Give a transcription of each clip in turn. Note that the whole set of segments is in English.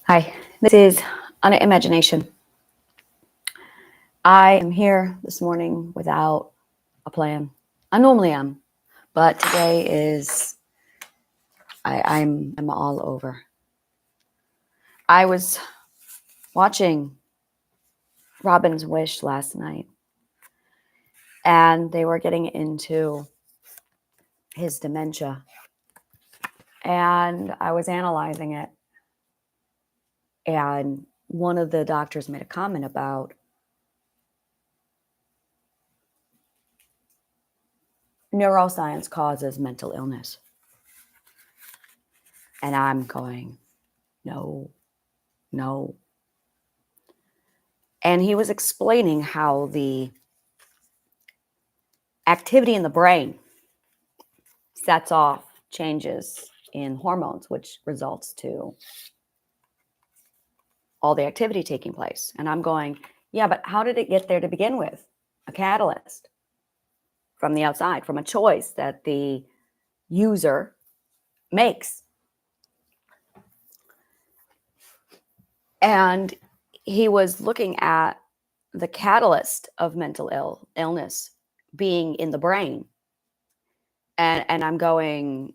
Hi, this is Anna Imagination. I am here this morning without a plan. I normally am, but today is I'm all over. I was watching Robin's Wish last night, and they were getting into his dementia, and I was analyzing it, and one of the doctors made a comment about neuroscience causes mental illness. And I'm going, no. And he was explaining how the activity in the brain sets off changes in hormones, which results to all the activity taking place. And I'm going, yeah, but how did it get there to begin with? A catalyst from the outside, from a choice that the user makes. And he was looking at the catalyst of mental illness being in the brain. And I'm going,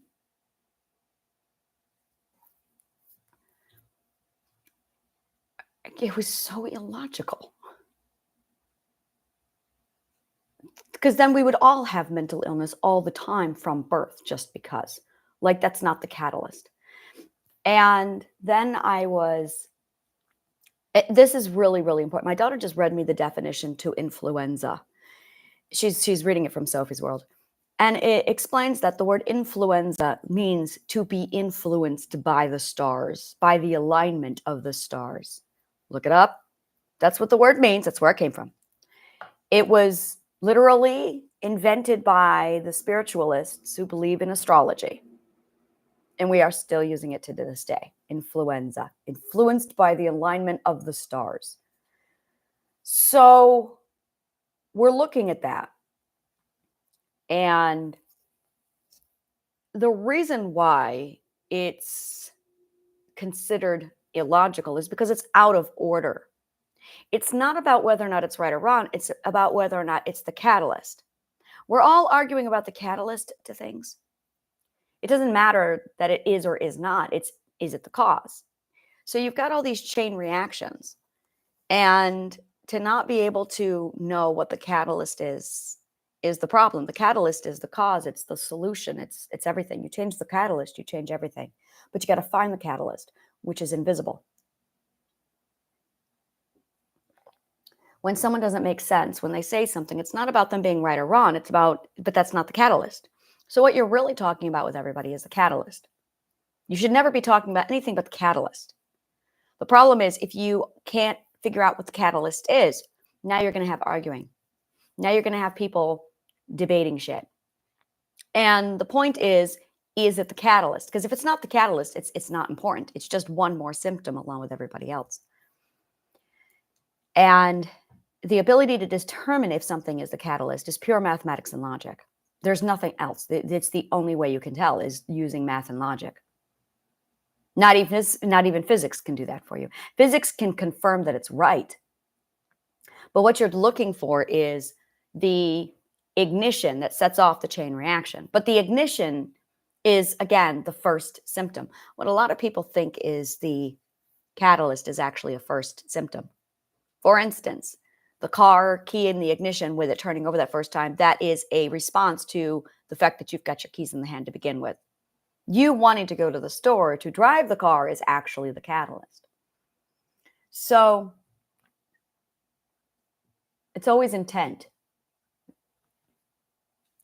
it was so illogical. Because then we would all have mental illness all the time from birth, just because. Like, that's not the catalyst. And then this is really, really important. My daughter just read me the definition to influenza. She's reading it from Sophie's World. And it explains that the word influenza means to be influenced by the stars, by the alignment of the stars. Look it up. That's what the word means. That's where it came from. It was literally invented by the spiritualists who believe in astrology. And we are still using it to this day. Influenza, influenced by the alignment of the stars. So we're looking at that. And the reason why it's considered illogical is because it's out of order. It's not about whether or not it's right or wrong. It's about whether or not it's the catalyst. We're all arguing about the catalyst to things. It doesn't matter that it is or is not. Is it the cause? So you've got all these chain reactions. And to not be able to know what the catalyst is the problem. The catalyst is the cause. It's the solution. It's everything. You change the catalyst, you change everything. But you got to find the catalyst, which is invisible. When someone doesn't make sense, when they say something, it's not about them being right or wrong. It's about, but that's not the catalyst. So what you're really talking about with everybody is the catalyst. You should never be talking about anything but the catalyst. The problem is if you can't figure out what the catalyst is, now you're going to have arguing. Now you're going to have people debating shit. And the point is it the catalyst? Because if it's not the catalyst, it's not important. It's just one more symptom along with everybody else. And the ability to determine if something is the catalyst is pure mathematics and logic. There's nothing else. It's the only way you can tell is using math and logic. Not even physics can do that for you. Physics can confirm that it's right. But what you're looking for is the ignition that sets off the chain reaction. But the ignition is, again, the first symptom. What a lot of people think is the catalyst is actually a first symptom. For instance, the car key in the ignition with it turning over that first time, that is a response to the fact that you've got your keys in the hand to begin with. You wanting to go to the store to drive the car is actually the catalyst. So it's always intent.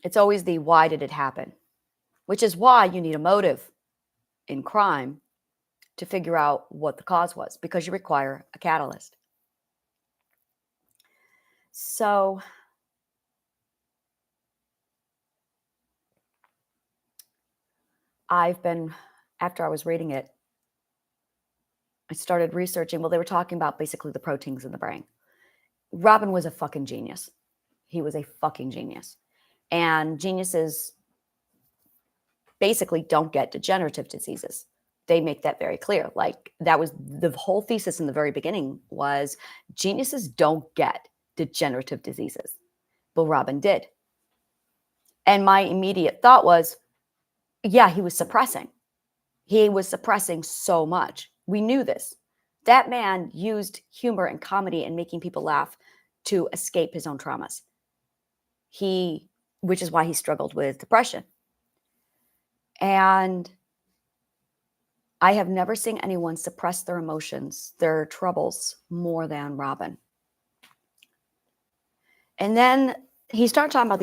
It's always the why did it happen, which is why you need a motive in crime to figure out what the cause was, because you require a catalyst. So after I was reading it, I started researching. Well, they were talking about basically the proteins in the brain. Robin was a fucking genius. He was a fucking genius. And geniuses basically don't get degenerative diseases. they make that very clear. Like, that was the whole thesis in the very beginning, was geniuses don't get degenerative diseases. But Robin did. And my immediate thought was, yeah, he was suppressing. He was suppressing so much. We knew this. That man used humor and comedy and making people laugh to escape his own traumas. Which is why he struggled with depression. And I have never seen anyone suppress their emotions, their troubles, more than Robin. And then he started talking about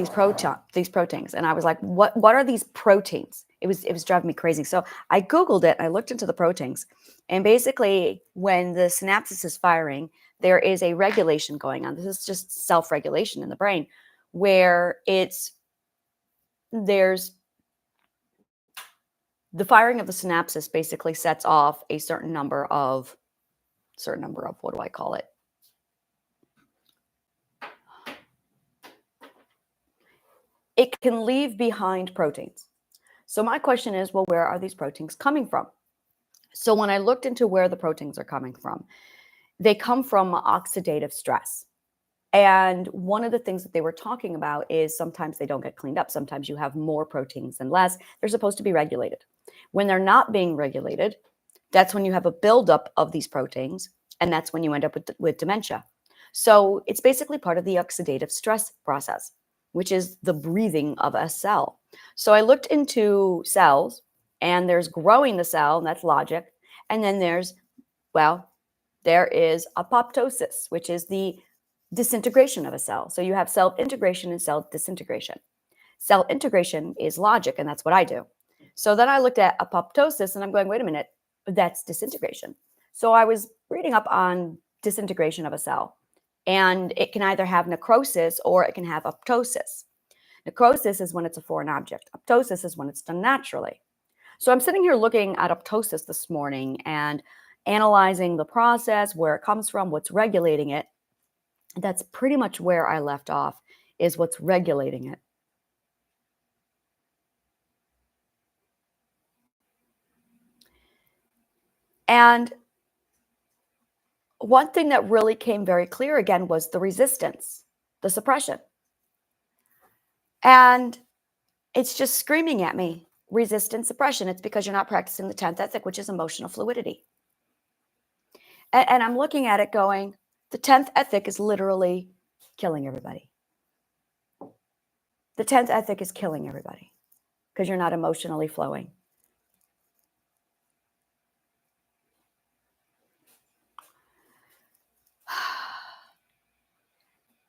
these proteins, and I was like, "What are these proteins?" It was driving me crazy. So I Googled it. I looked into the proteins, and basically, when the synapses is firing, there is a regulation going on. This is just self-regulation in the brain, where there's the firing of the synapses basically sets off a certain number of what do I call it? It can leave behind proteins. So my question is, well, where are these proteins coming from? So when I looked into where the proteins are coming from, they come from oxidative stress. And one of the things that they were talking about is sometimes they don't get cleaned up. Sometimes you have more proteins than less. They're supposed to be regulated. When they're not being regulated, that's when you have a buildup of these proteins, and that's when you end up with dementia. So it's basically part of the oxidative stress process, which is the breathing of a cell. So I looked into cells, and there's growing the cell, and that's logic. And then there is apoptosis, which is the disintegration of a cell. So you have cell integration and cell disintegration. Cell integration is logic, and that's what I do. So then I looked at apoptosis, and I'm going, wait a minute, that's disintegration. So I was reading up on disintegration of a cell, and it can either have necrosis or it can have apoptosis. Necrosis is when it's a foreign object. Apoptosis is when it's done naturally. So I'm sitting here looking at apoptosis this morning and analyzing the process, where it comes from, what's regulating it. That's pretty much where I left off, is what's regulating it. And one thing that really came very clear again was the resistance, the suppression. And it's just screaming at me, resistance, suppression. It's because you're not practicing the 10th ethic, which is emotional fluidity. And I'm looking at it going, the 10th ethic is literally killing everybody. The 10th ethic is killing everybody because you're not emotionally flowing.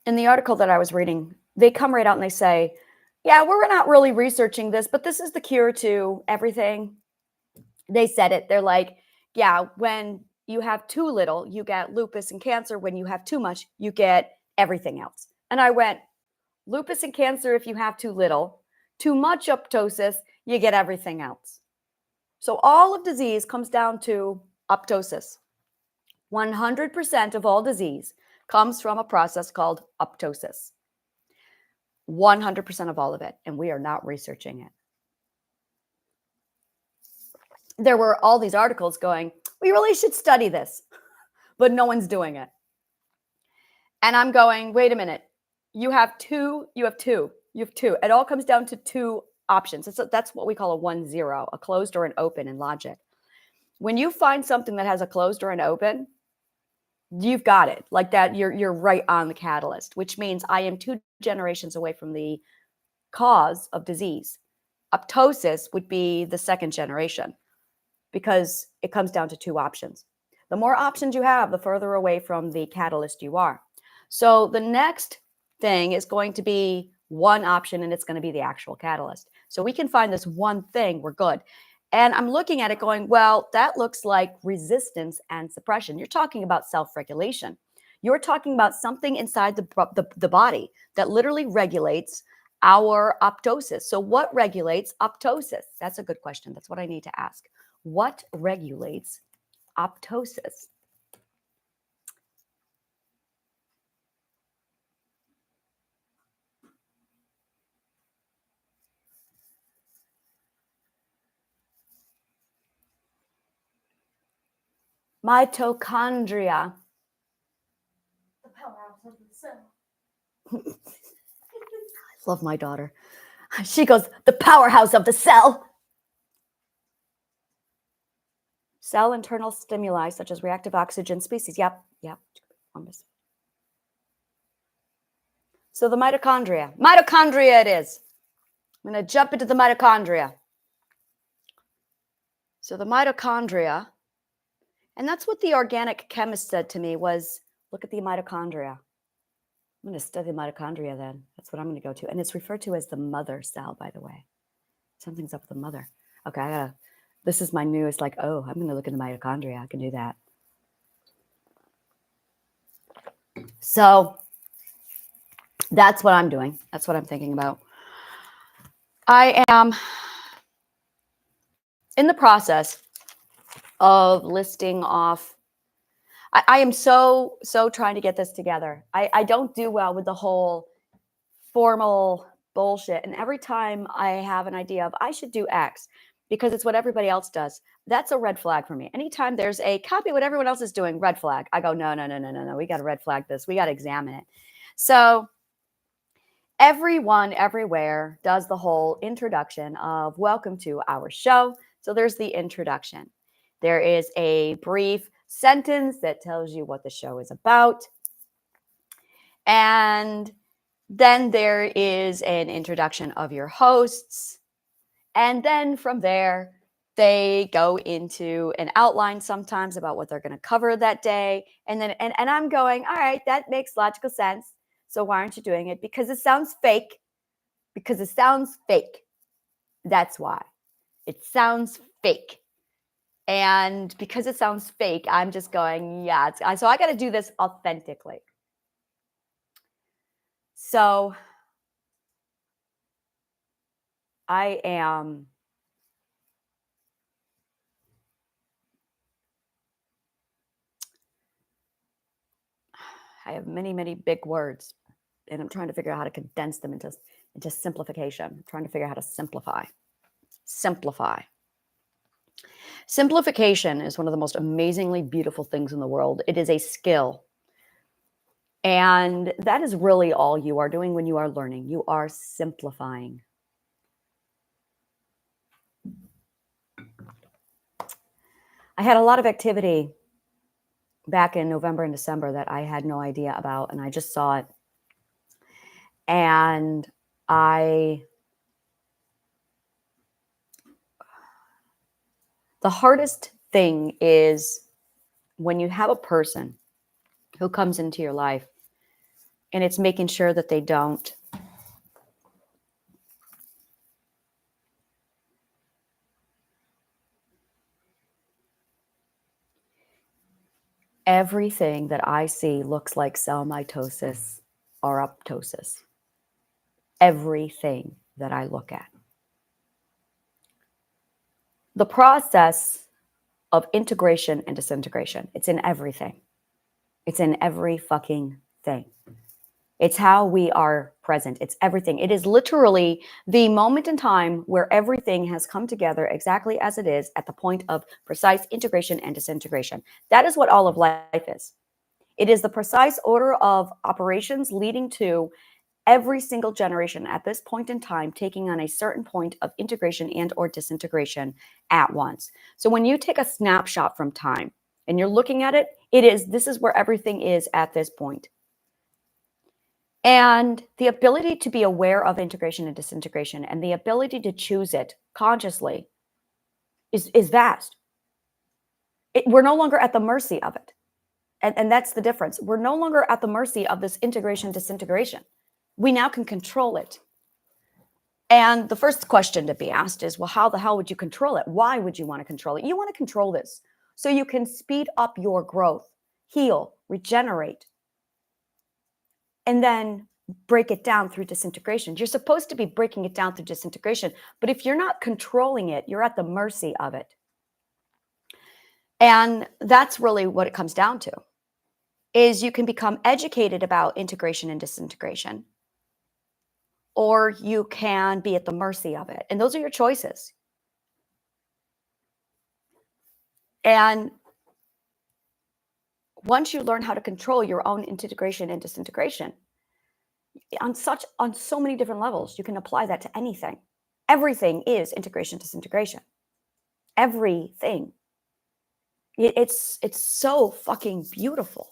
In the article that I was reading, they come right out and they say, yeah, we're not really researching this, but this is the cure to everything. They said it. They're like, yeah, when you have too little, you get lupus and cancer. When you have too much, you get everything else. And I went, lupus and cancer if you have too little, too much apoptosis, you get everything else. So all of disease comes down to apoptosis. 100% of all disease comes from a process called apoptosis. 100% of all of it, and we are not researching it. There were all these articles going, we really should study this, but no one's doing it. And I'm going, wait a minute, you have two. It all comes down to two options. That's what we call a 1-0, a closed or an open in logic. When you find something that has a closed or an open, you've got it. Like that, you're right on the catalyst, which means I am 2 generations away from the cause of disease. Apoptosis would be the 2nd generation because it comes down to 2 options. The more options you have, the further away from the catalyst you are. So the next thing is going to be one option, and it's going to be the actual catalyst. So we can find this one thing, we're good. And I'm looking at it going, well, that looks like resistance and suppression. You're talking about self-regulation. You're talking about something inside the body that literally regulates our apoptosis. So what regulates apoptosis? That's a good question. That's what I need to ask. What regulates apoptosis? Mitochondria. The powerhouse of the cell. I love my daughter. She goes, the powerhouse of the cell. Cell internal stimuli such as reactive oxygen species. Yep. So the mitochondria. Mitochondria it is. I'm going to jump into the mitochondria. So the mitochondria, and that's what the organic chemist said to me was, look at the mitochondria. I'm going to study mitochondria then. That's what I'm going to go to. And it's referred to as the mother cell, by the way. Something's up with the mother. Okay, this is my newest, like, oh, I'm going to look at the mitochondria. I can do that. So that's what I'm doing. That's what I'm thinking about. I am in the process of listing off. I am so trying to get this together. I don't do well with the whole formal bullshit. And every time I have an idea of I should do X because it's what everybody else does, that's a red flag for me. Anytime there's a copy of what everyone else is doing, red flag. I go, no. We got to red flag this. We got to examine it. So everyone everywhere does the whole introduction of welcome to our show. So there's the introduction. There is a brief sentence that tells you what the show is about. And then there is an introduction of your hosts. And then from there, they go into an outline sometimes about what they're going to cover that day. And then, and I'm going, all right, that makes logical sense. So why aren't you doing it? Because it sounds fake. Because it sounds fake. That's why. It sounds fake. And because it sounds fake, I'm just going, yeah. So I got to do this authentically. So I have many big words, and I'm trying to figure out how to condense them into simplification. I'm trying to figure out how to simplify. Simplification is one of the most amazingly beautiful things in the world. It is a skill. And that is really all you are doing when you are learning. You are simplifying. I had a lot of activity back in November and December that I had no idea about, and I just saw it. And the hardest thing is when you have a person who comes into your life and it's making sure that they don't everything that I see looks like cell mitosis or apoptosis. Everything that I look at. The process of integration and disintegration, it's in everything. It's in every fucking thing. It's how we are present. It's everything. It is literally the moment in time where everything has come together exactly as it is at the point of precise integration and disintegration. That is what all of life is. It is the precise order of operations leading to every single generation at this point in time taking on a certain point of integration and or disintegration at once. So when you take a snapshot from time and you're looking at it, this is where everything is at this point. And the ability to be aware of integration and disintegration and the ability to choose it consciously is vast. We're no longer at the mercy of it. And that's the difference. We're no longer at the mercy of this integration, disintegration. We now can control it. And the first question to be asked is, well, how the hell would you control it? Why would you want to control it? You want to control this so you can speed up your growth, heal, regenerate, and then break it down through disintegration. You're supposed to be breaking it down through disintegration, but if you're not controlling it, you're at the mercy of it. And that's really what it comes down to, is you can become educated about integration and disintegration, or you can be at the mercy of it. And those are your choices. And once you learn how to control your own integration and disintegration, on so many different levels, you can apply that to anything. Everything is integration, disintegration. Everything. It's so fucking beautiful.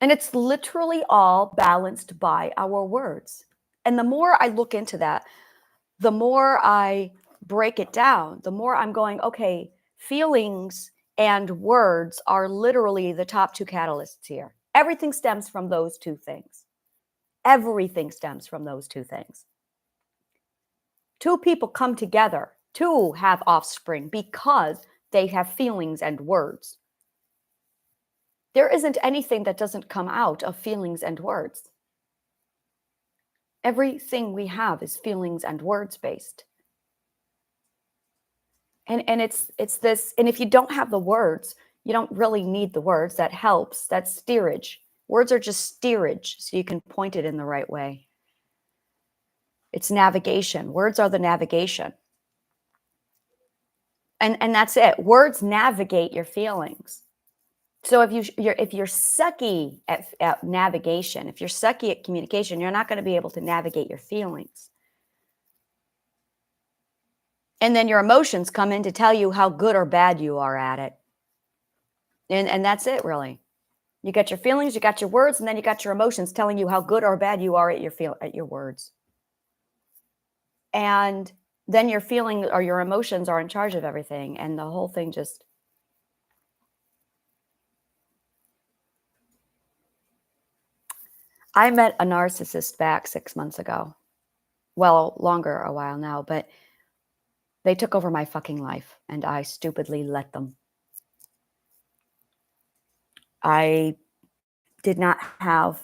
And it's literally all balanced by our words. And the more I look into that, the more I break it down, the more I'm going, okay, feelings and words are literally the top two catalysts here. Everything stems from those two things. Everything stems from those two things. Two people come together to have offspring because they have feelings and words. There isn't anything that doesn't come out of feelings and words. Everything we have is feelings and words based. And it's this, and if you don't have the words, you don't really need the words. That helps. That's steerage. Words are just steerage, so you can point it in the right way. It's navigation. Words are the navigation. And that's it. Words navigate your feelings. So if you're sucky at navigation, if you're sucky at communication, you're not going to be able to navigate your feelings. And then your emotions come in to tell you how good or bad you are at it. And that's it, really. You got your feelings, you got your words, and then you got your emotions telling you how good or bad you are at your words. And then your feeling or your emotions are in charge of everything, and the whole thing just... I met a narcissist back 6 months ago. Well, longer, a while now, but they took over my fucking life, and I stupidly let them. I did not have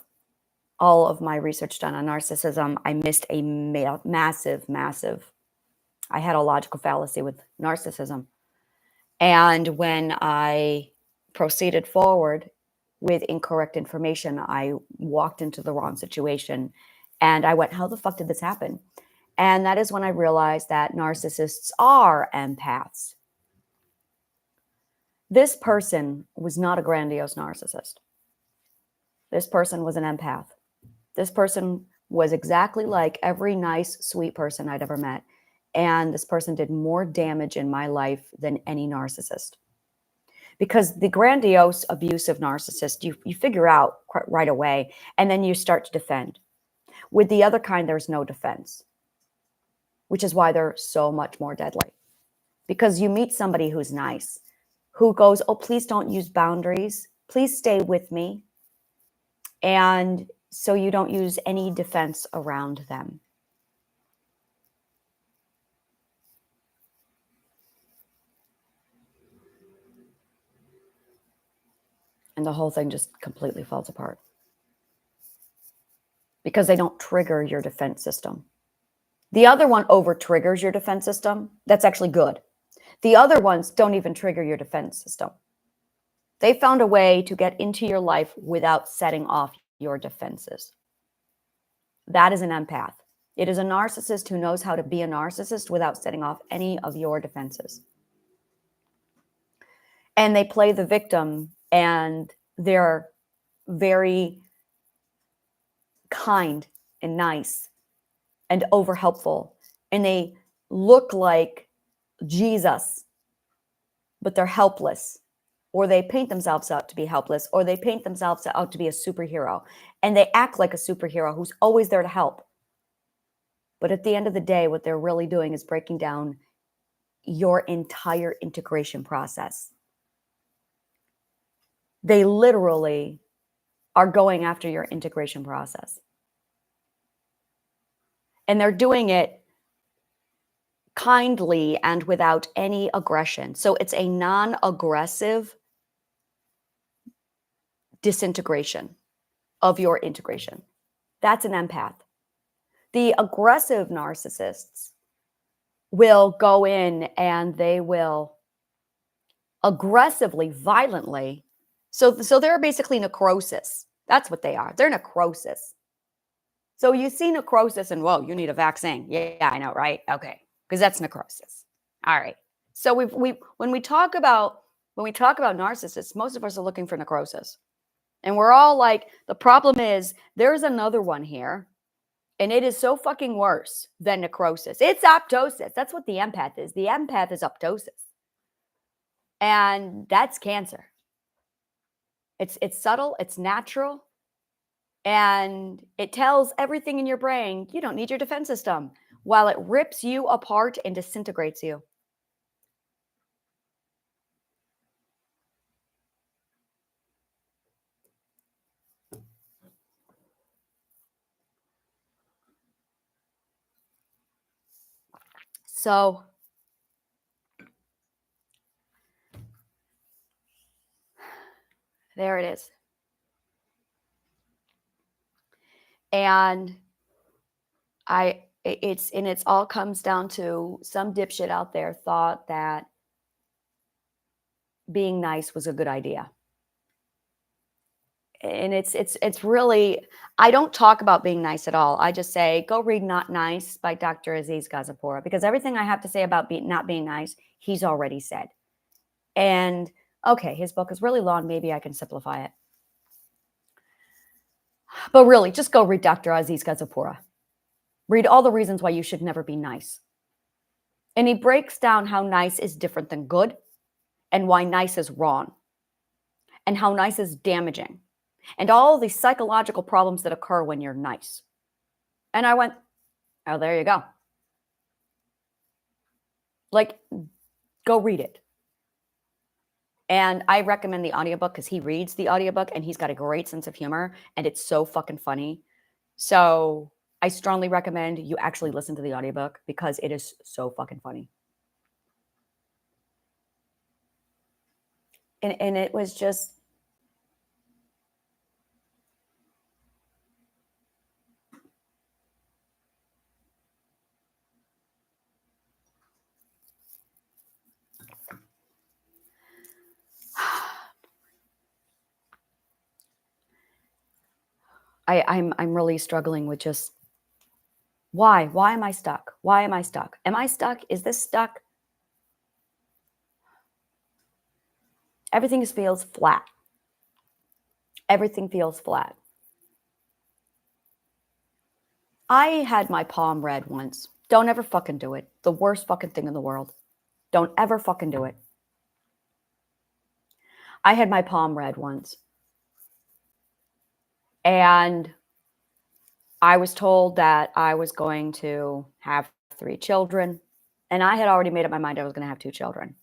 all of my research done on narcissism. I missed a massive... I had a logical fallacy with narcissism. And when I proceeded forward with incorrect information, I walked into the wrong situation. And I went, how the fuck did this happen? And that is when I realized that narcissists are empaths. This person was not a grandiose narcissist. This person was an empath. This person was exactly like every nice, sweet person I'd ever met. And this person did more damage in my life than any narcissist. Because the grandiose, abusive narcissist, you figure out right away, and then you start to defend. With the other kind, there's no defense, which is why they're so much more deadly. Because you meet somebody who's nice, who goes, oh, please don't use boundaries. Please stay with me. And so you don't use any defense around them. And the whole thing just completely falls apart. Because they don't trigger your defense system. The other one over-triggers your defense system. That's actually good. The other ones don't even trigger your defense system. They found a way to get into your life without setting off your defenses. That is an empath. It is a narcissist who knows how to be a narcissist without setting off any of your defenses. And they play the victim, and they're very kind and nice and over helpful. And they look like Jesus, but they're helpless. Or they paint themselves out to be helpless, or they paint themselves out to be a superhero. And they act like a superhero who's always there to help. But at the end of the day, what they're really doing is breaking down your entire integration process. They literally are going after your integration process. And they're doing it kindly and without any aggression. So it's a non-aggressive disintegration of your integration. That's an empath. The aggressive narcissists will go in and they will aggressively, violently. So they're basically necrosis. That's what they are. They're necrosis. So you see necrosis and, whoa, you need a vaccine. Yeah, I know, right? Okay, because that's necrosis. All right. So when we talk about narcissists, most of us are looking for necrosis. And we're all like, the problem is there's another one here. And it is so fucking worse than necrosis. It's apoptosis. That's what the empath is. The empath is apoptosis. And that's cancer. It's subtle, it's natural, and it tells everything in your brain, you don't need your defense system, while it rips you apart and disintegrates you. So there it is. And it's all comes down to some dipshit out there thought that being nice was a good idea. And it's really, I don't talk about being nice at all. I just say, go read Not Nice by Dr. Aziz Gazipura, because everything I have to say about not being nice, he's already said. And okay, his book is really long. Maybe I can simplify it. But really, just go read Dr. Aziz Gazipura. Read all the reasons why you should never be nice. And he breaks down how nice is different than good, and why nice is wrong, and how nice is damaging, and all the psychological problems that occur when you're nice. And I went, oh, there you go. Like, go read it. And I recommend the audiobook because he reads the audiobook and he's got a great sense of humor and it's so fucking funny. So I strongly recommend you actually listen to the audiobook because it is so fucking funny. And it was just, I'm really struggling with just why am I stuck? Why am I stuck? Am I stuck? Is this stuck? Everything feels flat. Everything feels flat. I had my palm read once. Don't ever fucking do it. The worst fucking thing in the world. Don't ever fucking do it. I had my palm read once. And I was told that I was going to have 3 children. And I had already made up my mind I was going to have 2 children.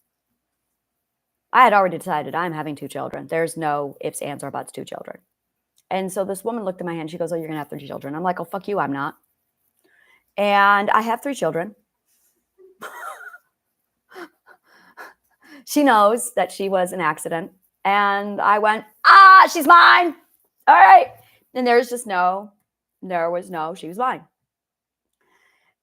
I had already decided I'm having 2 children. There's no ifs, ands, or buts, 2 children. And so this woman looked at my hand. She goes, oh, you're going to have 3 children. I'm like, oh, fuck you. I'm not. And I have 3 children. She knows that she was an accident. And I went, she's mine. All right. And there was no, she was mine.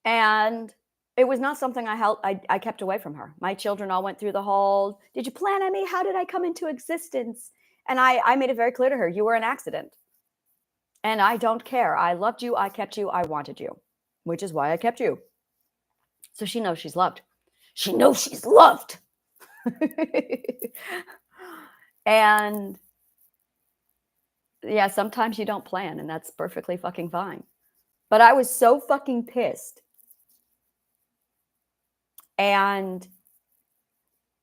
And it was not something I kept away from her. My children all went through the whole, did you plan on me? How did I come into existence? And I made it very clear to her, you were an accident. And I don't care. I loved you. I kept you. I wanted you, which is why I kept you. So she knows she's loved. She knows she's loved. And yeah, sometimes you don't plan, and that's perfectly fucking fine. But I was so fucking pissed. And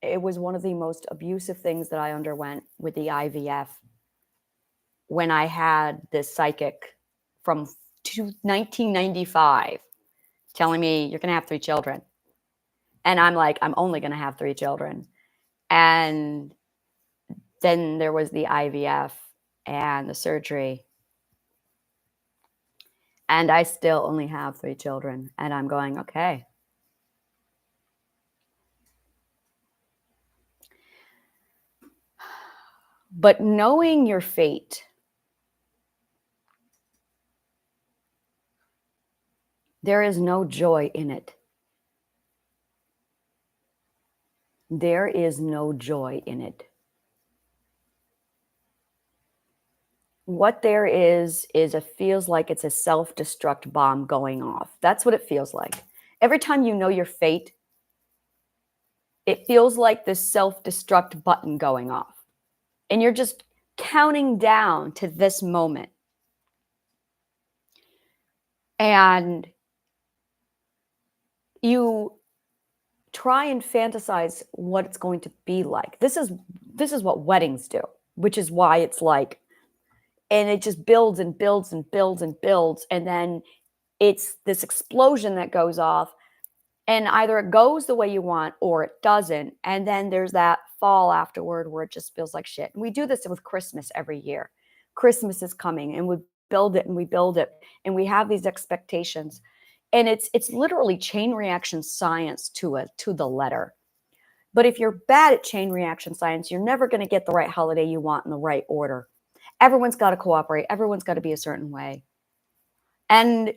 it was one of the most abusive things that I underwent with the IVF when I had this psychic from 1995 telling me, you're going to have 3 children. And I'm like, I'm only going to have 3 children. And then there was the IVF and the surgery. And I still only have 3 children. And I'm going, okay. But knowing your fate, there is no joy in it. There is no joy in it. What there is it feels like it's a self-destruct bomb going off. That's what it feels like. Every time you know your fate, it feels like this self-destruct button going off. And you're just counting down to this moment. And you try and fantasize what it's going to be like. This is what weddings do, which is why it's like, and it just builds and builds and builds and builds. And then it's this explosion that goes off, and either it goes the way you want or it doesn't. And then there's that fall afterward where it just feels like shit. And we do this with Christmas every year. Christmas is coming, and we build it and we build it, and we have these expectations. And it's literally chain reaction science to the letter. But if you're bad at chain reaction science, you're never going to get the right holiday you want in the right order. Everyone's got to cooperate. Everyone's got to be a certain way. And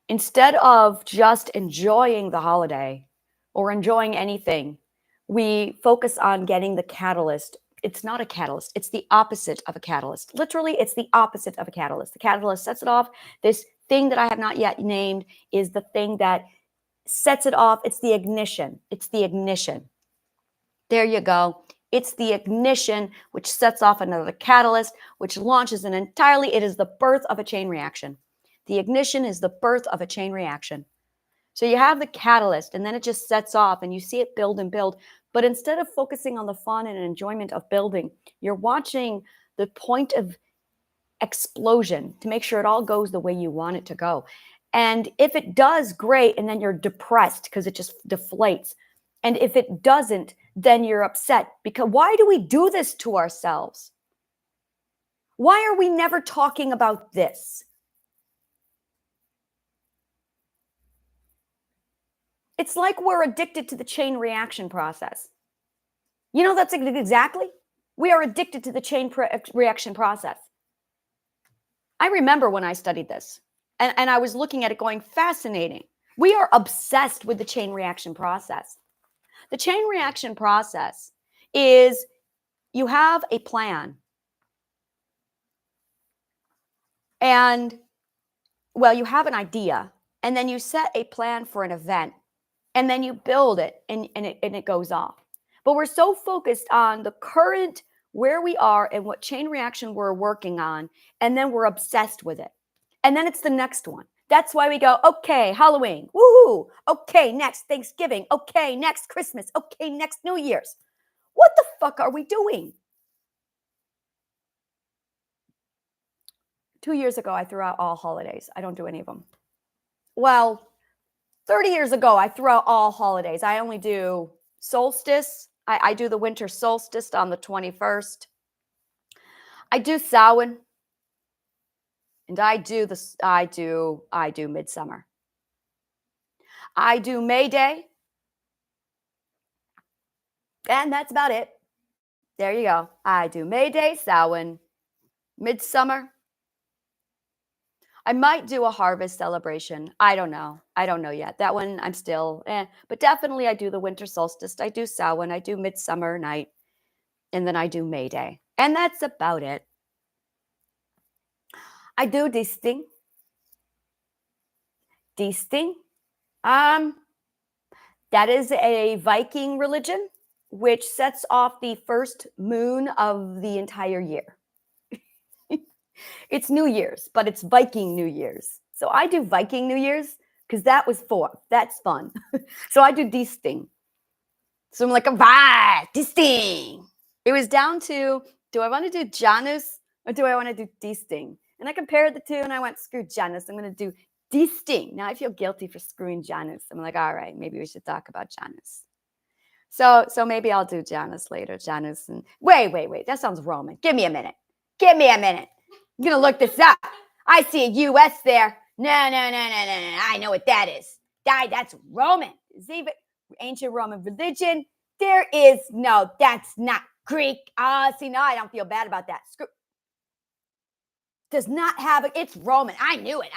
instead of just enjoying the holiday or enjoying anything, we focus on getting the catalyst. It's not a catalyst. It's the opposite of a catalyst. Literally, it's the opposite of a catalyst. The catalyst sets it off. This thing that I have not yet named is the thing that sets it off. It's the ignition. It's the ignition. There you go. It's the ignition, which sets off another catalyst, which launches an entirely, it is the birth of a chain reaction. The ignition is the birth of a chain reaction. So you have the catalyst, and then it just sets off, and you see it build and build. But instead of focusing on the fun and enjoyment of building, you're watching the point of explosion to make sure it all goes the way you want it to go. And if it does, great, and then you're depressed because it just deflates. And if it doesn't, then you're upset. Because why do we do this to ourselves? Why are we never talking about this? It's like we're addicted to the chain reaction process. You know, that's exactly. We are addicted to the chain reaction process. I remember when I studied this, and I was looking at it going, fascinating. We are obsessed with the chain reaction process. The chain reaction process is you have a plan. And, well, you have an idea, and then you set a plan for an event, and then you build it, and it goes off. But we're so focused on the current, where we are and what chain reaction we're working on, and then we're obsessed with it. And then it's the next one. That's why we go, okay, Halloween, woohoo, okay, next Thanksgiving, okay, next Christmas, okay, next New Year's. What the fuck are we doing? 2 years ago, I threw out all holidays. I don't do any of them. Well, 30 years ago, I threw out all holidays. I only do solstice. I do the winter solstice on the 21st. I do Samhain. And I do Midsummer. I do May Day. And that's about it. There you go. I do May Day, Samhain, Midsummer. I might do a harvest celebration. I don't know. I don't know yet. That one I'm still, but definitely I do the winter solstice. I do Samhain. I do Midsummer Night. And then I do May Day. And that's about it. I do Disting. That is a Viking religion, which sets off the first moon of the entire year. It's New Year's, but it's Viking New Year's. So I do Viking New Year's because that's fun. So I do Disting. So I'm like, Disting. It was down to, do I want to do Janus or do I want to do Disting? And I compared the two and I went, screw Janus. I'm going to do Disting. Now I feel guilty for screwing Janus. I'm like, all right, maybe we should talk about Janus. So maybe I'll do Janus later. Janus and wait. That sounds Roman. Give me a minute. I'm going to look this up. I see a US there. No. I know what that is. That's Roman. Is even ancient Roman religion. There is no, that's not Greek. See, now I don't feel bad about that. Does not have it. It's Roman. I knew it.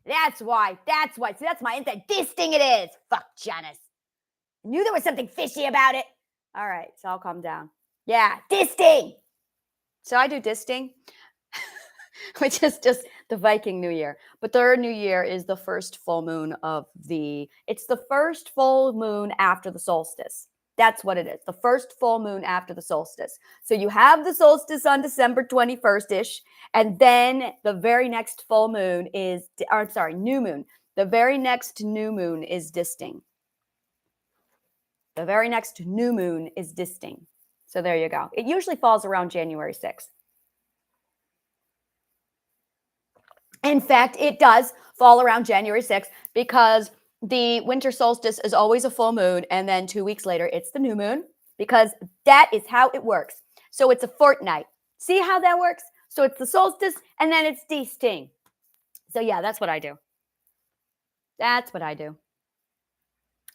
That's why. See, that's my insight. Disting it is. Fuck Janus. I knew there was something fishy about it. All right, so I'll calm down. Yeah, Disting. So I do Disting, which is just The Viking New Year. But their New Year is the first full moon it's the first full moon after the solstice. That's what it is. The first full moon after the solstice. So you have the solstice on December 21st-ish, and then the very next full moon is, new moon. The very next new moon is disting. The very next new moon is disting. So there you go. It usually falls around January 6th. In fact, it does fall around January 6th because the winter solstice is always a full moon, and then 2 weeks later, it's the new moon, because that is how it works. So it's a fortnight. See how that works? So it's the solstice, and then it's disting. So yeah, that's what I do. That's what I do.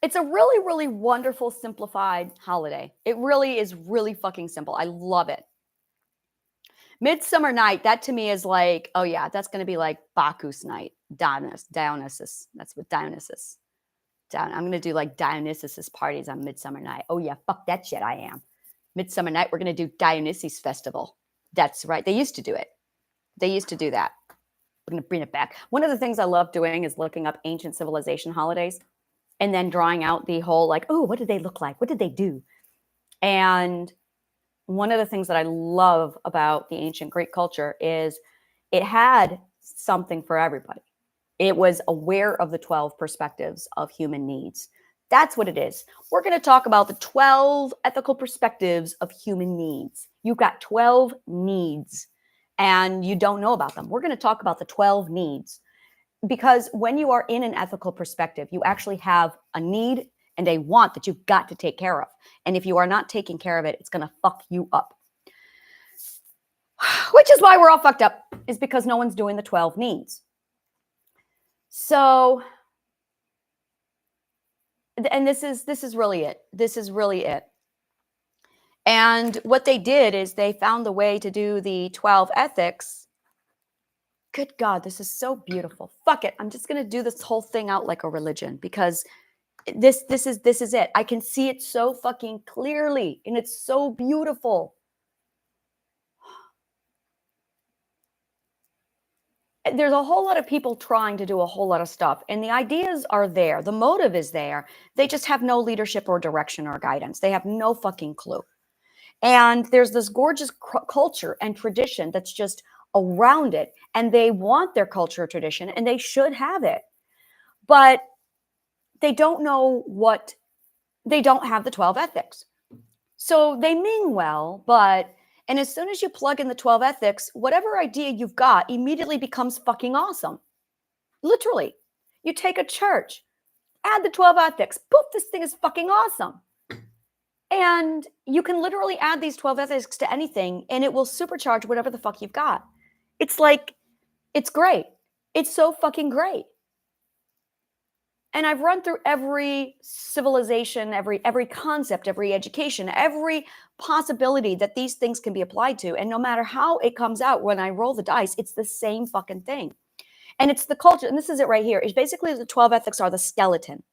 It's a really, really wonderful, simplified holiday. It really is really fucking simple. I love it. Midsummer Night, that to me is like, oh yeah, that's going to be like Bacchus night. Dionysus. That's what Dionysus. I'm going to do like Dionysus's parties on Midsummer Night. Oh yeah, fuck that shit, I am. Midsummer Night, we're going to do Dionysus Festival. That's right. They used to do it. They used to do that. We're going to bring it back. One of the things I love doing is looking up ancient civilization holidays and then drawing out the whole like, oh, what did they look like? What did they do? And one of the things that I love about the ancient Greek culture is it had something for everybody. It was aware of the 12 perspectives of human needs. That's what it is. We're going to talk about the 12 ethical perspectives of human needs. You've got 12 needs and you don't know about them. We're going to talk about the 12 needs, because when you are in an ethical perspective, you actually have a need and a want that you've got to take care of. And if you are not taking care of it, it's going to fuck you up. Which is why we're all fucked up, is because no one's doing the 12 needs. So, and this is really it. This is really it. And what they did is they found the way to do the 12 ethics. Good God, this is so beautiful. Fuck it. I'm just going to do this whole thing out like a religion, because this is it. I can see it so fucking clearly, and it's so beautiful. There's a whole lot of people trying to do a whole lot of stuff, and the ideas are there. The motive is there. They just have no leadership or direction or guidance. They have no fucking clue. And there's this gorgeous culture and tradition that's just around it, and they want their culture or tradition, and they should have it. But they don't know they don't have the 12 ethics. So they mean well, and as soon as you plug in the 12 ethics, whatever idea you've got immediately becomes fucking awesome. Literally. You take a church, add the 12 ethics, poof, this thing is fucking awesome. And you can literally add these 12 ethics to anything, and it will supercharge whatever the fuck you've got. It's like, it's great. It's so fucking great. And I've run through every civilization, every concept, every education, every possibility that these things can be applied to. And no matter how it comes out, when I roll the dice, it's the same fucking thing. And it's the culture. And this is it right here. It's basically the 12 ethics are the skeleton.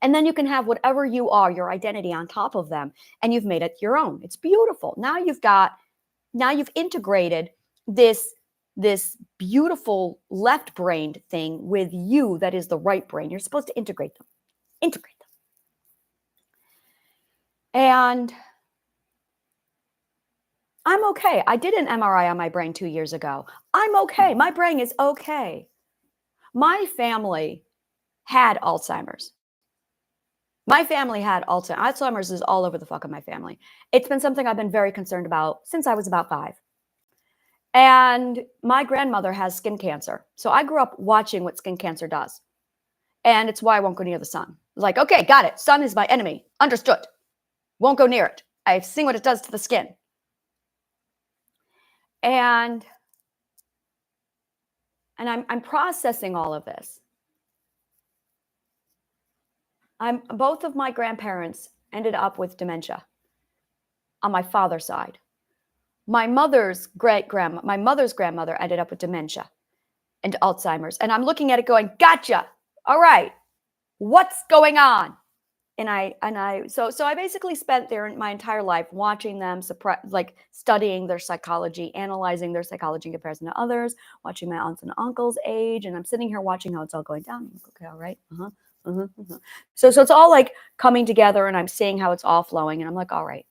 And then you can have whatever you are, your identity on top of them. And you've made it your own. It's beautiful. Now you've integrated this beautiful left-brained thing with you that is the right brain. You're supposed to integrate them. And I'm okay. I did an MRI on my brain 2 years ago. I'm okay. My brain is okay. My family had Alzheimer's. Alzheimer's is all over the fuck of my family. It's been something I've been very concerned about since I was about 5. And my grandmother has skin cancer. So I grew up watching what skin cancer does. And it's why I won't go near the sun. Like, okay, got it. Sun is my enemy. Understood. Won't go near it. I've seen what it does to the skin. And I'm processing all of this. Both of my grandparents ended up with dementia on my father's side. My mother's grandmother ended up with dementia and Alzheimer's. And I'm looking at it going, gotcha. All right. What's going on? So I basically spent my entire life watching them like studying their psychology, analyzing their psychology in comparison to others, watching my aunts and uncles age, and I'm sitting here watching how it's all going down. I'm like, okay, all right, So it's all like coming together, and I'm seeing how it's all flowing, and I'm like, all right.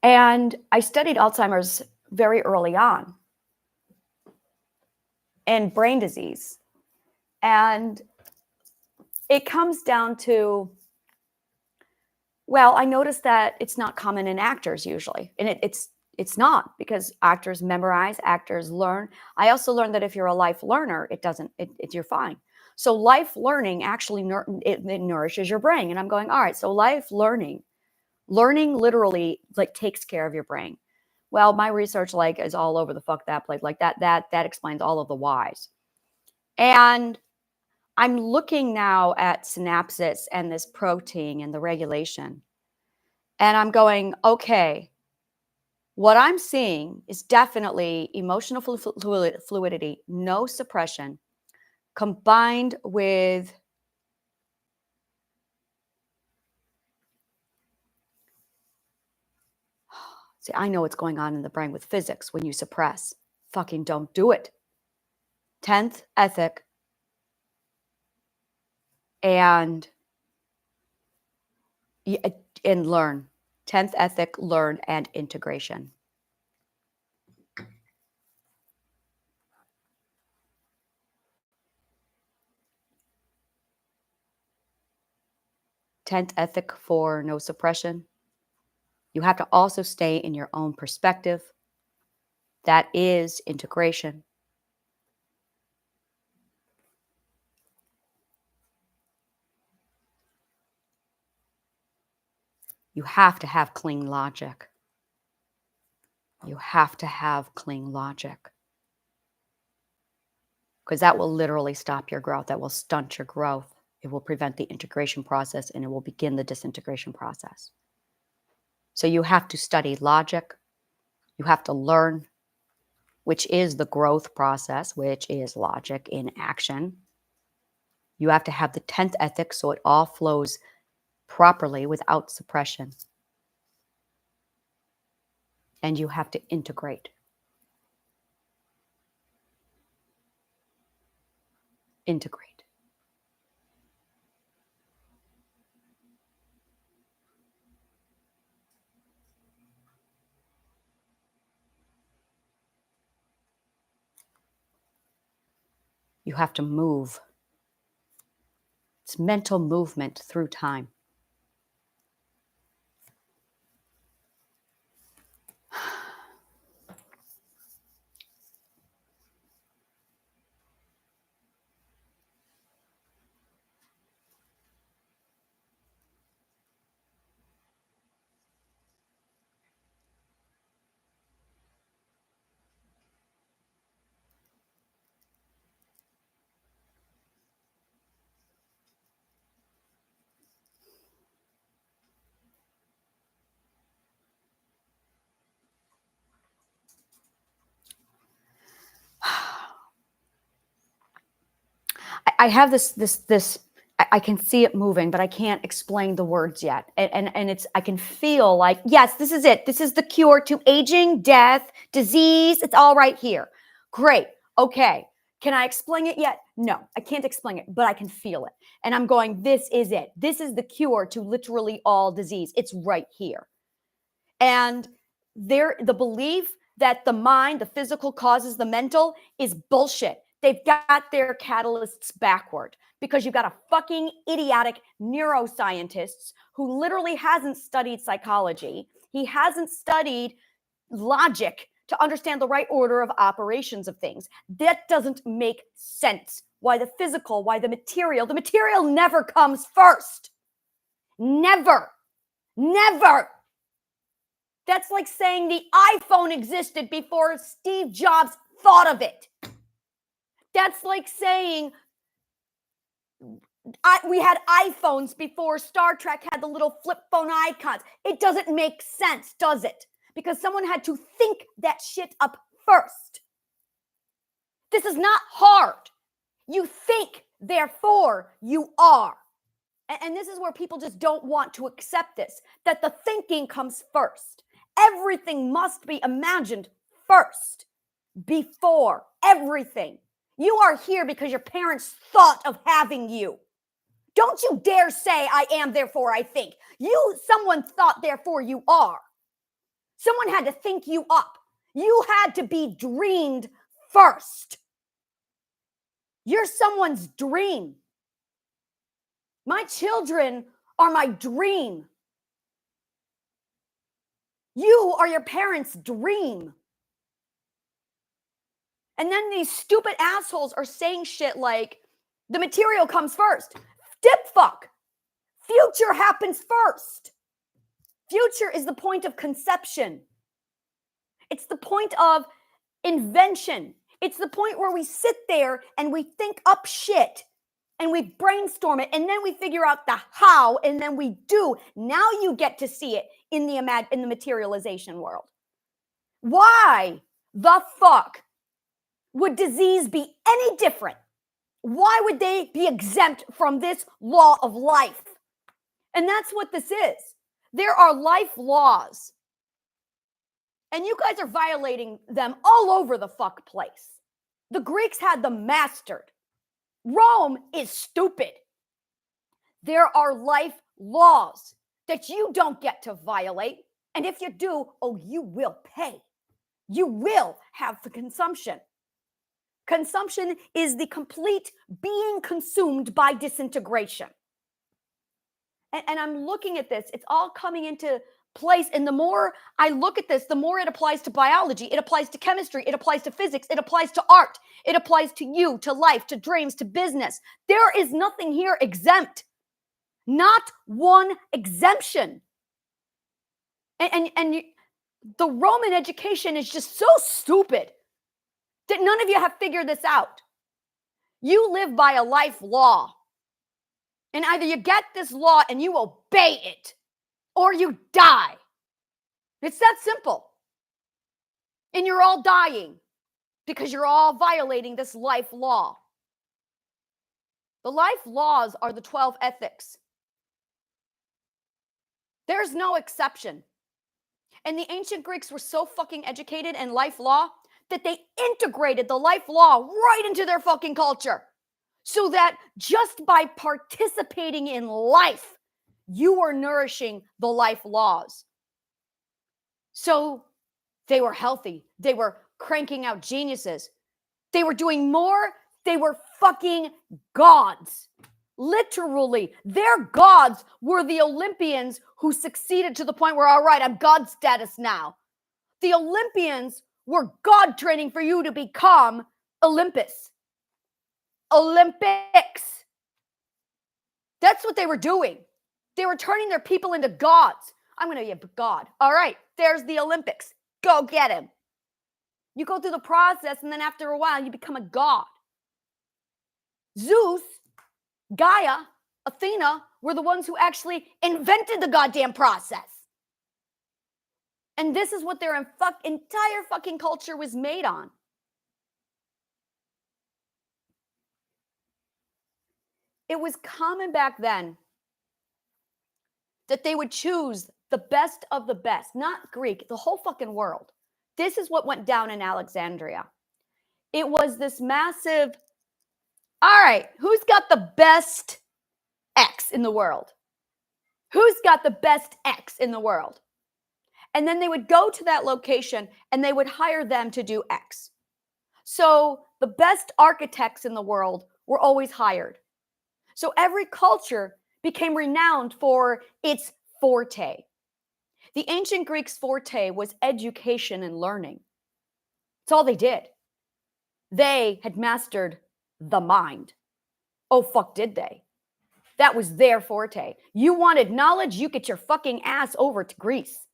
And I studied Alzheimer's very early on and brain disease. And it comes down to, well, I noticed that it's not common in actors usually. And it's not, because actors memorize, actors learn. I also learned that if you're a life learner, you're fine. So life learning actually it nourishes your brain. And I'm going, all right, so life learning literally like takes care of your brain. Well, my research like is all over the fuck that place. Like that explains all of the whys. And I'm looking now at synapses and this protein and the regulation. And I'm going, okay, what I'm seeing is definitely emotional fluidity, no suppression, combined with see, I know what's going on in the brain with physics when you suppress. Fucking don't do it. 10th ethic and learn. 10th ethic, learn, and integration. Tenth ethic for no suppression. You have to also stay in your own perspective. That is integration. You have to have clean logic. You have to have clean logic. Because that will literally stop your growth. That will stunt your growth. It will prevent the integration process, and it will begin the disintegration process. So you have to study logic. You have to learn, which is the growth process, which is logic in action. You have to have the 10th ethic so it all flows properly without suppression. And you have to integrate. Integrate. You have to move. It's mental movement through time. I have this. I can see it moving, but I can't explain the words yet. And it's, I can feel like, yes, this is it. This is the cure to aging, death, disease. It's all right here. Great. Okay. Can I explain it yet? No, I can't explain it, but I can feel it. And I'm going, this is it. This is the cure to literally all disease. It's right here. And the belief that the mind, the physical causes the mental is bullshit. They've got their catalysts backward because you've got a fucking idiotic neuroscientist who literally hasn't studied psychology. He hasn't studied logic to understand the right order of operations of things. That doesn't make sense. Why the physical, why the material never comes first. Never. Never. That's like saying the iPhone existed before Steve Jobs thought of it. That's like saying We had iPhones before Star Trek had the little flip phone icons. It doesn't make sense, does it? Because someone had to think that shit up first. This is not hard. You think, therefore you are. And this is where people just don't want to accept this, that the thinking comes first. Everything must be imagined first, before everything. You are here because your parents thought of having you. Don't you dare say, I am, therefore I think. Someone thought, therefore you are. Someone had to think you up. You had to be dreamed first. You're someone's dream. My children are my dream. You are your parents' dream. And then these stupid assholes are saying shit like, the material comes first. Dip fuck. Future happens first. Future is the point of conception. It's the point of invention. It's the point where we sit there and we think up shit and we brainstorm it and then we figure out the how and then we do. Now you get to see it in the materialization world. Why the fuck would disease be any different? Why would they be exempt from this law of life? And that's what this is. There are life laws. And you guys are violating them all over the fuck place. The Greeks had them mastered. Rome is stupid. There are life laws that you don't get to violate. And if you do, oh, you will pay. You will have the consumption. Consumption is the complete being consumed by disintegration. And I'm looking at this. It's all coming into place. And the more I look at this, the more it applies to biology. It applies to chemistry. It applies to physics. It applies to art. It applies to you, to life, to dreams, to business. There is nothing here exempt. Not one exemption. And the Roman education is just so stupid that none of you have figured this out. You live by a life law. And either you get this law and you obey it, or you die. It's that simple. And you're all dying because you're all violating this life law. The life laws are the 12 ethics. There's no exception. And the ancient Greeks were so fucking educated in life law that they integrated the life law right into their fucking culture. So that just by participating in life, you are nourishing the life laws. So they were healthy. They were cranking out geniuses. They were doing more. They were fucking gods. Literally, their gods were the Olympians who succeeded to the point where, all right, I'm God status now. The Olympians were God training for you to become Olympus. Olympics. That's what they were doing. They were turning their people into gods. I'm going to be a god. All right, there's the Olympics. Go get him. You go through the process, and then after a while, you become a god. Zeus, Gaia, Athena were the ones who actually invented the goddamn process. And this is what their entire fucking culture was made on. It was common back then that they would choose the best of the best, not Greek, the whole fucking world. This is what went down in Alexandria. It was this massive, all right, who's got the best X in the world? Who's got the best X in the world? And then they would go to that location and they would hire them to do X. So the best architects in the world were always hired. So every culture became renowned for its forte. The ancient Greeks' forte was education and learning. That's all they did. They had mastered the mind. Oh, fuck, did they? That was their forte. You wanted knowledge, you get your fucking ass over to Greece.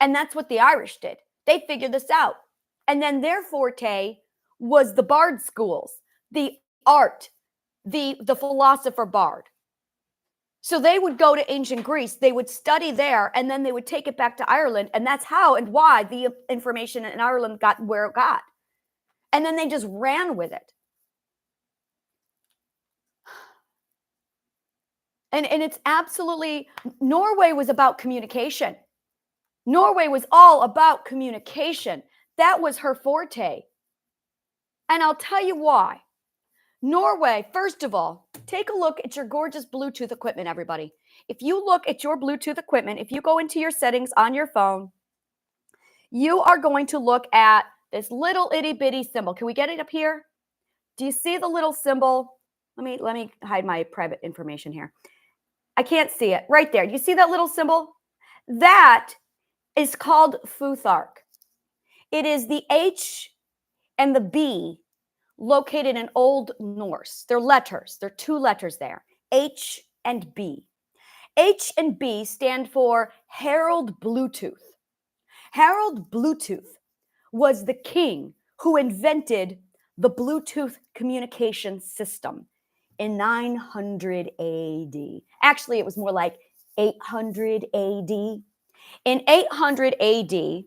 And that's what the Irish did. They figured this out. And then their forte was the bard schools, the art, the philosopher Bard. So they would go to ancient Greece, they would study there, and then they would take it back to Ireland. And that's how and why the information in Ireland got where it got. And then they just ran with it. And it's absolutely, Norway was about communication. Norway was all about communication. That was her forte. And I'll tell you why. Norway, first of all, take a look at your gorgeous Bluetooth equipment, everybody. If you look at your Bluetooth equipment, if you go into your settings on your phone, you are going to look at this little itty bitty symbol. Can we get it up here? Do you see the little symbol? Let me hide my private information here. I can't see it. Right there. You see that little symbol? That is called Futhark. It is the H and the B located in Old Norse. They're letters. There are two letters there, H and B. H and B stand for Harold Bluetooth. Harold Bluetooth was the king who invented the Bluetooth communication system in 900 AD. Actually, it was more like 800 AD. In 800 AD,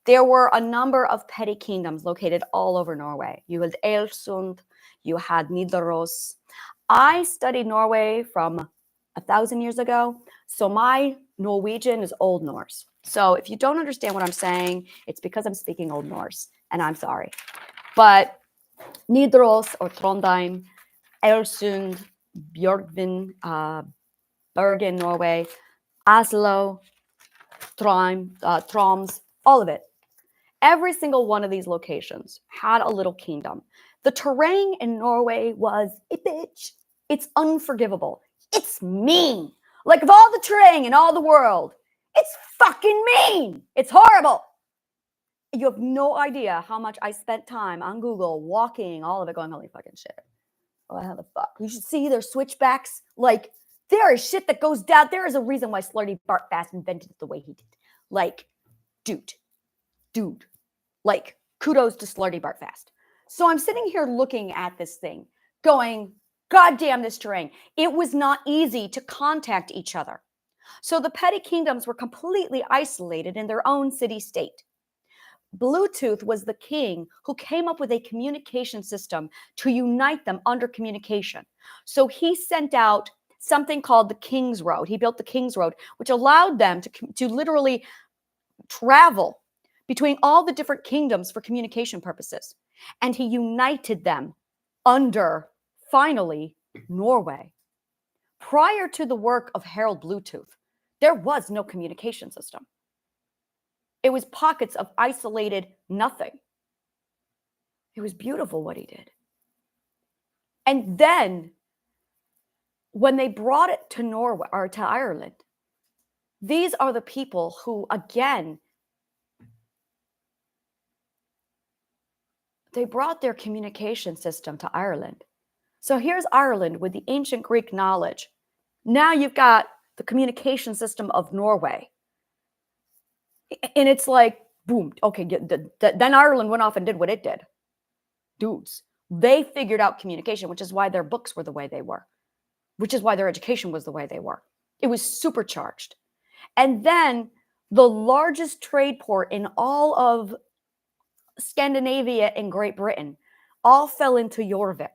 there were a number of petty kingdoms located all over Norway. You had Elsund, you had Nidaros. I studied Norway from 1,000 years ago, so my Norwegian is Old Norse. So if you don't understand what I'm saying, it's because I'm speaking Old Norse, and I'm sorry. But Nidaros or Trondheim, Elsund, Bjørgvin, Bergen, Norway, Oslo, Troms, all of it. Every single one of these locations had a little kingdom. The terrain in Norway was a bitch. It's unforgivable. It's mean. Like of all the terrain in all the world, it's fucking mean. It's horrible. You have no idea how much I spent time on Google walking all of it going, holy fucking shit. Oh, how the fuck? You should see their switchbacks. Like, there is shit that goes down. There is a reason why Slurty Bartfast invented it the way he did. Like, dude. Like, kudos to Slurty Bartfast. So I'm sitting here looking at this thing, going, God damn this terrain. It was not easy to contact each other. So the petty kingdoms were completely isolated in their own city-state. Bluetooth was the king who came up with a communication system to unite them under communication. So he sent out something called the King's Road. He built the King's Road, which allowed them to literally travel between all the different kingdoms for communication purposes. And he united them under, finally, Norway. Prior to the work of Harold Bluetooth, there was no communication system. It was pockets of isolated nothing. It was beautiful what he did. And then when they brought it to Norway or to Ireland, these are the people who, again, they brought their communication system to Ireland. So here's Ireland with the ancient Greek knowledge. Now you've got the communication system of Norway. And it's like, boom, okay, then Ireland went off and did what it did. Dudes, they figured out communication, which is why their books were the way they were, which is why their education was the way they were. It was supercharged. And then the largest trade port in all of Scandinavia and Great Britain all fell into Jorvik,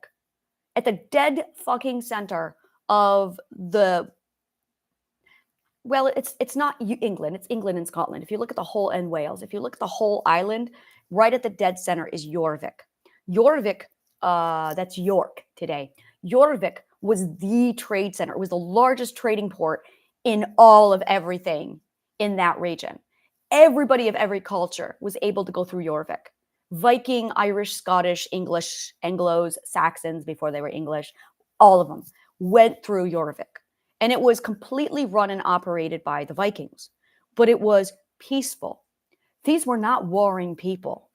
at the dead fucking center of the, well, it's not England, it's England and Scotland. If you look at the whole, and Wales, if you look at the whole island, right at the dead center is Jorvik. Jorvik, that's York today. Jorvik was the trade center. It was the largest trading port in all of everything in that region. Everybody of every culture was able to go through Jorvik. Viking, Irish, Scottish, English, Anglos, Saxons before they were English, all of them went through Jorvik. And it was completely run and operated by the Vikings, but it was peaceful. These were not warring people.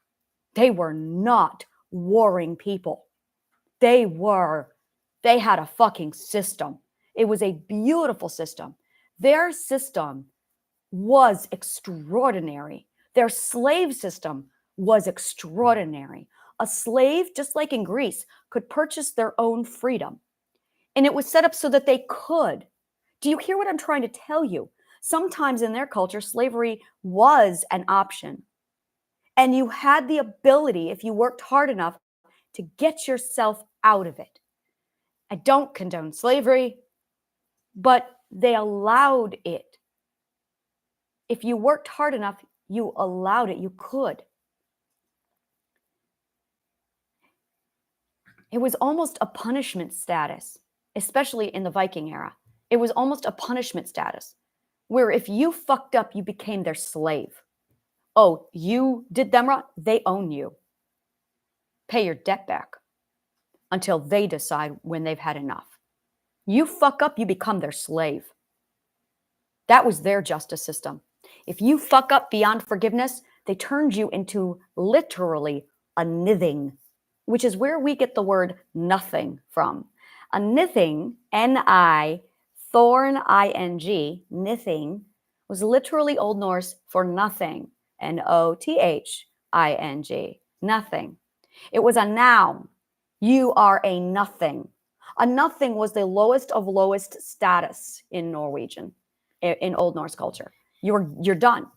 They were not warring people. They had a fucking system. It was a beautiful system. Their system was extraordinary. Their slave system was extraordinary. A slave, just like in Greece, could purchase their own freedom. And it was set up so that they could. Do you hear what I'm trying to tell you? Sometimes in their culture, slavery was an option. And you had the ability, if you worked hard enough, to get yourself out of it. I don't condone slavery, but they allowed it. If you worked hard enough, you allowed it. You could. It was almost a punishment status, especially in the Viking era. It was almost a punishment status where if you fucked up, you became their slave. Oh, you did them wrong? They own you. Pay your debt back until they decide when they've had enough. You fuck up, you become their slave. That was their justice system. If you fuck up beyond forgiveness, they turned you into literally a nithing, which is where we get the word nothing from. A nithing, N-I, thorn, I-N-G, nithing, was literally Old Norse for nothing, N-O-T-H-I-N-G, nothing. It was a noun. You are a nothing. A nothing was the lowest of lowest status in Norwegian, in Old Norse culture. You're done.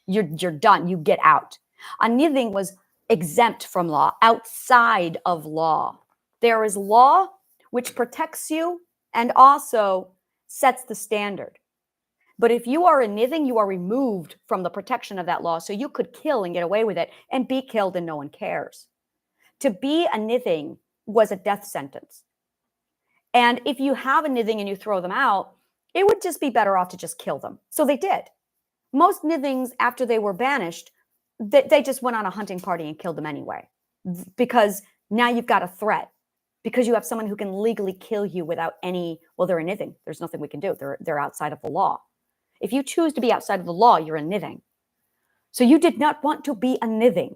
You're done. You get out. A nithing was exempt from law, outside of law. There is law which protects you and also sets the standard. But if you are a nithing, you are removed from the protection of that law. So you could kill and get away with it and be killed and no one cares. To be a nithing was a death sentence. And if you have a nithing and you throw them out, it would just be better off to just kill them. So they did. Most nithings, after they were banished, they just went on a hunting party and killed them anyway. Because now you've got a threat. Because you have someone who can legally kill you without any, well, they're a nithing. There's nothing we can do. They're outside of the law. If you choose to be outside of the law, you're a nithing. So you did not want to be a nithing.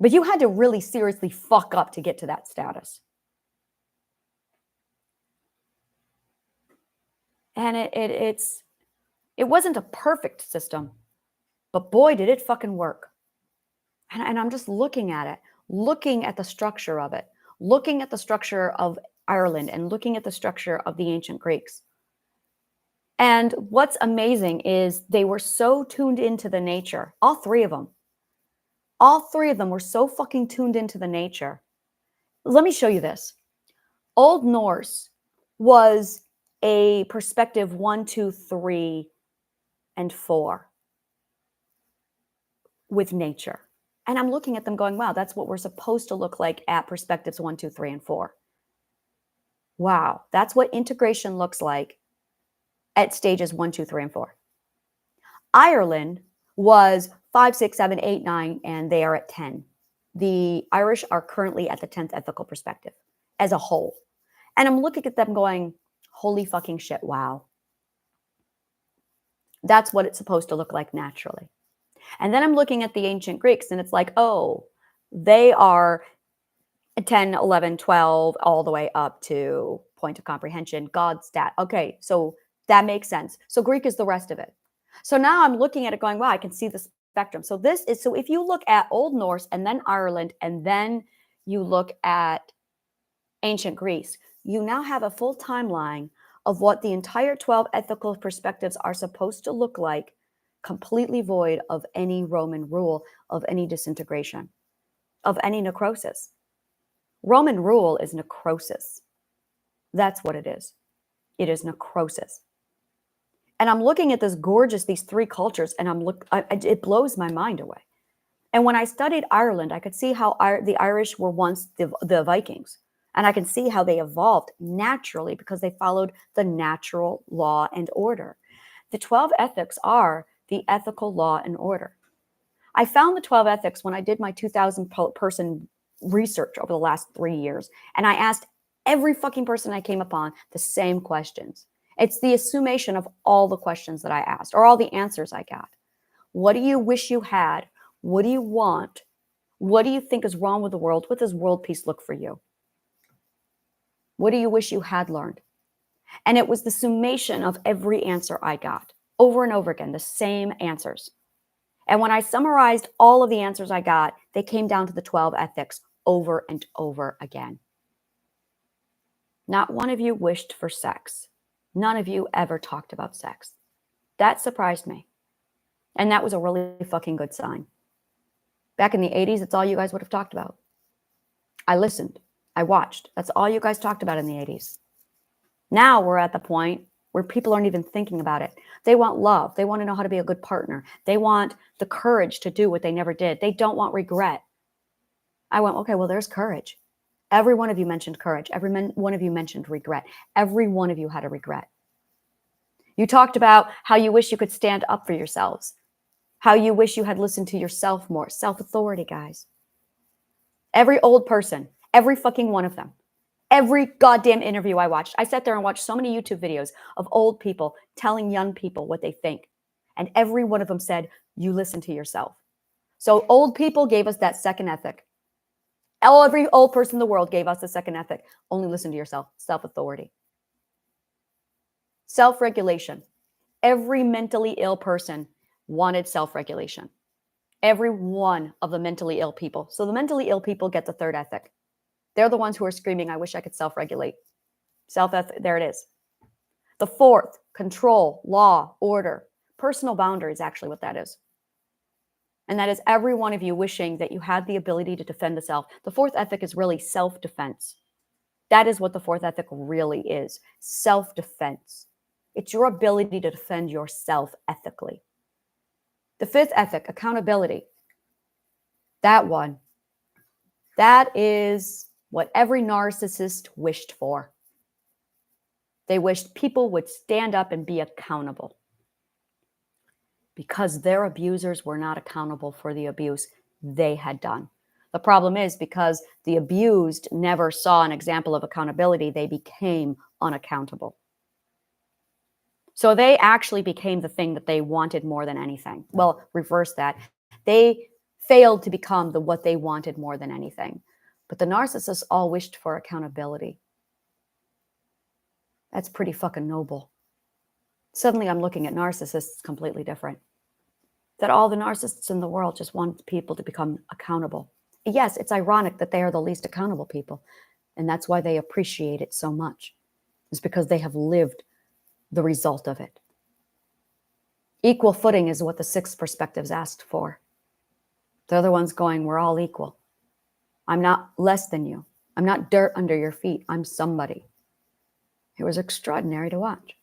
But you had to really seriously fuck up to get to that status. And it wasn't a perfect system, but boy, did it fucking work. And I'm just looking at it, looking at the structure of it, looking at the structure of Ireland and looking at the structure of the ancient Greeks. And what's amazing is they were so tuned into the nature, all three of them. All three of them were so fucking tuned into the nature. Let me show you this. Old Norse was a perspective 1, 2, 3, and 4 with nature. And I'm looking at them going, wow, that's what we're supposed to look like at perspectives 1, 2, 3, and 4. Wow, that's what integration looks like at stages 1, 2, 3, and 4. Ireland was 5, 6, 7, 8, 9, and they are at 10. The Irish are currently at the 10th ethical perspective as a whole. And I'm looking at them going, holy fucking shit, wow. That's what it's supposed to look like naturally. And then I'm looking at the ancient Greeks and it's like, oh, they are 10, 11, 12, all the way up to point of comprehension, God stat. Okay, so that makes sense. So Greek is the rest of it. So now I'm looking at it going, wow, I can see the spectrum. So if you look at Old Norse and then Ireland, and then you look at ancient Greece, you now have a full timeline of what the entire 12 ethical perspectives are supposed to look like, completely void of any Roman rule, of any disintegration, of any necrosis. Roman rule is necrosis. That's what it is. It is necrosis. And I'm looking at these three cultures, and it blows my mind away. And when I studied Ireland, I could see how the Irish were once the Vikings. And I can see how they evolved naturally because they followed the natural law and order. The 12 ethics are the ethical law and order. I found the 12 ethics when I did my 2,000 person research over the last 3 years. And I asked every fucking person I came upon the same questions. It's the summation of all the questions that I asked, or all the answers I got. What do you wish you had? What do you want? What do you think is wrong with the world? What does world peace look for you? What do you wish you had learned? And it was the summation of every answer I got, over and over again, the same answers. And when I summarized all of the answers I got, they came down to the 12 ethics over and over again. Not one of you wished for sex. None of you ever talked about sex. That surprised me. And that was a really fucking good sign. Back in the 80s, it's all you guys would have talked about. I listened. I watched. That's all you guys talked about in the 80s. Now we're at the point where people aren't even thinking about it. They want love. They want to know how to be a good partner. They want the courage to do what they never did. They don't want regret. I went, okay, well, there's courage. Every one of you mentioned courage. Every one of you mentioned regret. Every one of you had a regret. You talked about how you wish you could stand up for yourselves, how you wish you had listened to yourself more. Self-authority, guys. Every old person, every fucking one of them, every goddamn interview I watched. I sat there and watched so many YouTube videos of old people telling young people what they think. And every one of them said, you listen to yourself. So old people gave us that second ethic. Every old person in the world gave us the second ethic. Only listen to yourself. Self-authority. Self-regulation. Every mentally ill person wanted self-regulation. Every one of the mentally ill people. So the mentally ill people get the third ethic. They're the ones who are screaming, I wish I could self-regulate. Self-ethic, there it is. The fourth, control, law, order. Personal boundary is actually what that is. And that is every one of you wishing that you had the ability to defend the self. The fourth ethic is really self-defense. That is what the fourth ethic really is. Self-defense. It's your ability to defend yourself ethically. The fifth ethic, accountability. That one. That is what every narcissist wished for. They wished people would stand up and be accountable. Because their abusers were not accountable for the abuse they had done. The problem is because the abused never saw an example of accountability, they became unaccountable. So they actually became the thing that they wanted more than anything. Well, reverse that. They failed to become what they wanted more than anything. But the narcissists all wished for accountability. That's pretty fucking noble. Suddenly I'm looking at narcissists completely different. That all the narcissists in the world just want people to become accountable. Yes, it's ironic that they are the least accountable people. And that's why they appreciate it so much. It's because they have lived the result of it. Equal footing is what the sixth perspectives asked for. They're the ones going, we're all equal. I'm not less than you. I'm not dirt under your feet. I'm somebody. It was extraordinary to watch.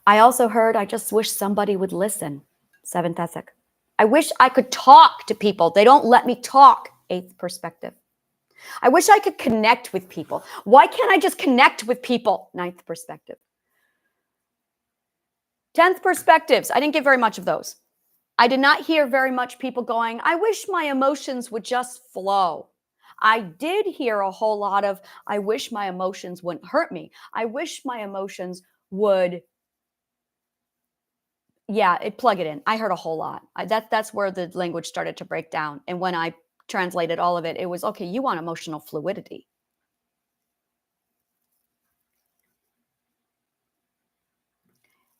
I also heard, I just wish somebody would listen. Seventh ethic. I wish I could talk to people. They don't let me talk. Eighth perspective. I wish I could connect with people. Why can't I just connect with people? Ninth perspective. 10th perspectives. I didn't get very much of those. I did not hear very much people going, I wish my emotions would just flow. I did hear a whole lot of, I wish my emotions wouldn't hurt me. I wish my emotions would, plug it in. I heard a whole lot. That's where the language started to break down. And when I translated all of it, it was, okay, you want emotional fluidity.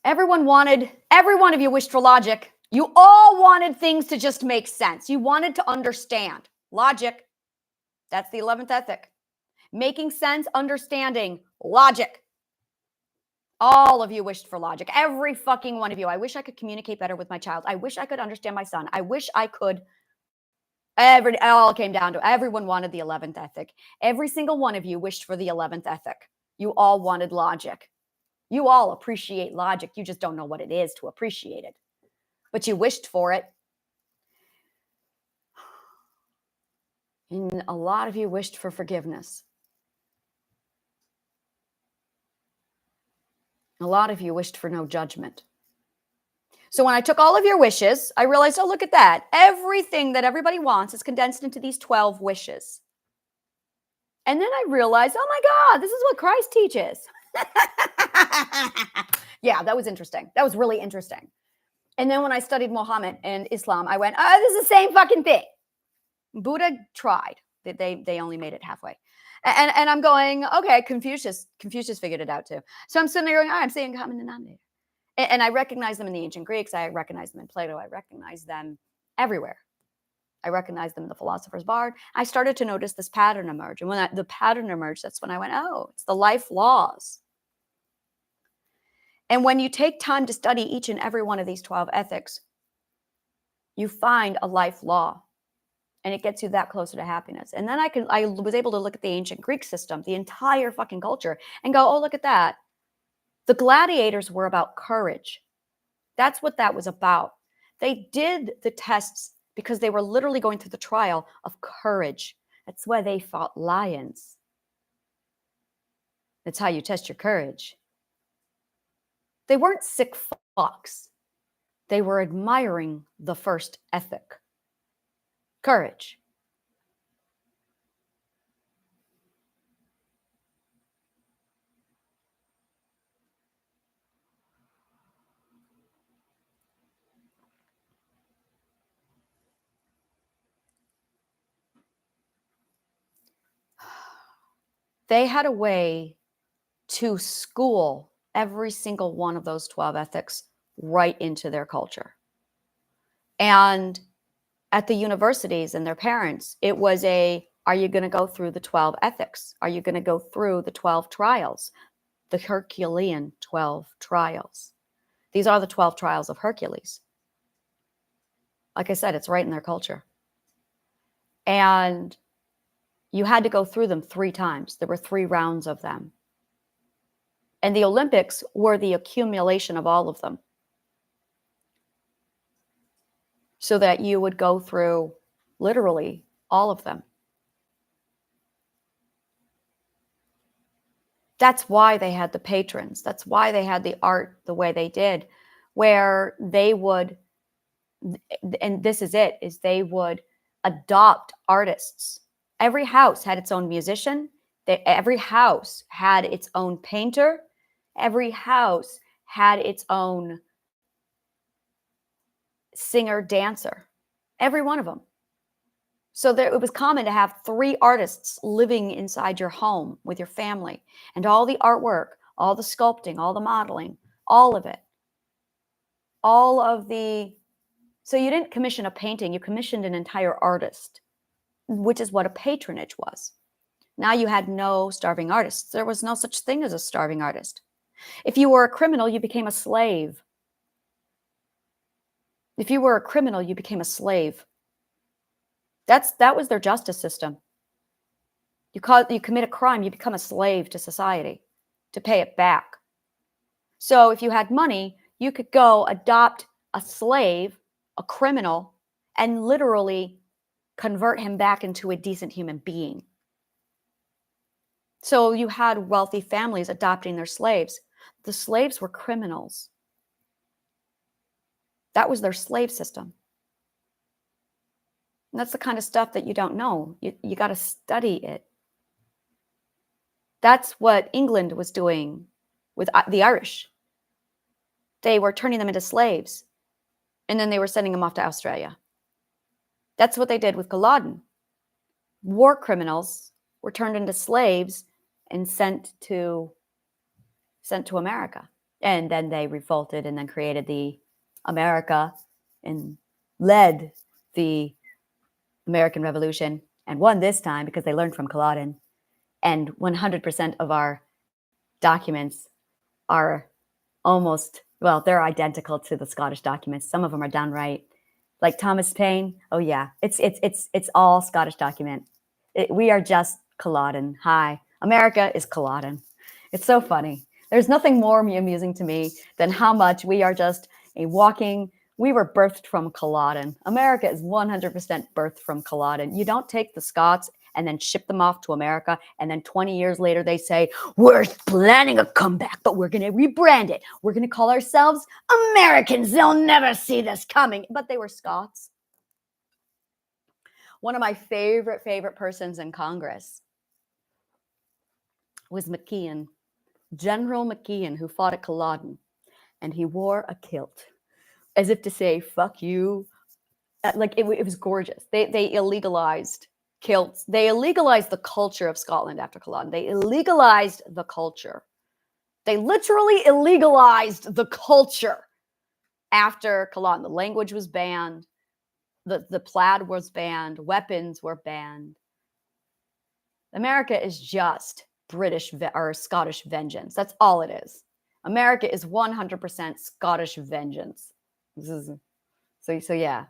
Every one of you wished for logic. You all wanted things to just make sense. You wanted to understand. Logic. That's the 11th ethic. Making sense, understanding, logic. All of you wished for logic. Every fucking one of you. I wish I could communicate better with my child. I wish I could understand my son. I wish I could. It all came down to everyone wanted the 11th ethic. Every single one of you wished for the 11th ethic. You all wanted logic. You all appreciate logic. You just don't know what it is to appreciate it. But you wished for it. And a lot of you wished for forgiveness. A lot of you wished for no judgment. So when I took all of your wishes, I realized, oh, look at that. Everything that everybody wants is condensed into these 12 wishes. And then I realized, oh my God, this is what Christ teaches. Yeah, that was interesting. That was really interesting. And then when I studied Muhammad and Islam, I went, oh, this is the same fucking thing. Buddha tried. They only made it halfway. And I'm going, okay, Confucius figured it out too. So I'm sitting there going, I'm seeing common denominator. And I recognize them in the ancient Greeks. I recognize them in Plato. I recognize them everywhere. I recognized them in the Philosopher's Bard. I started to notice this pattern emerge. And when the pattern emerged, that's when I went, oh, it's the life laws. And when you take time to study each and every one of these 12 ethics, you find a life law. And it gets you that closer to happiness. And then I was able to look at the ancient Greek system, the entire fucking culture, and go, oh, look at that. The gladiators were about courage. That's what that was about. They did the tests because they were literally going through the trial of courage. That's why they fought lions. That's how you test your courage. They weren't sick fucks. They were admiring the first ethic. Courage. They had a way to school every single one of those 12 ethics right into their culture. And at the universities and their parents, it was are you going to go through the 12 ethics? Are you going to go through the 12 trials? The Herculean 12 trials. These are the 12 trials of Hercules. Like I said, it's right in their culture. And you had to go through them 3 times. There were 3 rounds of them. And the Olympics were the accumulation of all of them. So that you would go through literally all of them. That's why they had the patrons. That's why they had the art the way they did, where they would, and this is it, is they would adopt artists. Every house had its own musician. Every house had its own painter. Every house had its own singer, dancer. Every one of them. So it was common to have 3 artists living inside your home with your family, and all the artwork, all the sculpting, all the modeling, all of it. So you didn't commission a painting, you commissioned an entire artist, which is what a patronage was. Now you had no starving artists. There was no such thing as a starving artist. If you were a criminal, you became a slave. If you were a criminal, you became a slave. That was their justice system. You commit a crime, you become a slave to society to pay it back. So if you had money, you could go adopt a slave, a criminal, and literally convert him back into a decent human being. So you had wealthy families adopting their slaves. The slaves were criminals. That was their slave system. And that's the kind of stuff that you don't know. You got to study it. That's what England was doing with the Irish. They were turning them into slaves, and then they were sending them off to Australia. That's what they did with Culloden. War criminals were turned into slaves and sent to America. And then they revolted and then created the America and led the American Revolution and won this time because they learned from Culloden. And 100% of our documents are they're identical to the Scottish documents. Some of them are done right. Like Thomas Paine, oh yeah, it's all Scottish document. We are just Culloden. Hi, America is Culloden. It's so funny. There's nothing more amusing to me than how much we are just we were birthed from Culloden. America is 100% birthed from Culloden. You don't take the Scots and then ship them off to America, and then 20 years later they say, we're planning a comeback, but we're going to rebrand it. We're going to call ourselves Americans. They'll never see this coming. But they were Scots. One of my favorite persons in Congress was McKeon, General McKeon, who fought at Culloden, and he wore a kilt as if to say, fuck you. Like it was gorgeous. They illegalized kilts. They illegalized the culture of Scotland after Culloden. They illegalized the culture. They literally illegalized the culture after Culloden. The language was banned. The plaid was banned. Weapons were banned. America is just British or Scottish vengeance. That's all it is. America is 100% Scottish vengeance. This is, so yeah.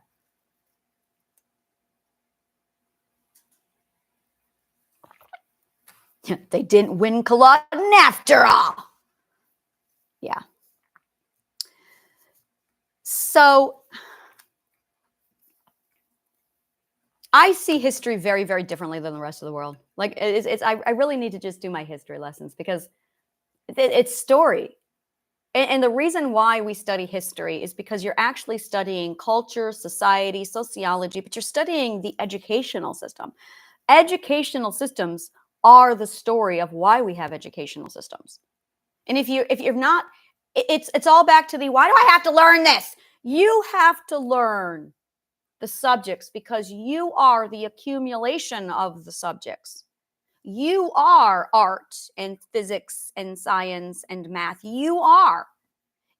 They didn't win Culloden after all. Yeah. So I see history very, very differently than the rest of the world. Like I really need to just do my history lessons because it's story. And the reason why we study history is because you're actually studying culture, society, sociology, but you're studying the educational system. Educational systems are the story of why we have educational systems. And if you're not, it's all back to the why do I have to learn this? You have to learn the subjects because you are the accumulation of the subjects. You are art and physics and science and math. You are.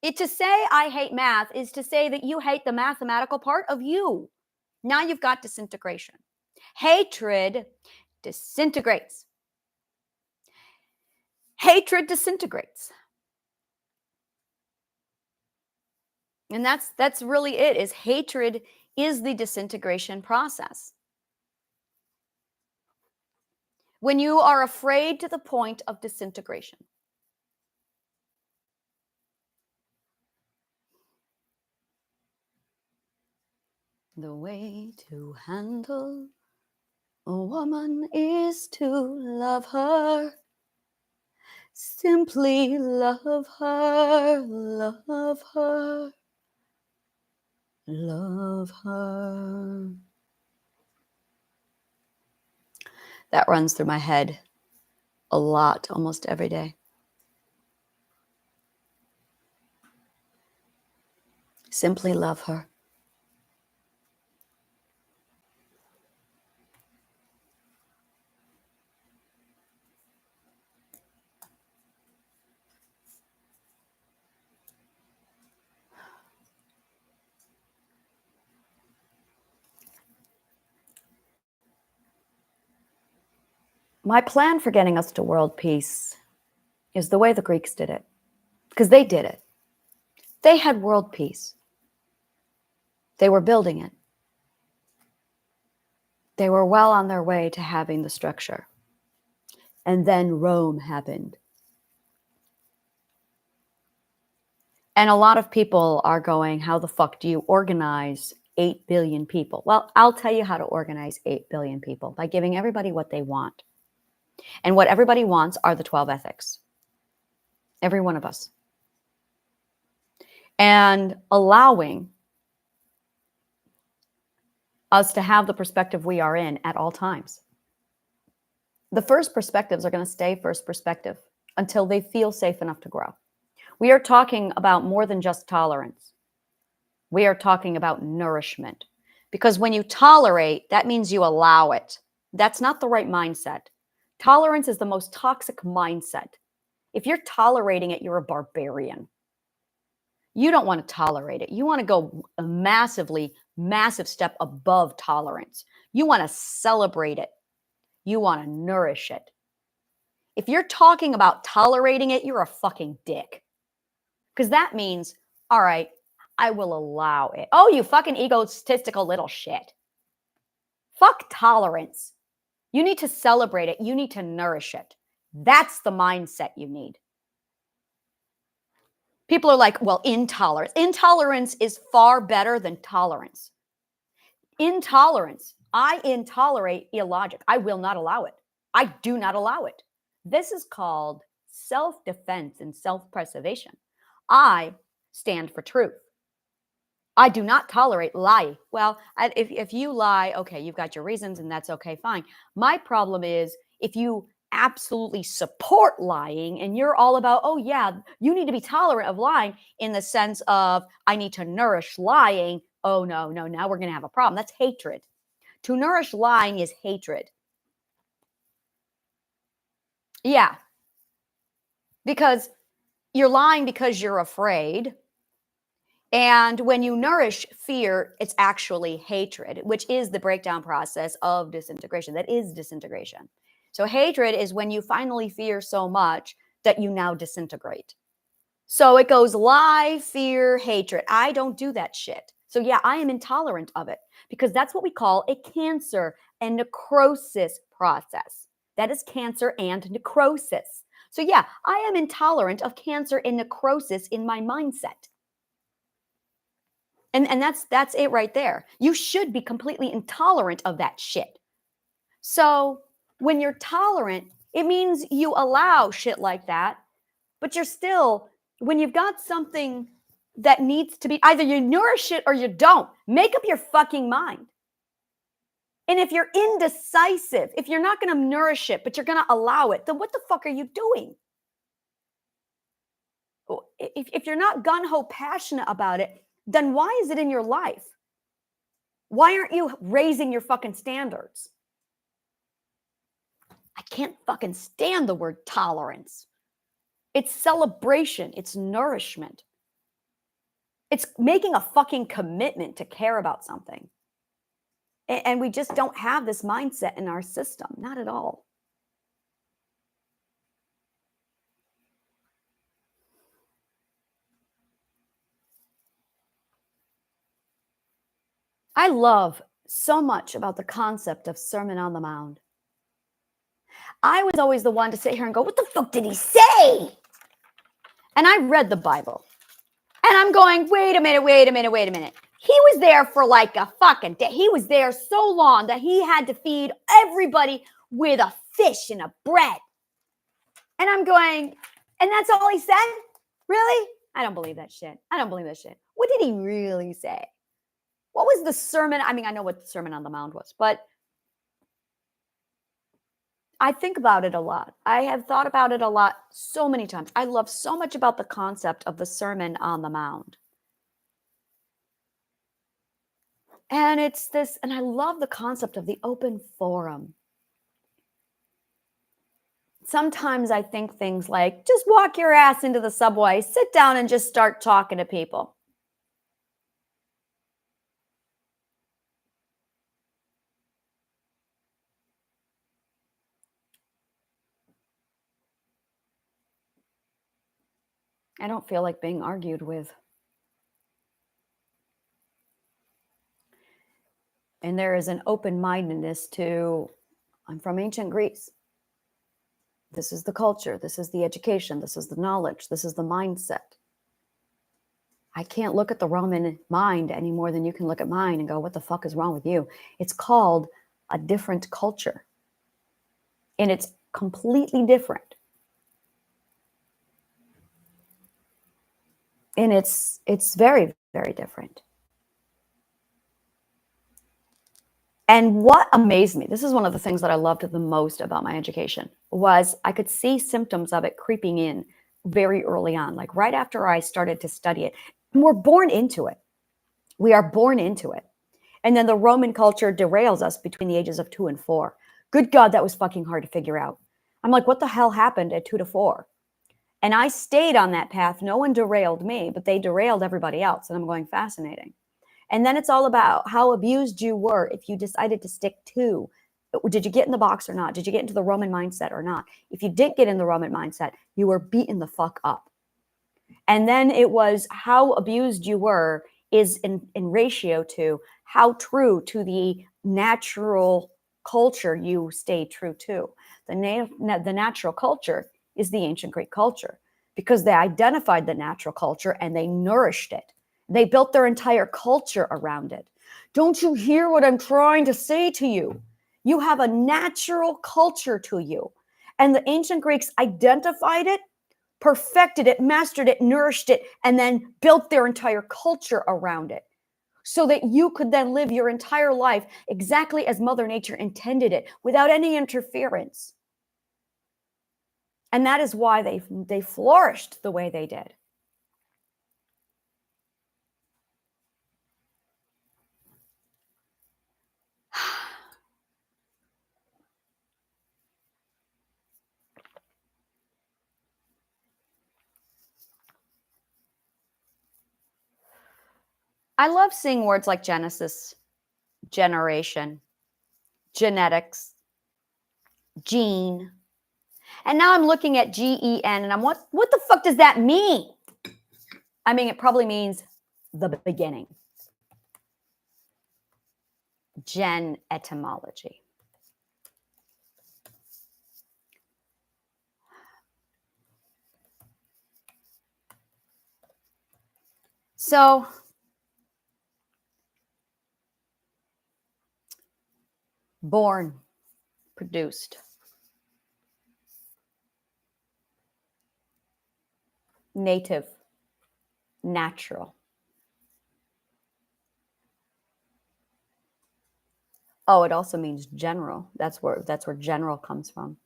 To say I hate math is to say that you hate the mathematical part of you. Now you've got disintegration. Hatred disintegrates. Hatred disintegrates. And that's really it, is hatred is the disintegration process. When you are afraid to the point of disintegration. The way to handle a woman is to love her. Simply love her, love her, love her. That runs through my head a lot, almost every day. Simply love her. My plan for getting us to world peace is the way the Greeks did it, because they did it. They had world peace. They were building it. They were well on their way to having the structure. And then Rome happened. And a lot of people are going, how the fuck do you organize 8 billion people? Well, I'll tell you how to organize 8 billion people by giving everybody what they want. And what everybody wants are the 12 ethics. Every one of us. And allowing us to have the perspective we are in at all times. The first perspectives are going to stay first perspective until they feel safe enough to grow. We are talking about more than just tolerance. We are talking about nourishment. Because when you tolerate, that means you allow it. That's not the right mindset. Tolerance is the most toxic mindset. If you're tolerating it, you're a barbarian. You don't want to tolerate it. You want to go a massive step above tolerance. You want to celebrate it. You want to nourish it. If you're talking about tolerating it, you're a fucking dick. Because that means, all right, I will allow it. Oh, you fucking egotistical little shit. Fuck tolerance. You need to celebrate it. You need to nourish it. That's the mindset you need. People are like, well, intolerance. Intolerance is far better than tolerance. Intolerance. I intolerate illogic. I will not allow it. I do not allow it. This is called self-defense and self-preservation. I stand for truth. I do not tolerate lie. Well, if you lie, okay, you've got your reasons and that's okay, fine. My problem is if you absolutely support lying and you're all about, oh yeah, you need to be tolerant of lying in the sense of I need to nourish lying. Oh no, now we're going to have a problem. That's hatred. To nourish lying is hatred. Yeah. Because you're lying because you're afraid. And when you nourish fear, it's actually hatred, which is the breakdown process of disintegration. That is disintegration. So hatred is when you finally fear so much that you now disintegrate. So it goes lie, fear, hatred. I don't do that shit. So yeah, I am intolerant of it because that's what we call a cancer and necrosis process. That is cancer and necrosis. So yeah, I am intolerant of cancer and necrosis in my mindset. And that's it right there. You should be completely intolerant of that shit. So when you're tolerant, it means you allow shit like that, but you're still, when you've got something that needs to be, either you nourish it or you don't. Make up your fucking mind. And if you're indecisive, if you're not going to nourish it, but you're going to allow it, then what the fuck are you doing? If you're not gung-ho passionate about it, then why is it in your life? Why aren't you raising your fucking standards? I can't fucking stand the word tolerance. It's celebration. It's nourishment. It's making a fucking commitment to care about something. And we just don't have this mindset in our system. Not at all. I love so much about the concept of Sermon on the Mount. I was always the one to sit here and go, what the fuck did he say? And I read the Bible. And I'm going, wait a minute. He was there for like a fucking day. He was there so long that he had to feed everybody with a fish and a bread. And I'm going, and that's all he said? Really? I don't believe that shit. What did he really say? What was the sermon? I mean, I know what the Sermon on the Mount was, but I think about it a lot. I have thought about it a lot so many times. I love so much about the concept of the Sermon on the Mount. And it's this, and I love the concept of the open forum. Sometimes I think things like, just walk your ass into the subway, sit down and just start talking to people. I don't feel like being argued with. And there is an open-mindedness to, I'm from ancient Greece. This is the culture. This is the education. This is the knowledge. This is the mindset. I can't look at the Roman mind any more than you can look at mine and go, what the fuck is wrong with you? It's called a different culture. And it's completely different. And it's very, very different. And what amazed me, this is one of the things that I loved the most about my education, was I could see symptoms of it creeping in very early on, like right after I started to study it. And we're born into it. We are born into it. And then the Roman culture derails us between the ages of 2 and 4. Good God, that was fucking hard to figure out. I'm like, what the hell happened at 2 to 4? And I stayed on that path. No one derailed me, but they derailed everybody else. And I'm going, fascinating. And then it's all about how abused you were if you decided to stick to. Did you get in the box or not? Did you get into the Roman mindset or not? If you did get in the Roman mindset, you were beaten the fuck up. And then it was how abused you were is in ratio to how true to the natural culture you stay true to. The natural culture is the ancient Greek culture because they identified the natural culture and they nourished it. They built their entire culture around it. Don't you hear what I'm trying to say to you? You have a natural culture to you. And the ancient Greeks identified it, perfected it, mastered it, nourished it, and then built their entire culture around it so that you could then live your entire life exactly as Mother Nature intended it without any interference. And that is why they flourished the way they did. I love seeing words like Genesis, generation, genetics, gene. And now I'm looking at GEN and I'm what the fuck does that mean? I mean, it probably means the beginning. Gen etymology. So born, produced. Native, natural. Oh, it also means general. That's where general comes from.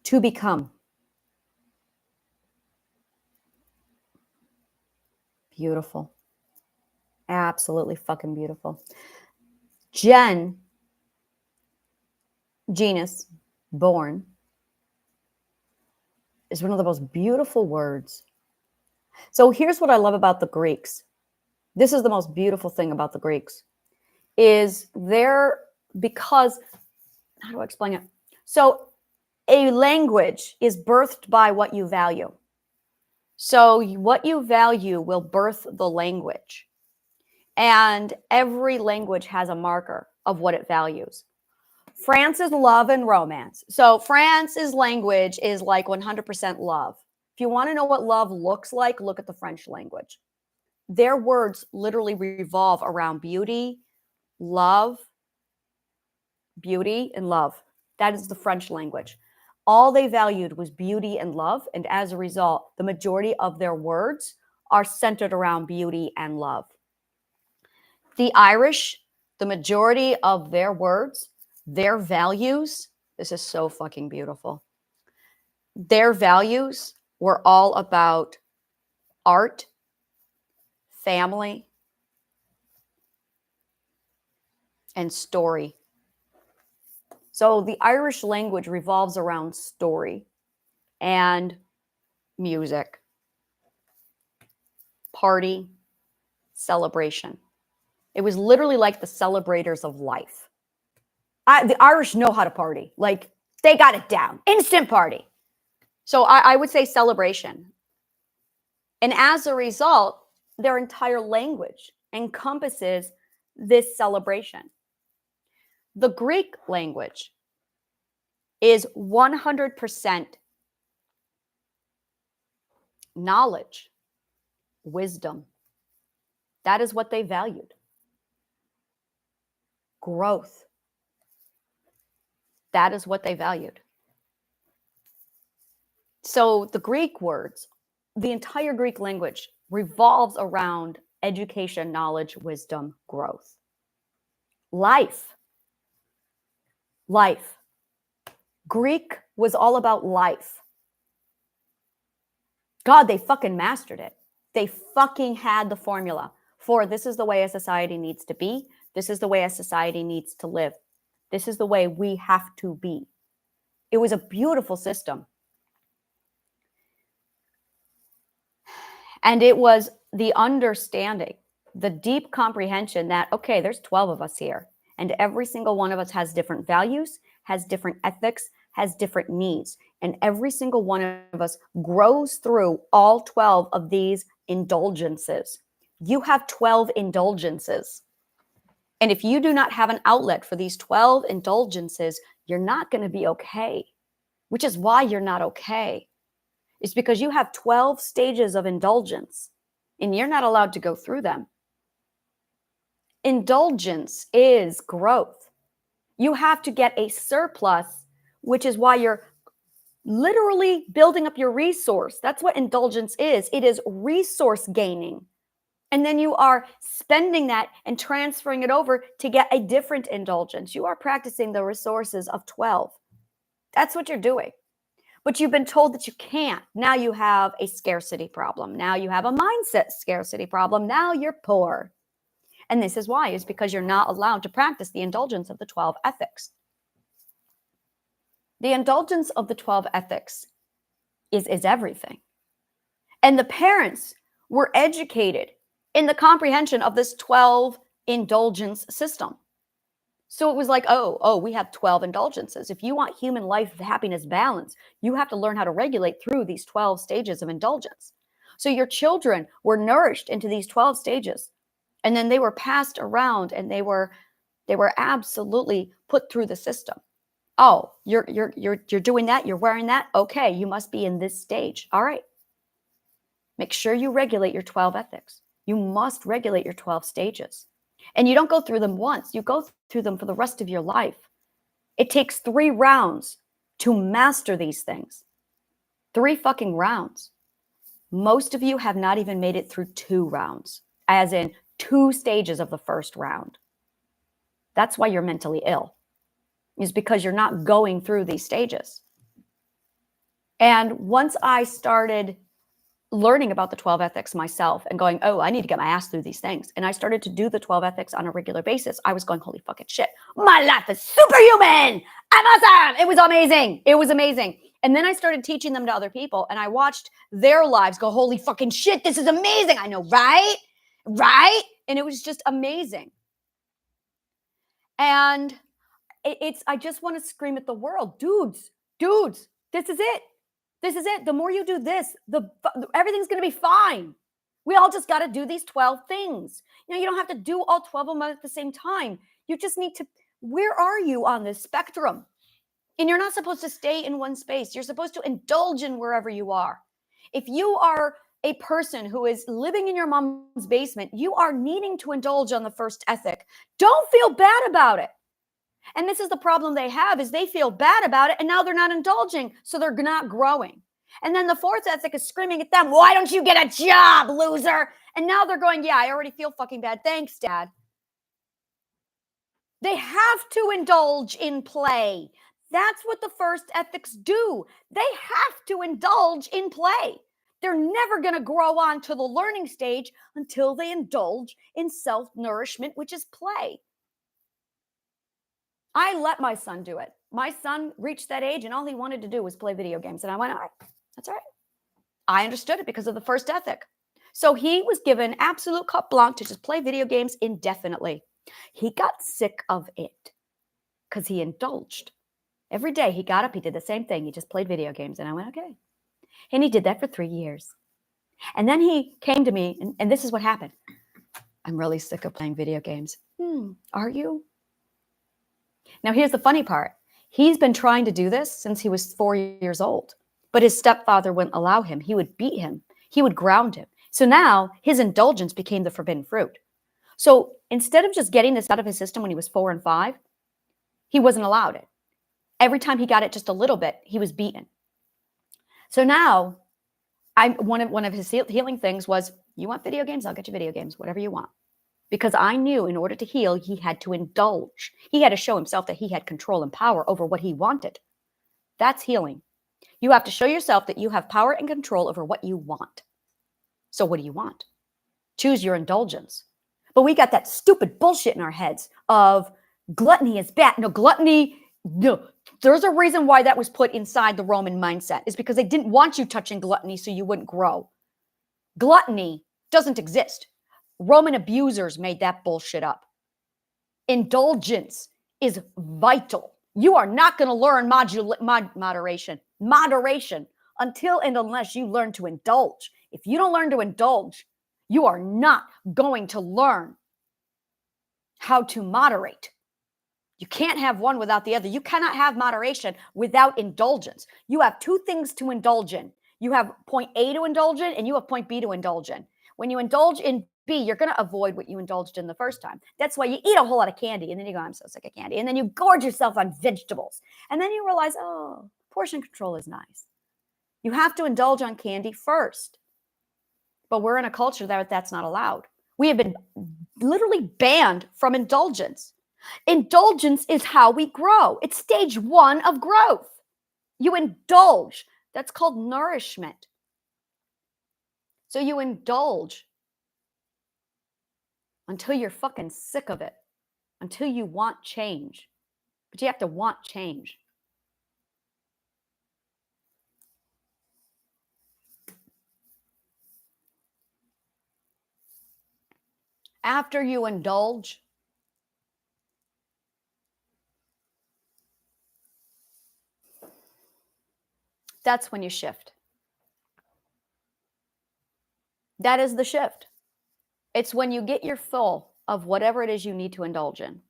To become. Beautiful. Absolutely fucking beautiful. Gen, genus, born, is one of the most beautiful words. So here's what I love about the Greeks. This is the most beautiful thing about the Greeks is because, how do I explain it? So a language is birthed by what you value. So what you value will birth the language. And every language has a marker of what it values. France is love and romance. So France's language is like 100% love. If you want to know what love looks like, look at the French language. Their words literally revolve around beauty, love, beauty, and love. That is the French language. All they valued was beauty and love. And as a result, the majority of their words are centered around beauty and love. The Irish, the majority of their words, their values, this is so fucking beautiful. Their values were all about art, family, and story. So the Irish language revolves around story and music, party, celebration. It was literally like the celebrators of life. The Irish know how to party. Like, they got it down. Instant party. So I would say celebration. And as a result, their entire language encompasses this celebration. The Greek language is 100% knowledge, wisdom. That is what they valued. Growth. That is what they valued. So the Greek words, the entire Greek language revolves around education, knowledge, wisdom, growth. Life. Life. Greek was all about life. God, they fucking mastered it. They fucking had the formula for this is the way a society needs to be. This is the way a society needs to live. This is the way we have to be. It was a beautiful system. And it was the understanding, the deep comprehension that, okay, there's 12 of us here. And every single one of us has different values, has different ethics, has different needs. And every single one of us grows through all 12 of these indulgences. You have 12 indulgences. And if you do not have an outlet for these 12 indulgences, you're not going to be okay, which is why you're not okay. It's because you have 12 stages of indulgence and you're not allowed to go through them. Indulgence is growth. You have to get a surplus, which is why you're literally building up your resource. That's what indulgence is. It is resource gaining. And then you are spending that and transferring it over to get a different indulgence. You are practicing the resources of 12. That's what you're doing. But you've been told that you can't. Now you have a scarcity problem. Now you have a mindset scarcity problem. Now you're poor. And this is why, is because you're not allowed to practice the indulgence of the 12 ethics. The indulgence of the 12 ethics is everything. And the parents were educated in the comprehension of this 12 indulgence system. So it was like, oh, we have 12 indulgences. If you want human life, happiness, balance, you have to learn how to regulate through these 12 stages of indulgence. So your children were nourished into these 12 stages, and then they were passed around, and they were absolutely put through the system. Oh, you're doing that, you're wearing that. Okay, you must be in this stage. All right. Make sure you regulate your 12 ethics. You must regulate your 12 stages. And you don't go through them once, you go through them for the rest of your life. It takes 3 rounds to master these things. 3 fucking rounds. Most of you have not even made it through 2 rounds, as in 2 stages of the first round. That's why you're mentally ill, is because you're not going through these stages. And once I started learning about the 12 ethics myself and going, oh, I need to get my ass through these things, and I started to do the 12 ethics on a regular basis, I was going, holy fucking shit, my life is superhuman. I'm awesome. It was amazing. It was amazing. And then I started teaching them to other people, and I watched their lives go, holy fucking shit, this is amazing. I know, right? Right? And it was just amazing. And I just want to scream at the world, dudes, this is it. This is it. The more you do this, everything's going to be fine. We all just got to do these 12 things. You know, you don't have to do all 12 of them at the same time. You just need to, where are you on this spectrum? And you're not supposed to stay in one space. You're supposed to indulge in wherever you are. If you are a person who is living in your mom's basement, you are needing to indulge on the first ethic. Don't feel bad about it. And this is the problem they have, is they feel bad about it, and now they're not indulging, so they're not growing. And then the 4th ethic is screaming at them, why don't you get a job, loser? And now they're going, yeah, I already feel fucking bad. Thanks, Dad. They have to indulge in play. That's what the first ethics do. They have to indulge in play. They're never going to grow on to the learning stage until they indulge in self-nourishment, which is play. I let my son do it. My son reached that age, and all he wanted to do was play video games. And I went, all right, that's all right. I understood it because of the first ethic. So he was given absolute carte blanche to just play video games indefinitely. He got sick of it because he indulged. Every day he got up, he did the same thing. He just played video games. And I went, okay. And he did that for 3 years. And then he came to me, and this is what happened. I'm really sick of playing video games. Are you? Now, here's the funny part. He's been trying to do this since he was 4 years old, but his stepfather wouldn't allow him. He would beat him. He would ground him. So now his indulgence became the forbidden fruit. So instead of just getting this out of his system when he was 4 and 5, he wasn't allowed it. Every time he got it just a little bit, he was beaten. So now one of his healing things was, you want video games? I'll get you video games, whatever you want. Because I knew in order to heal, he had to indulge. He had to show himself that he had control and power over what he wanted. That's healing. You have to show yourself that you have power and control over what you want. So what do you want? Choose your indulgence. But we got that stupid bullshit in our heads of gluttony is bad. No, gluttony, no. There's a reason why that was put inside the Roman mindset, is because they didn't want you touching gluttony so you wouldn't grow. Gluttony doesn't exist. Roman abusers made that bullshit up. Indulgence is vital. You are not going to learn moderation until and unless you learn to indulge. If you don't learn to indulge, you are not going to learn how to moderate. You can't have one without the other. You cannot have moderation without indulgence. You have 2 things to indulge in. You have point A to indulge in, and you have point B to indulge in. When you indulge in B, you're going to avoid what you indulged in the first time. That's why you eat a whole lot of candy, and then you go, I'm so sick of candy. And then you gorge yourself on vegetables. And then you realize, oh, portion control is nice. You have to indulge on candy first. But we're in a culture that's not allowed. We have been literally banned from indulgence. Indulgence is how we grow. It's stage 1 of growth. You indulge. That's called nourishment. So you indulge until you're fucking sick of it, until you want change. But you have to want change. After you indulge, that's when you shift. That is the shift. It's when you get your full of whatever it is you need to indulge in.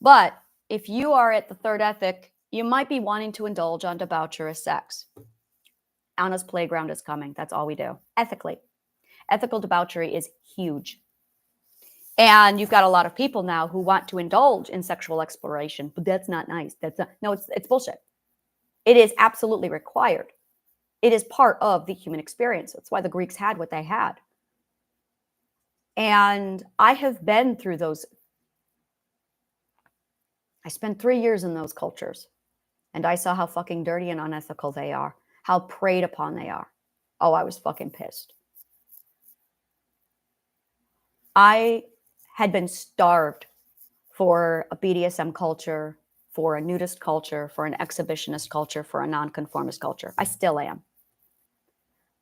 But if you are at the third ethic, you might be wanting to indulge on debaucherous sex. Anna's playground is coming. That's all we do. Ethically. Ethical debauchery is huge. And you've got a lot of people now who want to indulge in sexual exploration, but that's not nice. It's bullshit. It is absolutely required. It is part of the human experience. That's why the Greeks had what they had. And I have been through those. I spent 3 years in those cultures, and I saw how fucking dirty and unethical they are, how preyed upon they are. Oh, I was fucking pissed. I had been starved for a BDSM culture, for a nudist culture, for an exhibitionist culture, for a nonconformist culture. I still am.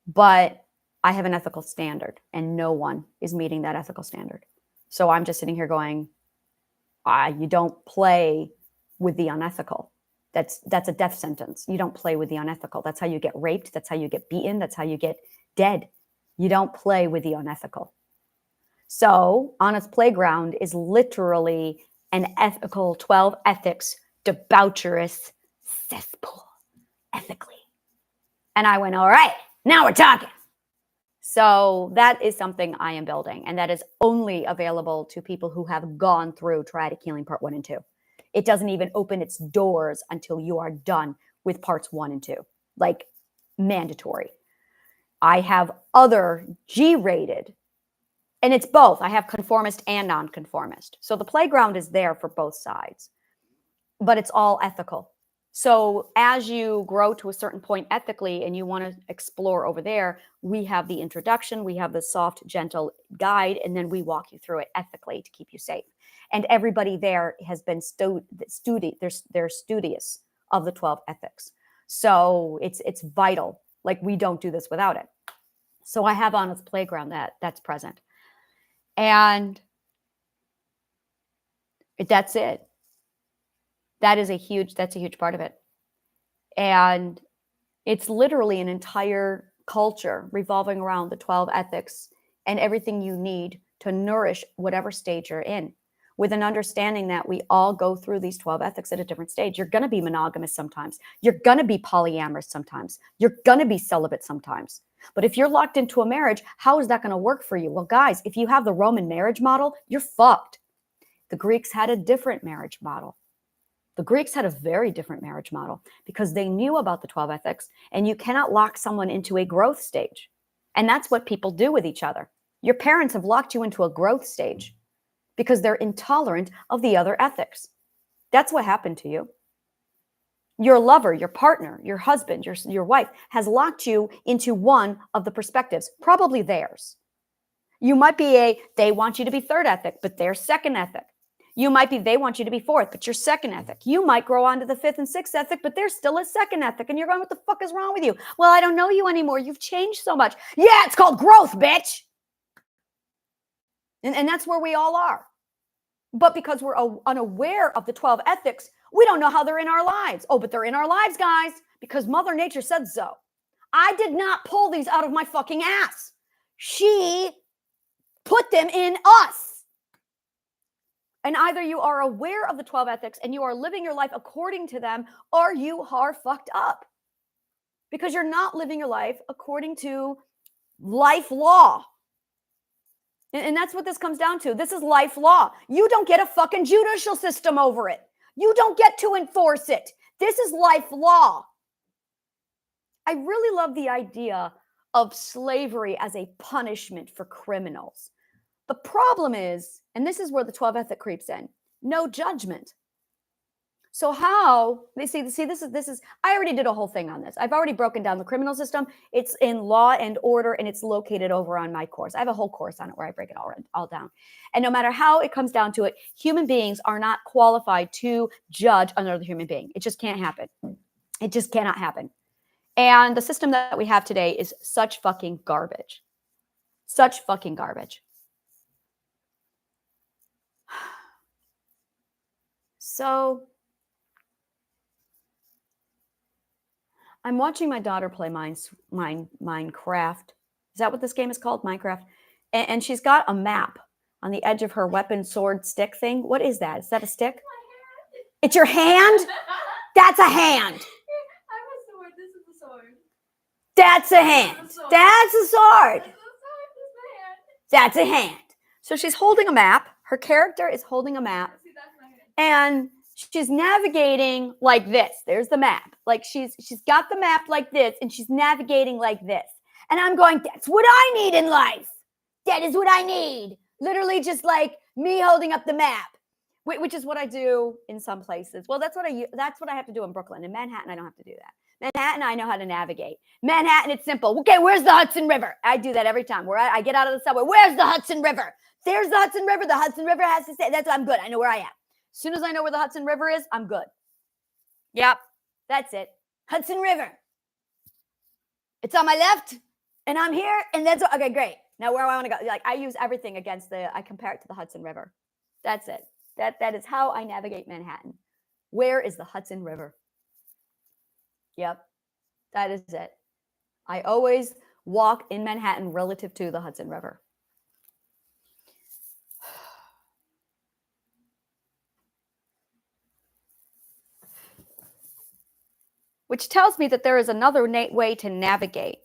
But I have an ethical standard, and no one is meeting that ethical standard. So I'm just sitting here going, you don't play with the unethical. That's a death sentence. You don't play with the unethical. That's how you get raped. That's how you get beaten. That's how you get dead. You don't play with the unethical. So Anna's playground is literally an ethical 12 ethics debaucherous cesspool, ethically. And I went, all right, now we're talking. So that is something I am building, and that is only available to people who have gone through Triadic Healing Part 1 and 2. It doesn't even open its doors until you are done with Parts 1 and 2, like mandatory. I have other G-rated, and it's both. I have conformist and nonconformist. So the playground is there for both sides, but it's all ethical. So as you grow to a certain point ethically and you want to explore over there, we have the introduction, we have the soft, gentle guide, and then we walk you through it ethically to keep you safe. And everybody there has been they're studious of the 12 ethics. So it's vital. Like, we don't do this without it. So I have Anna's playground that's present. And that's it. That's a huge part of it. And it's literally an entire culture revolving around the 12 ethics and everything you need to nourish whatever stage you're in, with an understanding that we all go through these 12 ethics at a different stage. You're going to be monogamous sometimes. You're going to be polyamorous sometimes. You're going to be celibate sometimes. But if you're locked into a marriage, how is that going to work for you? Well, guys, if you have the Roman marriage model, you're fucked. The Greeks had a different marriage model. The Greeks had a very different marriage model because they knew about the 12 ethics, and you cannot lock someone into a growth stage. And that's what people do with each other. Your parents have locked you into a growth stage because they're intolerant of the other ethics. That's what happened to you. Your lover, your partner, your husband, your wife has locked you into one of the perspectives, probably theirs. You might be they want you to be third ethic, but they're second ethic. You might be, they want you to be fourth, but you're second ethic. You might grow on to the fifth and sixth ethic, but they're still a second ethic. And you're going, what the fuck is wrong with you? Well, I don't know you anymore. You've changed so much. Yeah, it's called growth, bitch. And that's where we all are. But because we're unaware of the 12 ethics, we don't know how they're in our lives. Oh, but they're in our lives, guys, because Mother Nature said so. I did not pull these out of my fucking ass. She put them in us. And either you are aware of the 12 ethics and you are living your life according to them, or you are fucked up. Because you're not living your life according to life law. And that's what this comes down to. This is life law. You don't get a fucking judicial system over it. You don't get to enforce it. This is life law. I really love the idea of slavery as a punishment for criminals. The problem is, and this is where the 12 ethic creeps in, no judgment. So how, this is, I already did a whole thing on this. I've already broken down the criminal system. It's in Law and Order, and it's located over on my course. I have a whole course on it where I break it all down. And no matter how it comes down to it, human beings are not qualified to judge another human being. It just can't happen. It just cannot happen. And the system that we have today is such fucking garbage. Such fucking garbage. So I'm watching my daughter play Minecraft. Is that what this game is called? Minecraft. And she's got a map on the edge of her weapon, sword, stick thing. What is that? Is that a stick? It's your hand? That's a hand. I'm a sword. This is a sword. That's a hand. That's a sword. That's a hand. So she's holding a map. Her character is holding a map. See, that's my hand. And she's navigating like this. There's the map. Like she's got the map like this, and she's navigating like this. And I'm going, that's what I need in life. That is what I need. Literally just like me holding up the map, which is what I do in some places. Well, that's what I have to do in Brooklyn. In Manhattan, I don't have to do that. Manhattan, I know how to navigate. Manhattan, it's simple. Okay, where's the Hudson River? I do that every time. Where I get out of the subway. Where's the Hudson River? There's the Hudson River. The Hudson River has to say, that's what I'm good. I know where I am. As soon as I know where the Hudson River is, I'm good. Yep, that's it. Hudson River. It's on my left, and I'm here, and that's okay, great. Now where do I want to go? Like I use everything I compare it to the Hudson River. That's it. That is how I navigate Manhattan. Where is the Hudson River? Yep, that is it. I always walk in Manhattan relative to the Hudson River. Which tells me that there is another way to navigate.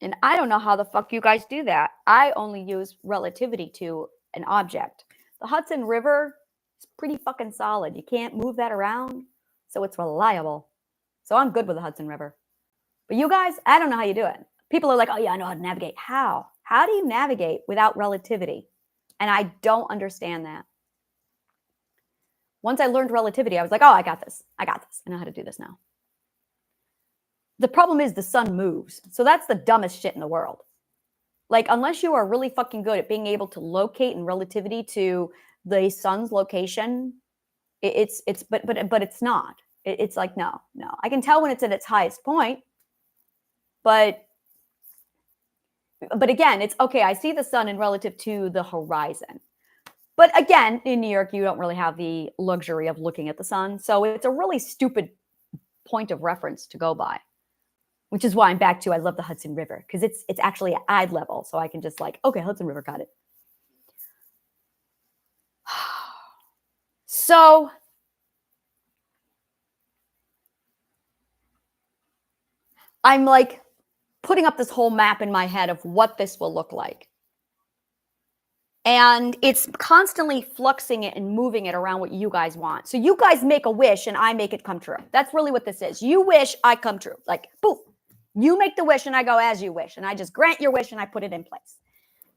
And I don't know how the fuck you guys do that. I only use relativity to an object. The Hudson River is pretty fucking solid. You can't move that around, so it's reliable. So I'm good with the Hudson River. But you guys, I don't know how you do it. People are like, oh yeah, I know how to navigate. How? How do you navigate without relativity? And I don't understand that. Once I learned relativity, I was like, oh, I got this. I know how to do this now. The problem is the sun moves. So that's the dumbest shit in the world. Like, unless you are really fucking good at being able to locate in relativity to the sun's location, but it's not. It's like, no. I can tell when it's at its highest point, but again, it's okay. I see the sun in relative to the horizon. But again, in New York, you don't really have the luxury of looking at the sun. So it's a really stupid point of reference to go by. Which is why I'm back to, I love the Hudson River, because it's actually at eye level. So I can just like, okay, Hudson River, got it. So I'm like putting up this whole map in my head of what this will look like. And it's constantly fluxing it and moving it around what you guys want. So you guys make a wish and I make it come true. That's really what this is. You wish, I come true. Like, boom. You make the wish and I go as you wish. And I just grant your wish and I put it in place.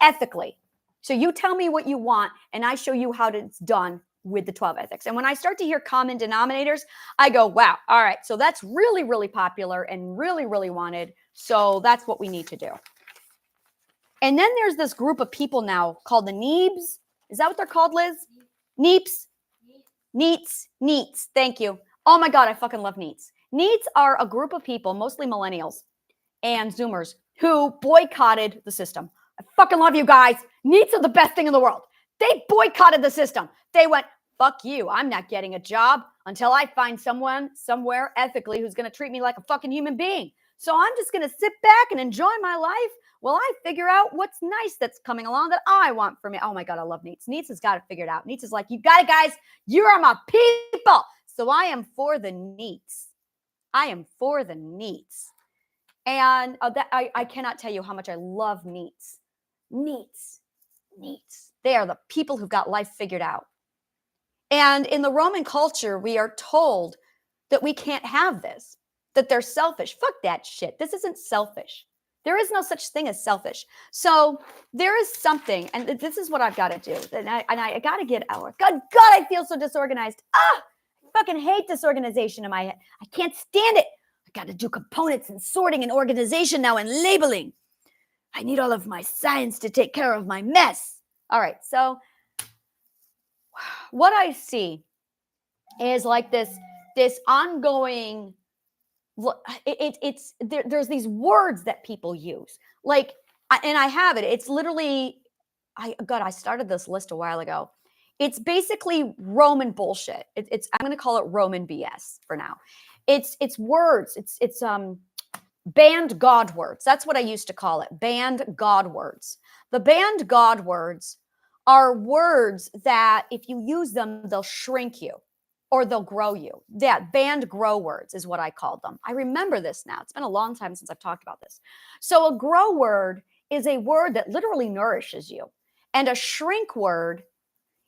Ethically. So you tell me what you want and I show you how it's done with the 12 ethics. And when I start to hear common denominators, I go, wow, all right. So that's really, really popular and really, really wanted. So that's what we need to do. And then there's this group of people now called the Neebs. Is that what they're called, Liz? Neeps? Neets. Thank you. Oh my God, I fucking love Neets. Neets are a group of people, mostly millennials and Zoomers, who boycotted the system. I fucking love you guys. Neets are the best thing in the world. They boycotted the system. They went, fuck you. I'm not getting a job until I find someone somewhere ethically who's going to treat me like a fucking human being. So I'm just going to sit back and enjoy my life while I figure out what's nice that's coming along that I want for me. Oh my God, I love Neets. Neets has got it figured out. Neets is like, you got it, guys. You are my people. So I am for the Neets. I am for the Neets. And I cannot tell you how much I love Neets. Neets. They are the people who've got life figured out. And in the Roman culture, we are told that we can't have this, that they're selfish. Fuck that shit. This isn't selfish. There is no such thing as selfish. So there is something, and this is what I've got to do. And I got to get out. God, I feel so disorganized. I fucking hate disorganization in my head. I can't stand it. I got to do components and sorting and organization now and labeling. I need all of my science to take care of my mess. All right. So what I see is like this ongoing, there's these words that people use. Like, and I have it. It's literally, I started this list a while ago. It's basically Roman bullshit. I'm going to call it Roman BS for now. It's words. It's banned God words. That's what I used to call it. Banned God words. The banned God words are words that if you use them, they'll shrink you or they'll grow you. Yeah, banned grow words is what I called them. I remember this now. It's been a long time since I've talked about this. So a grow word is a word that literally nourishes you. And a shrink word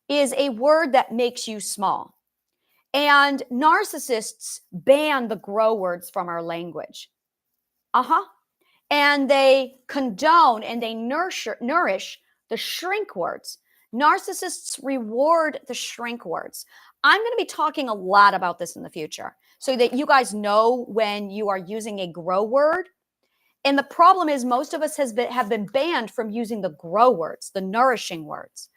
is a word that makes you small. And narcissists ban the grow words from our language. And they condone and they nourish the shrink words. Narcissists reward the shrink words. I'm going to be talking a lot about this in the future so that you guys know when you are using a grow word. And the problem is most of us have been banned from using the grow words, the nourishing words.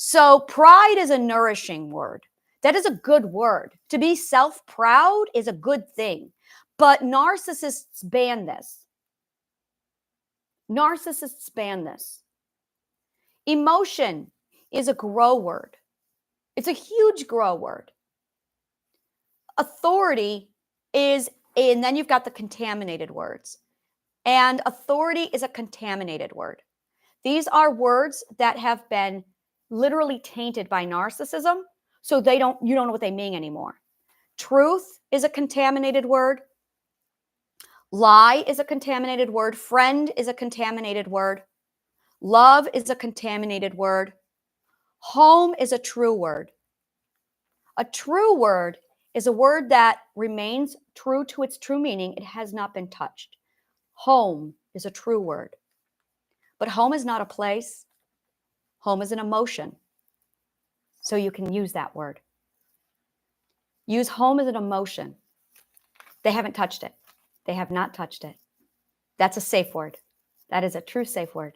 So pride is a nourishing word. That is a good word. To be self-proud is a good thing. But narcissists ban this. Narcissists ban this. Emotion is a grow word. It's a huge grow word. Authority is, and then you've got the contaminated words. And authority is a contaminated word. These are words that have been literally tainted by narcissism, so you don't know what they mean anymore. Truth is a contaminated word. Lie is a contaminated word. Friend is a contaminated word. Love is a contaminated word. Home is a true word. A true word is a word that remains true to its true meaning. It has not been touched. Home is a true word. But home is not a place. Home is an emotion. So you can use that word. Use home as an emotion. They haven't touched it. They have not touched it. That's a safe word. That is a true safe word.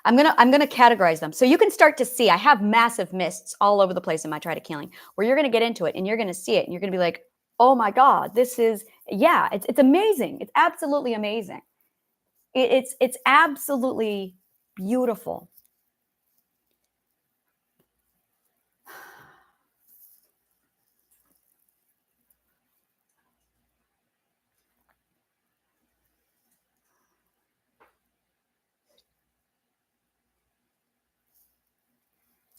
I'm gonna categorize them. So you can start to see, I have massive lists all over the place in my Try to Killing, where you're gonna get into it and you're gonna see it and you're gonna be like, oh my God, this is, yeah, it's amazing. It's absolutely amazing. It's absolutely beautiful.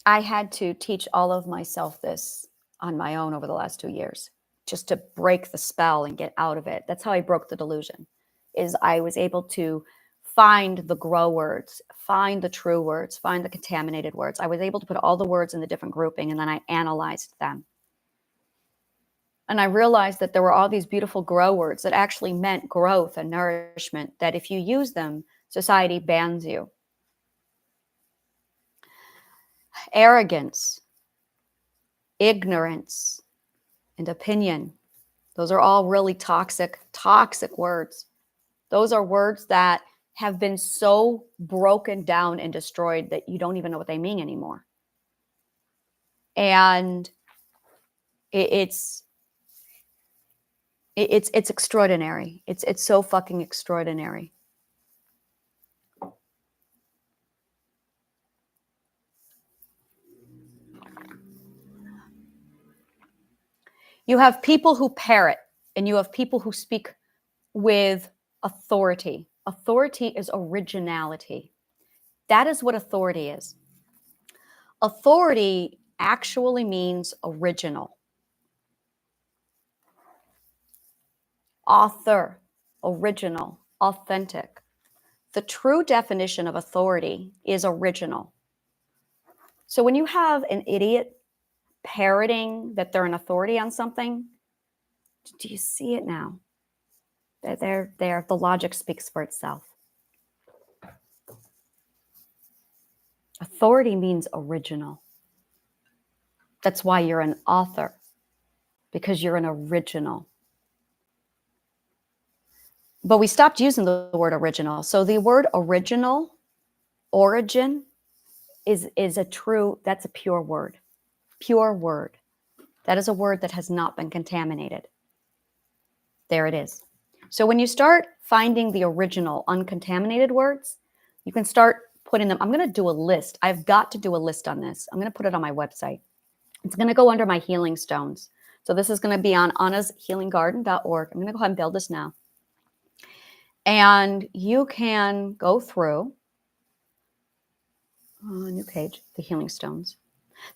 I had to teach all of myself this on my own over the last 2 years, just to break the spell and get out of it. That's how I broke the delusion, is I was able to find the grow words, find the true words, find the contaminated words. I was able to put all the words in the different grouping, and then I analyzed them. And I realized that there were all these beautiful grow words that actually meant growth and nourishment, that if you use them, society bans you. Arrogance, ignorance, and opinion. Those are all really toxic words. Those are words that have been so broken down and destroyed that you don't even know what they mean anymore. And it's extraordinary. It's so fucking extraordinary. You have people who parrot, and you have people who speak with authority. Authority is originality. That is what authority is. Authority actually means original. Author, original, authentic. The true definition of authority is original. So when you have an idiot parroting that they're an authority on something, do you see it now? They're there. The logic speaks for itself. Authority means original. That's why you're an author, because you're an original. But we stopped using the word original. So the word original, origin, is a true, that's a pure word. Pure word. That is a word that has not been contaminated. There it is. So when you start finding the original uncontaminated words, You can start putting them. I'm going to do a list. I've got to do a list on this. I'm going to put it on my website. It's going to go under my healing stones. So this is going to be on annashealinggarden.org. I'm going to go ahead and build this now. And you can go through, new page, the healing stones.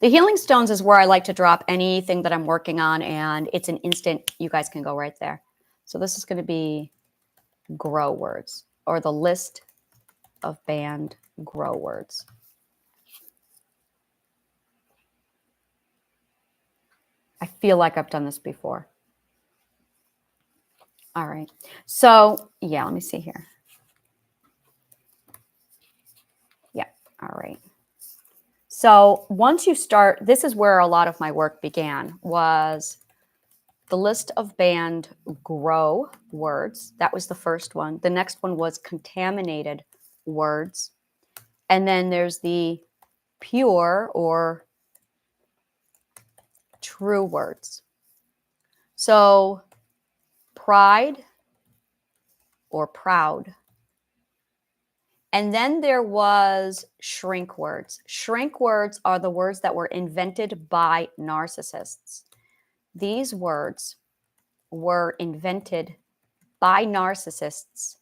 The healing stones is where I like to drop anything that I'm working on, and it's an instant. You guys can go right there. So this is going to be grow words, or the list of banned grow words. I feel like I've done this before. All right. So yeah, let me see here. Yeah. All right. So once you start, this is where a lot of my work began, was the list of banned grow words. That was the first one. The next one was contaminated words. And then there's the pure or true words. So pride or proud. And then there was shrink words. Shrink words are the words that were invented by narcissists. These words were invented by narcissists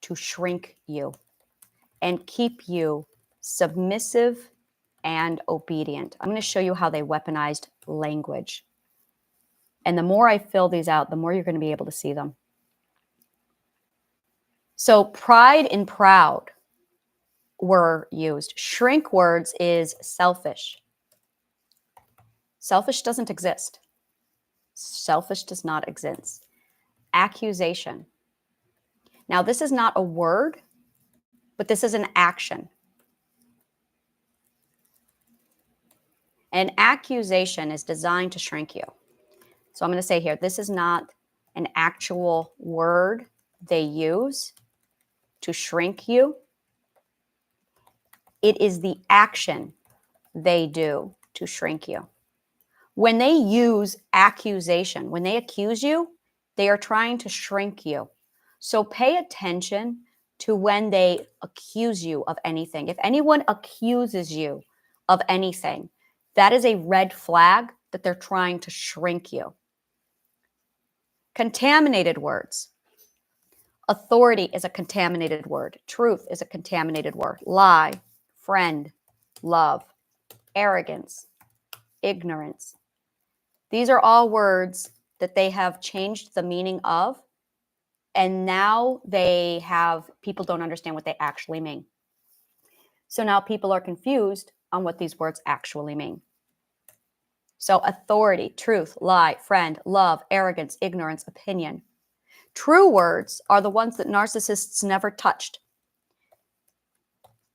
to shrink you and keep you submissive and obedient. I'm going to show you how they weaponized language. And the more I fill these out, the more you're going to be able to see them. So pride and proud were used. Shrink words is selfish. Selfish doesn't exist. Selfish does not exist. Accusation. Now, this is not a word, but this is an action. An accusation is designed to shrink you. So I'm going to say here, this is not an actual word they use to shrink you. It is the action they do to shrink you. When they use accusation, when they accuse you, they are trying to shrink you. So pay attention to when they accuse you of anything. If anyone accuses you of anything, that is a red flag that they're trying to shrink you. Contaminated words. Authority is a contaminated word. Truth is a contaminated word. Lie, friend, love, arrogance, ignorance. These are all words that they have changed the meaning of, and now people don't understand what they actually mean. So now people are confused on what these words actually mean. So authority, truth, lie, friend, love, arrogance, ignorance, opinion. True words are the ones that narcissists never touched.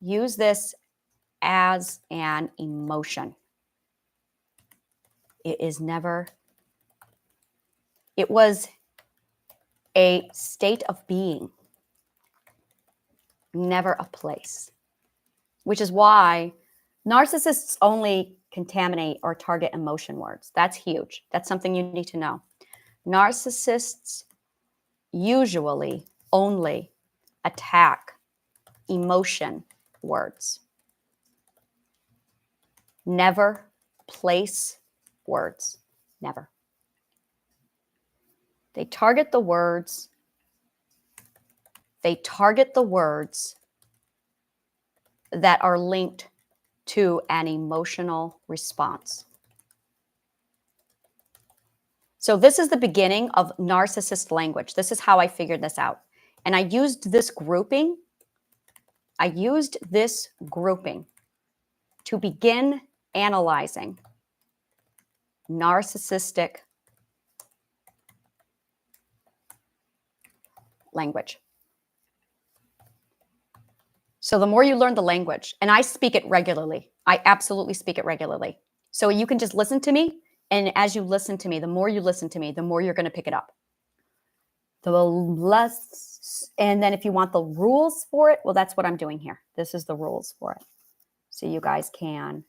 Use this as an emotion. It was a state of being, never a place, which is why narcissists only contaminate or target emotion words. That's huge. That's something you need to know. Narcissists usually only attack emotion words, never place words, never. They target the words. They target the words that are linked to an emotional response. So this is the beginning of narcissist language. This is how I figured this out. And I used this grouping. To begin analyzing narcissistic language. So the more you learn the language, and I speak it regularly, I absolutely speak it regularly. So you can just listen to me, and as you listen to me, the more you listen to me, the more you're going to pick it up. The less, and then if you want the rules for it, well, that's what I'm doing here. This is the rules for it. So you guys can,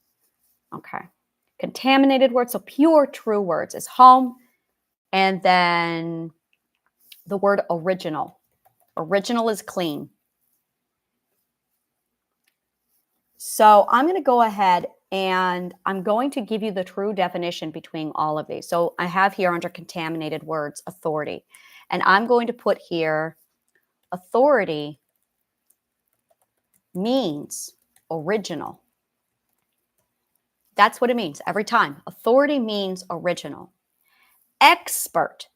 okay. Contaminated words, so pure true words is home, and then the word original. Original is clean. So I'm going to go ahead and I'm going to give you the true definition between all of these. So I have here under contaminated words, authority. And I'm going to put here, authority means original. That's what it means every time. Authority means original. Expert.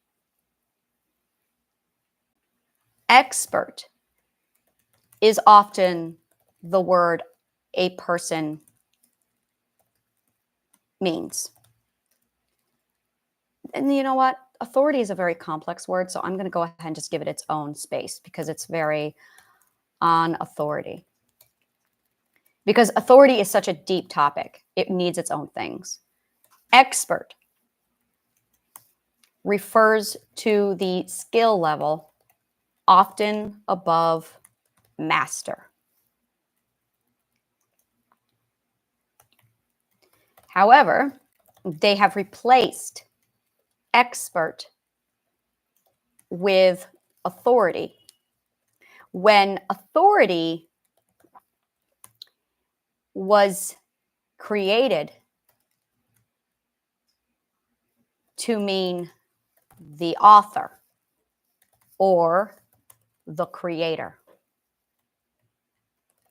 Expert is often the word a person means. And you know what? Authority is a very complex word, so I'm going to go ahead and just give it its own space because it's very on authority. Because authority is such a deep topic. It needs its own things. Expert refers to the skill level often above master. However, they have replaced expert with authority. When authority was created to mean the author or the creator,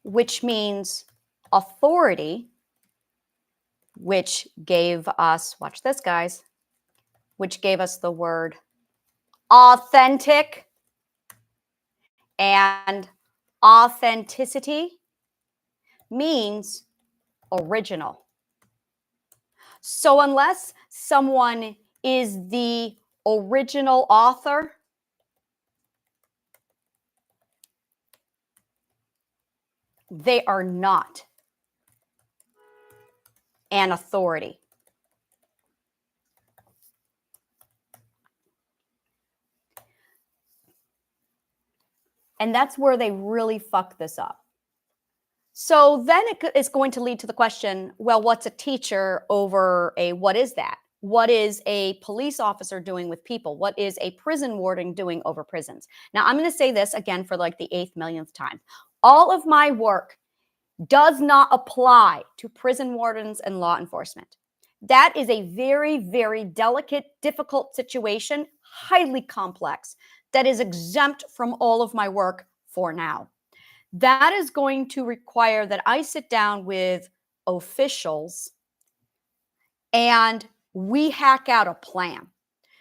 which means authority, which gave us, watch this, guys, which gave us the word authentic, and authenticity means original. So unless someone is the original author, they are not an authority. And that's where they really fuck this up. So then it's going to lead to the question, well, what's a teacher over a, what is that? What is a police officer doing with people? What is a prison warden doing over prisons? Now, I'm going to say this again for like the 8th millionth time. All of my work does not apply to prison wardens and law enforcement. That is a very, very delicate, difficult situation, highly complex, that is exempt from all of my work for now. That is going to require that I sit down with officials and we hack out a plan.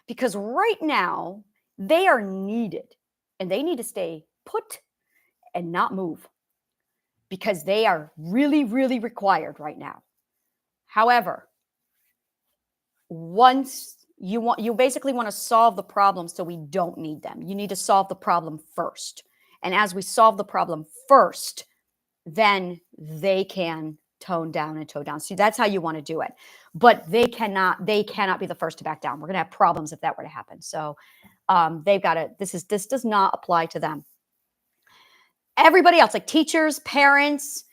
Because right now, they are needed and they need to stay put and not move because they are really, really required right now. However, once you basically want to solve the problem so we don't need them. You need to solve the problem first. And as we solve the problem first, then they can tone down and toe down. See, that's how you want to do it. But they cannot be the first to back down. We're going to have problems if that were to happen. So they've got to, this does not apply to them. Everybody else, like teachers, parents,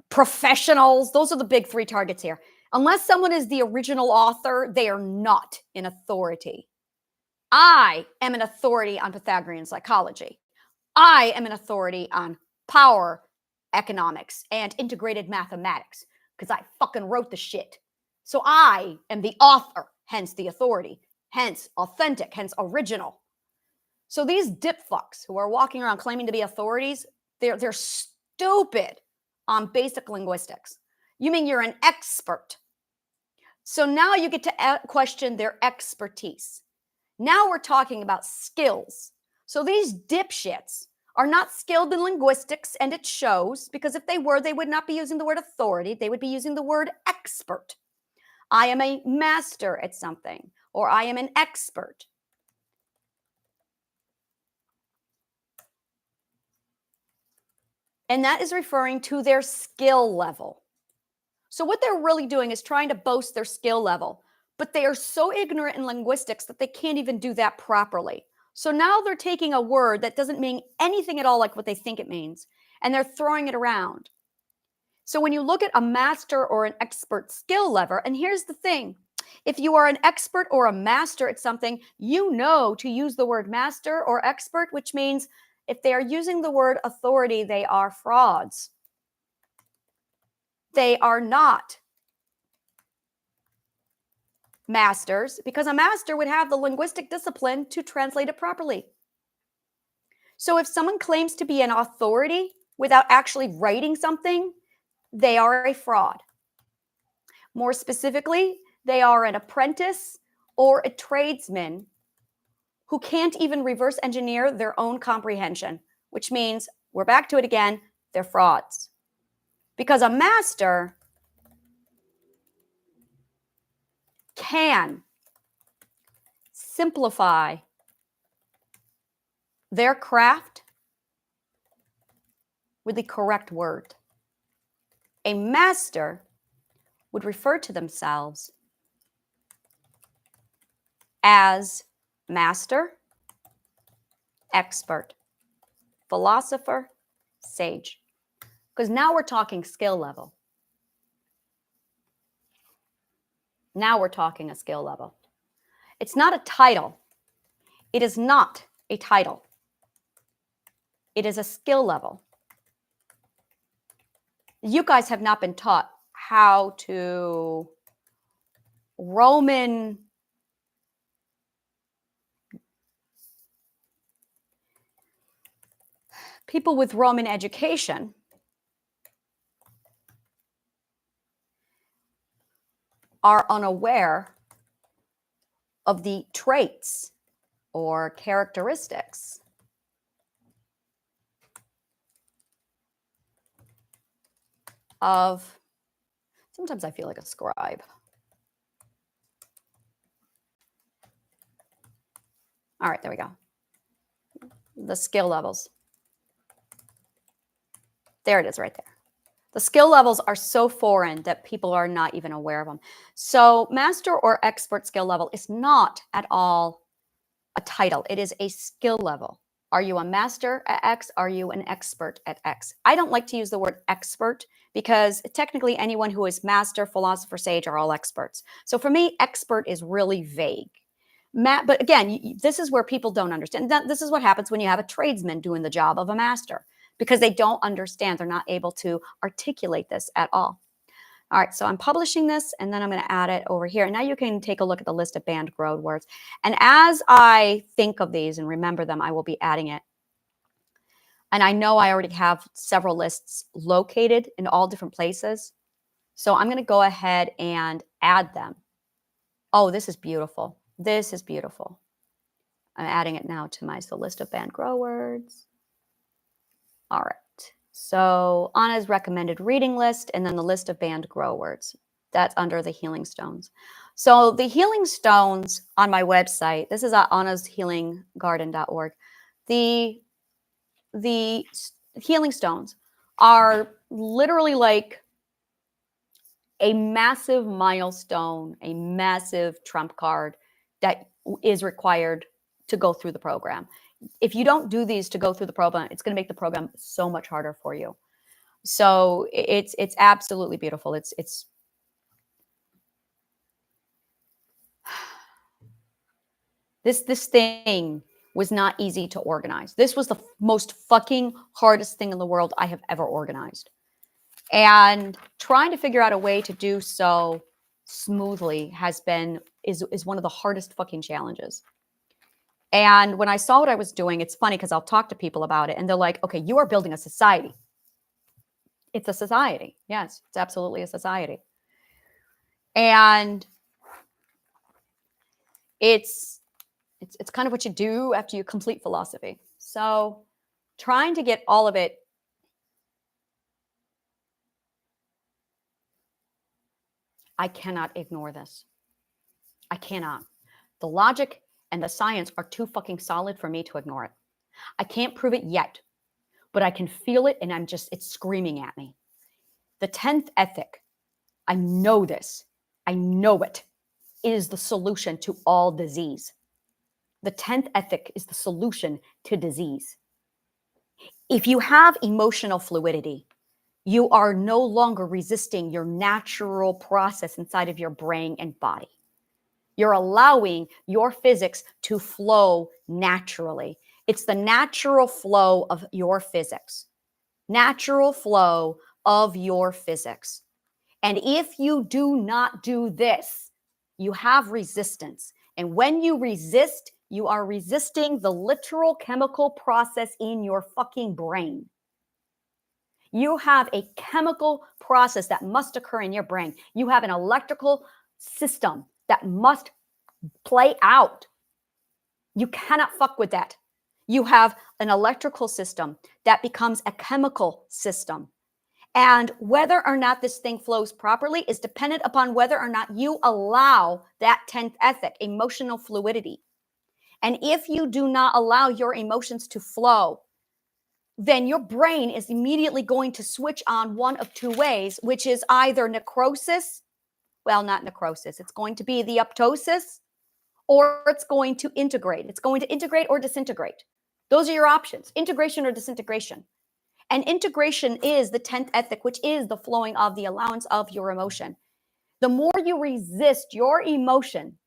professionals, those are the big 3 targets here. Unless someone is the original author, they are not an authority. I am an authority on Pythagorean psychology. I am an authority on power economics and integrated mathematics because I fucking wrote the shit. So I am the author, hence the authority, hence authentic, hence original. So these dip fucks who are walking around claiming to be authorities, they're stupid on basic linguistics. You mean you're an expert. So now you get to question their expertise. Now we're talking about skills. So these dipshits are not skilled in linguistics, and it shows, because if they were, they would not be using the word authority. They would be using the word expert. I am a master at something, or I am an expert. And that is referring to their skill level. So what they're really doing is trying to boast their skill level, but they are so ignorant in linguistics that they can't even do that properly. So now they're taking a word that doesn't mean anything at all like what they think it means, and they're throwing it around. So when you look at a master or an expert skill level, and here's the thing, if you are an expert or a master at something, you know to use the word master or expert, which means if they are using the word authority, they are frauds. they are not masters, because a master would have the linguistic discipline to translate it properly. So if someone claims to be an authority without actually writing something, they are a fraud. More specifically, they are an apprentice or a tradesman who can't even reverse engineer their own comprehension, which means, we're back to it again, they're frauds. Because a master can simplify their craft with the correct word. A master would refer to themselves as master, expert, philosopher, sage. Because now we're talking skill level. Now we're talking a skill level. It's not a title. It is not a title. It is a skill level. You guys have not been taught how to Roman people with Roman education are unaware of the traits or characteristics of, sometimes I feel like a scribe. All right, there we go. The skill levels. There it is right there. The skill levels are so foreign that people are not even aware of them. So master or expert skill level is not at all a title. It is a skill level. Are you a master at X? Are you an expert at X? I don't like to use the word expert because technically anyone who is master, philosopher, sage are all experts. So for me, expert is really vague. But again, this is where people don't understand. This is what happens when you have a tradesman doing the job of a master, because they don't understand. They're not able to articulate this at all. All right, so I'm publishing this, and then I'm going to add it over here. And now you can take a look at the list of banned growth words. And as I think of these and remember them, I will be adding it. And I know I already have several lists located in all different places. So I'm going to go ahead and add them. Oh, this is beautiful. This is beautiful. I'm adding it now to my list of banned grow words. All right. So Anna's recommended reading list, and then the list of banned grow words. That's under the healing stones. So the healing stones on my website, this is at annashealinggarden.org. The healing stones are literally like a massive milestone, a massive trump card that is required to go through the program. If you don't do these to go through the program, it's going to make the program so much harder for you. So it's absolutely beautiful. It's this thing was not easy to organize. This was the most fucking hardest thing in the world I have ever organized. And trying to figure out a way to do so smoothly is one of the hardest fucking challenges. And when I saw what I was doing, it's funny because I'll talk to people about it and they're like, okay, you are building a society. It's a society. Yes, it's absolutely a society. And it's kind of what you do after you complete philosophy. So trying to get all of it I cannot ignore this. I cannot. The logic and the science are too fucking solid for me to ignore it. I can't prove it yet, but I can feel it and it's screaming at me. The 10th ethic, I know this. I know it is the solution to all disease. The 10th ethic is the solution to disease. If you have emotional fluidity, you are no longer resisting your natural process inside of your brain and body. You're allowing your physics to flow naturally. It's the natural flow of your physics. Natural flow of your physics. And if you do not do this, you have resistance. And when you resist, you are resisting the literal chemical process in your fucking brain. You have a chemical process that must occur in your brain. You have an electrical system that must play out. You cannot fuck with that. You have an electrical system that becomes a chemical system. And whether or not this thing flows properly is dependent upon whether or not you allow that 10th ethic, emotional fluidity. And if you do not allow your emotions to flow, then your brain is immediately going to switch on one of two ways, which is either necrosis, well, not necrosis, it's going to be the apoptosis, or it's going to integrate. It's going to integrate or disintegrate. Those are your options, integration or disintegration. And integration is the 10th ethic, which is the flowing of the allowance of your emotion. The more you resist your emotion,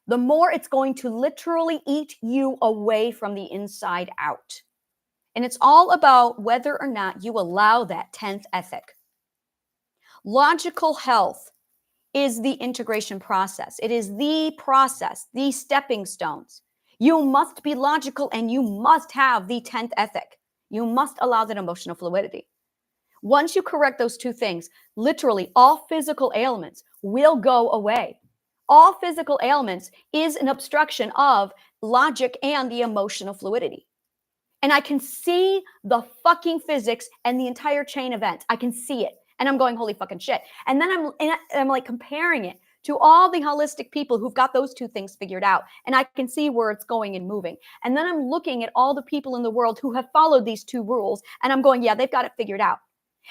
the more it's going to literally eat you away from the inside out. And it's all about whether or not you allow that 10th ethic. Logical health is the integration process. It is the process, the stepping stones. You must be logical and you must have the 10th ethic. You must allow that emotional fluidity. Once you correct those two things, literally all physical ailments will go away. All physical ailments is an obstruction of logic and the emotional fluidity. And I can see the fucking physics and the entire chain event. I can see it. And I'm going, holy fucking shit. And then I'm like comparing it to all the holistic people who've got those two things figured out. And I can see where it's going and moving. And then I'm looking at all the people in the world who have followed these two rules. And I'm going, yeah, they've got it figured out.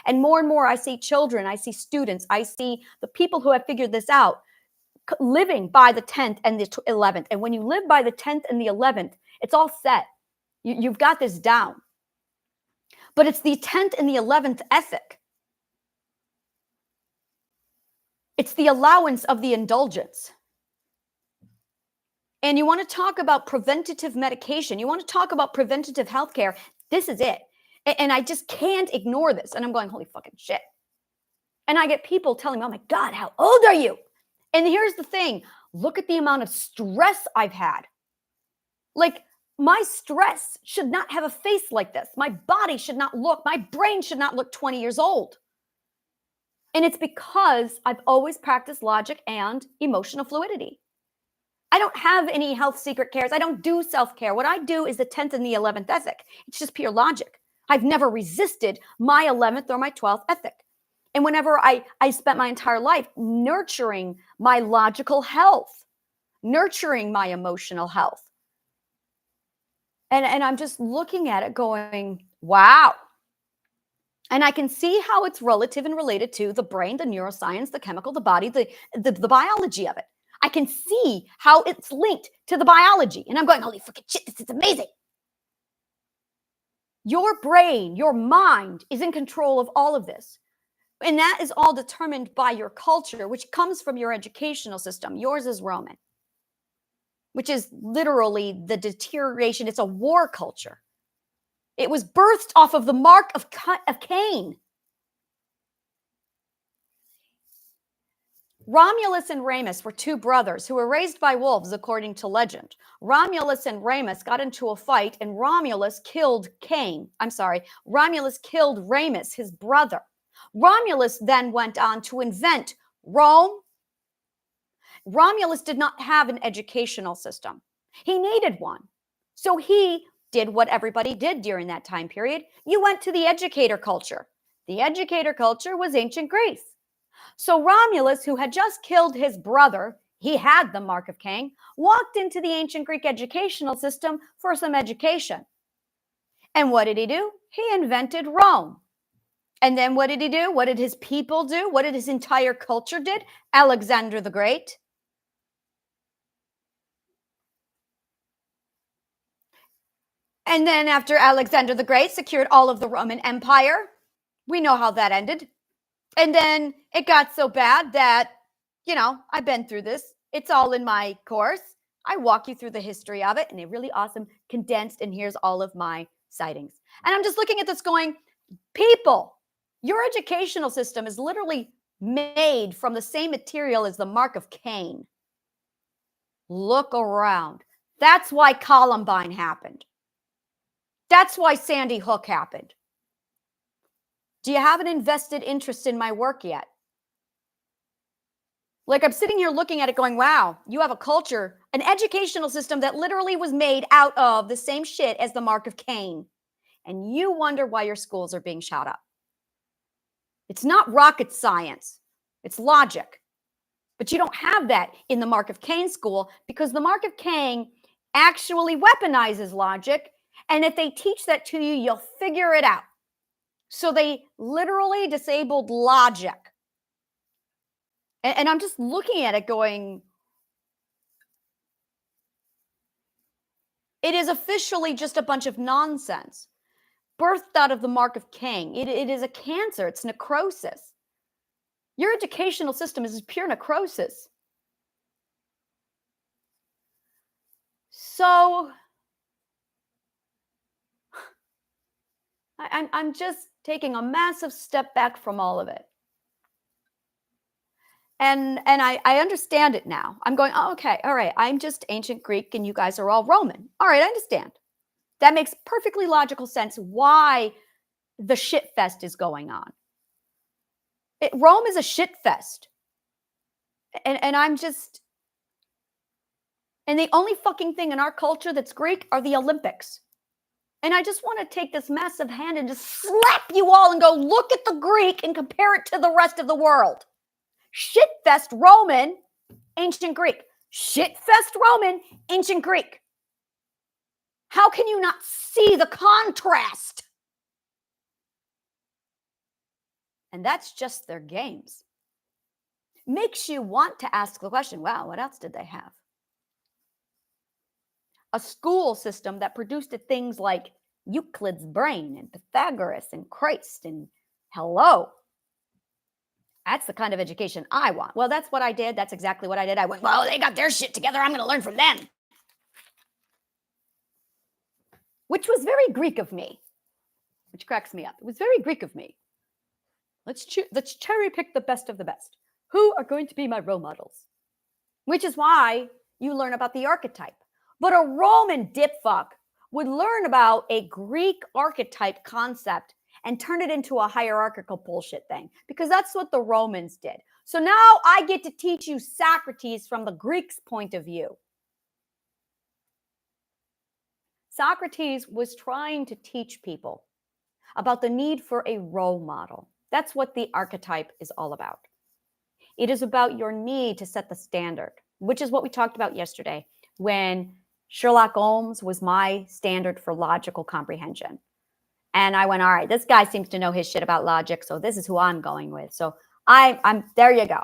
And more I see children, I see students, I see the people who have figured this out living by the 10th and the 11th. And when you live by the 10th and the 11th, it's all set. You've got this down. But it's the 10th and the 11th ethic. It's the allowance of the indulgence. And you want to talk about preventative medication. You want to talk about preventative healthcare. This is it. And I just can't ignore this. And I'm going, holy fucking shit. And I get people telling me, oh my God, how old are you? And here's the thing. Look at the amount of stress I've had. Like, my stress should not have a face like this. My body should not look, my brain should not look 20 years old. And it's because I've always practiced logic and emotional fluidity. I don't have any health secret cares. I don't do self-care. What I do is the 10th and the 11th ethic. It's just pure logic. I've never resisted my 11th or my 12th ethic. And whenever I spent my entire life nurturing my logical health, nurturing my emotional health. And I'm just looking at it going, wow. And I can see how it's relative and related to the brain, the neuroscience, the chemical, the body, the biology of it. I can see how it's linked to the biology. And I'm going, holy fucking shit, this is amazing. Your brain, your mind is in control of all of this. And that is all determined by your culture, which comes from your educational system. Yours is Roman, which is literally the deterioration. It's a war culture. It was birthed off of the mark of Cain. Romulus and Remus were two brothers who were raised by wolves, according to legend. Romulus and Remus got into a fight, and Romulus killed Romulus killed Remus, his brother. Romulus then went on to invent Rome. Romulus did not have an educational system. He needed one. So he did what everybody did during that time period. You went to the educator culture. The educator culture was ancient Greece. So Romulus, who had just killed his brother, he had the mark of Cain, walked into the ancient Greek educational system for some education. And what did he do? He invented Rome. And then what did he do? What did his people do? What did his entire culture did? Alexander the Great. And then after Alexander the Great secured all of the Roman Empire, we know how that ended. And then it got so bad that, I've been through this. It's all in my course. I walk you through the history of it in a really awesome, condensed, and here's all of my sightings. And I'm just looking at this going, people, your educational system is literally made from the same material as the mark of Cain. Look around. That's why Columbine happened. That's why Sandy Hook happened. Do you have an invested interest in my work yet? Like, I'm sitting here looking at it going, wow, you have a culture, an educational system that literally was made out of the same shit as the mark of Cain. And you wonder why your schools are being shot up. It's not rocket science. It's logic. But you don't have that in the mark of Cain school because the mark of Cain actually weaponizes logic. And if they teach that to you, you'll figure it out. So they literally disabled logic. And I'm just looking at it going, it is officially just a bunch of nonsense. Birthed out of the mark of Cain. It is a cancer. It's necrosis. Your educational system is pure necrosis. So I'm just taking a massive step back from all of it. And I understand it now. I'm going, oh, okay, all right. I'm just ancient Greek and you guys are all Roman. All right, I understand. That makes perfectly logical sense why the shit fest is going on. Rome is a shit fest. And I'm just... And the only fucking thing in our culture that's Greek are the Olympics. And I just want to take this massive hand and just slap you all and go, look at the Greek and compare it to the rest of the world. Shitfest Roman, ancient Greek. Shitfest Roman, ancient Greek. How can you not see the contrast? And that's just their games. Makes you want to ask the question, wow, what else did they have? A school system that produced things like Euclid's brain and Pythagoras and Christ and hello. That's the kind of education I want. Well, that's what I did. That's exactly what I did. I went, well, they got their shit together. I'm going to learn from them. Which was very Greek of me, which cracks me up. It was very Greek of me. Let's cherry pick the best of the best. Who are going to be my role models? Which is why you learn about the archetype. But a Roman dipfuck would learn about a Greek archetype concept and turn it into a hierarchical bullshit thing, because that's what the Romans did. So now I get to teach you Socrates from the Greeks' point of view. Socrates was trying to teach people about the need for a role model. That's what the archetype is all about. It is about your need to set the standard, which is what we talked about yesterday when Sherlock Holmes was my standard for logical comprehension. And I went, all right, this guy seems to know his shit about logic, so this is who I'm going with. So I'm there you go.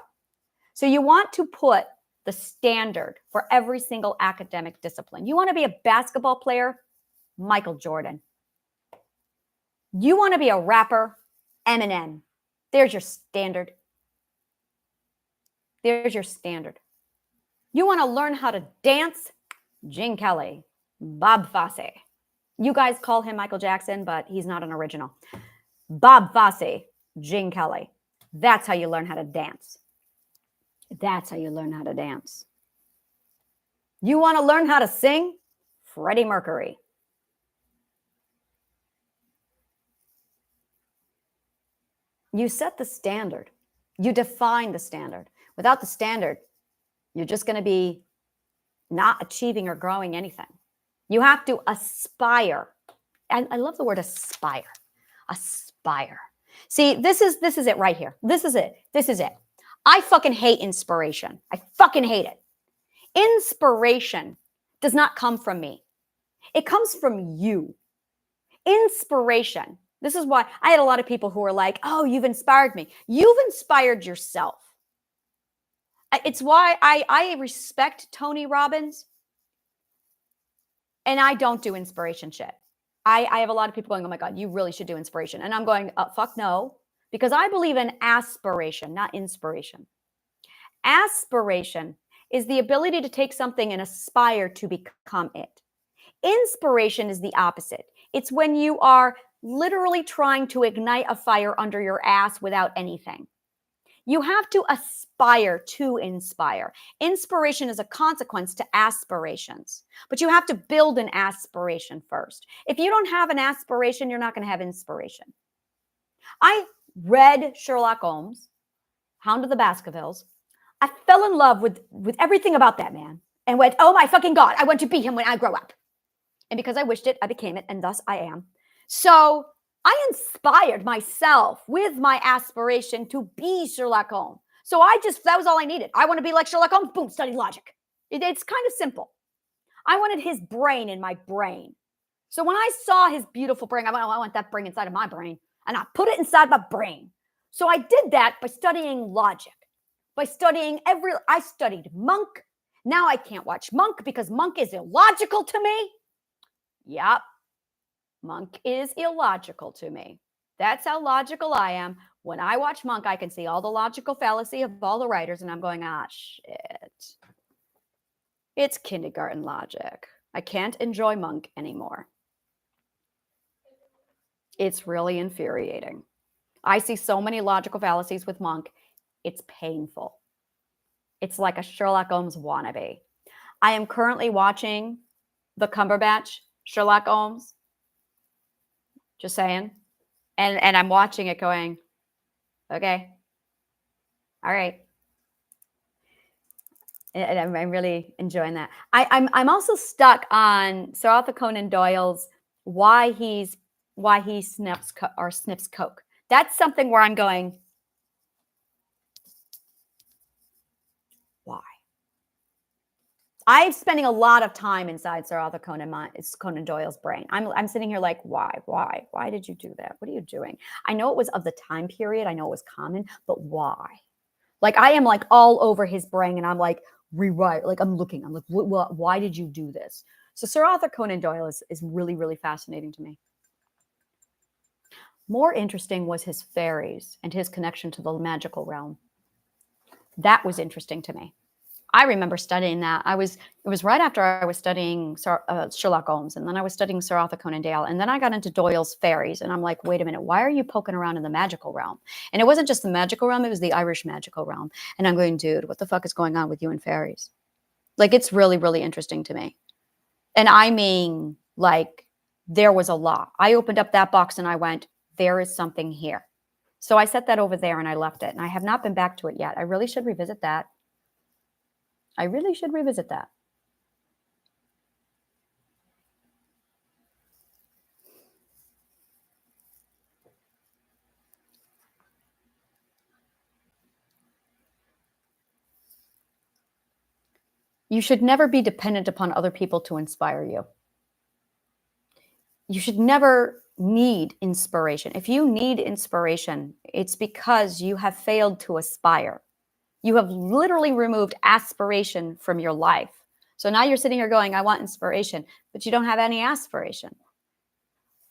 So you want to put the standard for every single academic discipline. You want to be a basketball player? Michael Jordan. You want to be a rapper? Eminem. There's your standard. There's your standard. You want to learn how to dance? Gene Kelly, Bob Fosse. You guys call him Michael Jackson, but he's not an original. Bob Fosse, Gene Kelly. That's how you learn how to dance. That's how you learn how to dance. You want to learn how to sing? Freddie Mercury. You set the standard. You define the standard. Without the standard, you're just going to be not achieving or growing anything. You have to aspire. And I love the word aspire. Aspire. See, this is it right here. This is it. This is it. I fucking hate inspiration. I fucking hate it. Inspiration does not come from me. It comes from you. Inspiration. This is why I had a lot of people who were like, oh, you've inspired me. You've inspired yourself. It's why I respect Tony Robbins, and I don't do inspiration shit. I have a lot of people going, oh my God, you really should do inspiration. And I'm going, fuck no, because I believe in aspiration, not inspiration. Aspiration is the ability to take something and aspire to become it. Inspiration is the opposite. It's when you are literally trying to ignite a fire under your ass without anything. You have to aspire to inspire. Inspiration is a consequence to aspirations, but you have to build an aspiration first. If you don't have an aspiration, you're not going to have inspiration. I read Sherlock Holmes, Hound of the Baskervilles. I fell in love with everything about that man and went, oh my fucking God, I want to be him when I grow up. And because I wished it, I became it, and thus I am. So I inspired myself with my aspiration to be Sherlock Holmes. So that was all I needed. I want to be like Sherlock Holmes. Boom, study logic. It's kind of simple. I wanted his brain in my brain. So when I saw his beautiful brain, I want that brain inside of my brain. And I put it inside my brain. So I did that by studying logic, by studying I studied Monk. Now I can't watch Monk because Monk is illogical to me. Yep. Monk is illogical to me. That's how logical I am. When I watch Monk, I can see all the logical fallacy of all the writers, and I'm going, shit. It's kindergarten logic. I can't enjoy Monk anymore. It's really infuriating. I see so many logical fallacies with Monk. It's painful. It's like a Sherlock Holmes wannabe. I am currently watching the Cumberbatch Sherlock Holmes. Just saying. And I'm watching it going, okay. All right. And I'm really enjoying that. I'm also stuck on Sir Arthur Conan Doyle's why he sniffs coke. That's something where I'm going, why? I'm spending a lot of time inside Sir Arthur Conan Doyle's brain. I'm sitting here like, why? Why did you do that? What are you doing? I know it was of the time period. I know it was common, but why? Like I am like all over his brain, and I'm like rewrite. Like I'm like, why did you do this? So Sir Arthur Conan Doyle is really, really fascinating to me. More interesting was his fairies and his connection to the magical realm. That was interesting to me. I remember studying that. It was right after I was studying Sherlock Holmes, and then I was studying Sir Arthur Conan Doyle, and then I got into Doyle's fairies, and I'm like, wait a minute, why are you poking around in the magical realm? And it wasn't just the magical realm, it was the Irish magical realm. And I'm going, dude, what the fuck is going on with you and fairies? Like, it's really, really interesting to me. And I mean, like, there was a lot. I opened up that box and I went, there is something here. So I set that over there and I left it, and I have not been back to it yet. I really should revisit that. You should never be dependent upon other people to inspire you. You should never need inspiration. If you need inspiration, it's because you have failed to aspire. You have literally removed aspiration from your life. So now you're sitting here going, I want inspiration, but you don't have any aspiration.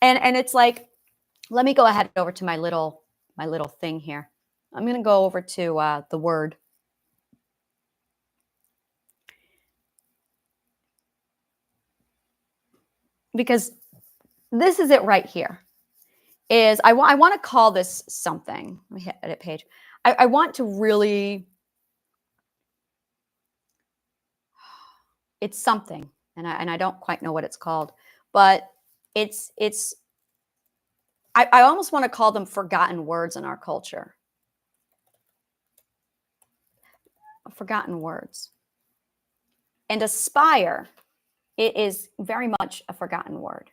And it's like, let me go ahead over to my little thing here. I'm going to go over to the word. Because this is it right here. I want to call this something. Let me hit edit page. I want to really, it's something, and I don't quite know what it's called, but I almost want to call them forgotten words in our culture. Forgotten words. And aspire, it is very much a forgotten word.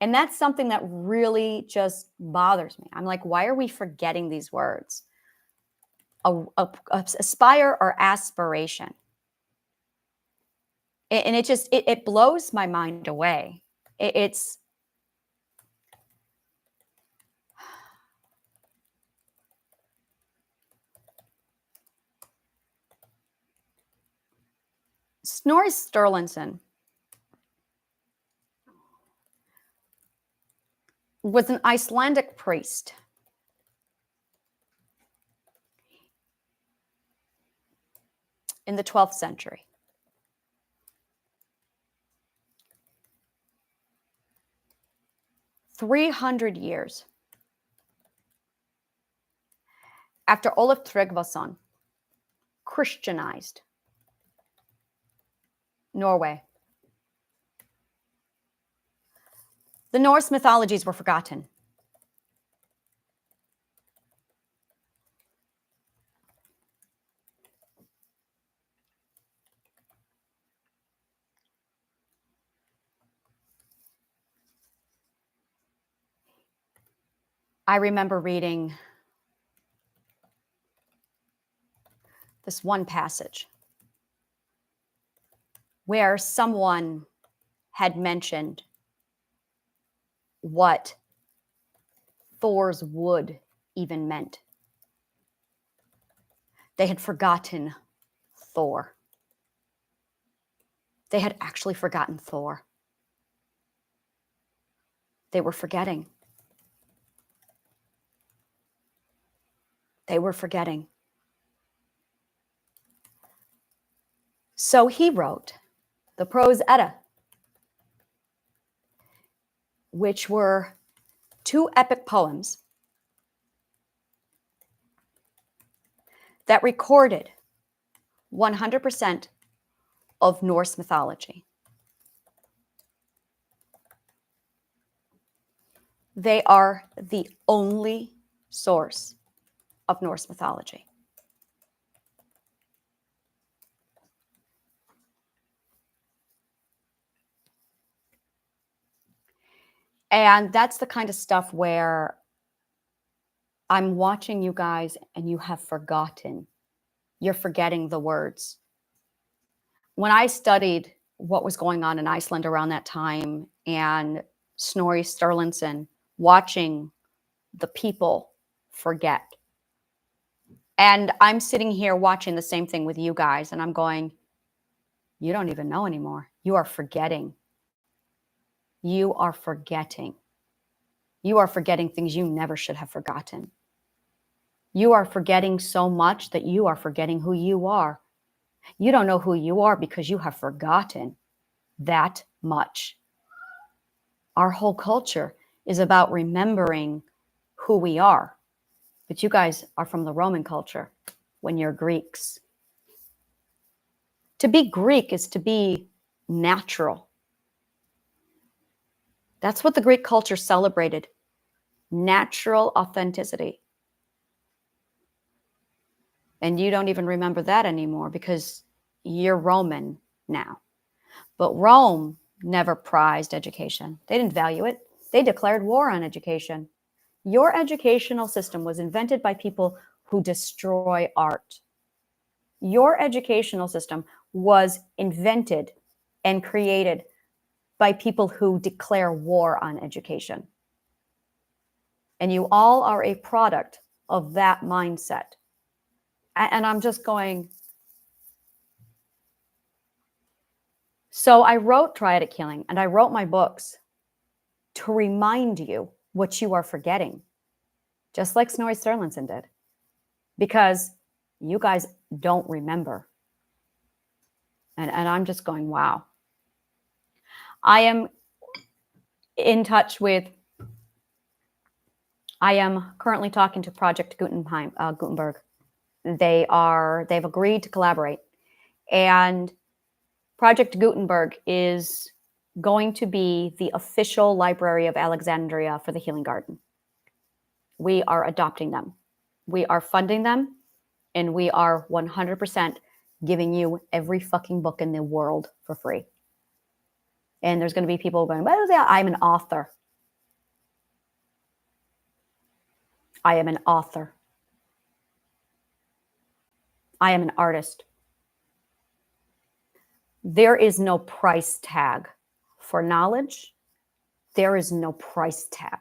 And that's something that really just bothers me. I'm like, why are we forgetting these words? Aspire or aspiration. And it blows my mind away. It's Snorri Sturluson was an Icelandic priest. In the 12th century. "300 years. after Olaf Tryggvason Christianized Norway, the Norse mythologies were forgotten. I remember reading this one passage where someone had mentioned what Thor's wood even meant. They had forgotten Thor. They had actually forgotten Thor. They were forgetting. They were forgetting. So he wrote the Prose Edda, which were 2 epic poems that recorded 100% of Norse mythology. They are the only source of Norse mythology. And that's the kind of stuff where I'm watching you guys and you have forgotten. You're forgetting the words. When I studied what was going on in Iceland around that time and Snorri Sturluson watching the people forget. And I'm sitting here watching the same thing with you guys and I'm going, you don't even know anymore. You are forgetting. You are forgetting. You are forgetting things you never should have forgotten. You are forgetting so much that you are forgetting who you are. You don't know who you are because you have forgotten that much. Our whole culture is about remembering who we are. But you guys are from the Roman culture when you're Greeks. To be Greek is to be natural. That's what the Greek culture celebrated. Natural authenticity. And you don't even remember that anymore because you're Roman now. But Rome never prized education. They didn't value it. They declared war on education. Your educational system was invented by people who destroy art. Your educational system was invented and created by people who declare war on education. And you all are a product of that mindset. And I'm just going, so I wrote Triadic Healing and I wrote my books to remind you what you are forgetting, just like Snorri Sturluson did, because you guys don't remember. And I'm just going, wow. I am in touch with, I am currently talking to Project Gutenberg. They've agreed to collaborate. And Project Gutenberg is going to be the official library of Alexandria for the Healing Garden. We are adopting them. We are funding them. And we are 100% giving you every fucking book in the world for free. And there's going to be people going, what is that? I'm an author. I am an author. I am an artist. There is no price tag for knowledge. There is no price tag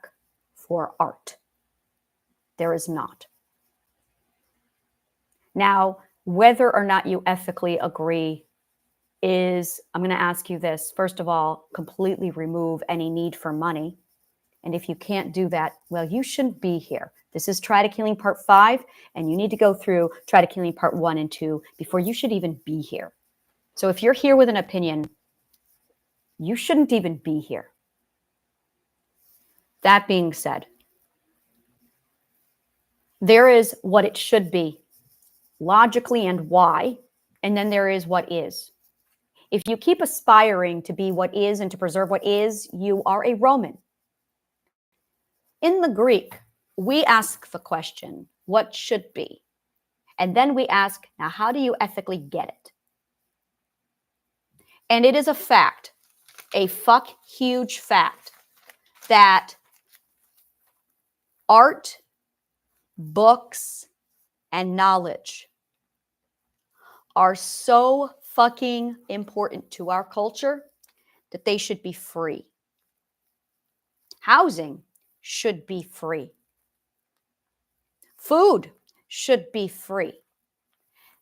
for art. There is not. Now, whether or not you ethically agree is, I'm going to ask you this. First of all, completely remove any need for money. And if you can't do that, well, you shouldn't be here. This is Triadic Healing Part 5, and you need to go through Triadic Healing Part 1 and 2 before you should even be here. So if you're here with an opinion, you shouldn't even be here. That being said, There is what it should be, logically, and why, and then there is what is. If you keep aspiring to be what is and to preserve what is, you are a Roman. In the Greek, we ask the question, what should be? And then we ask, now how do you ethically get it? And it is a fact, a huge fact, that art, books, and knowledge are so fucking important to our culture that they should be free. Housing should be free. Food should be free.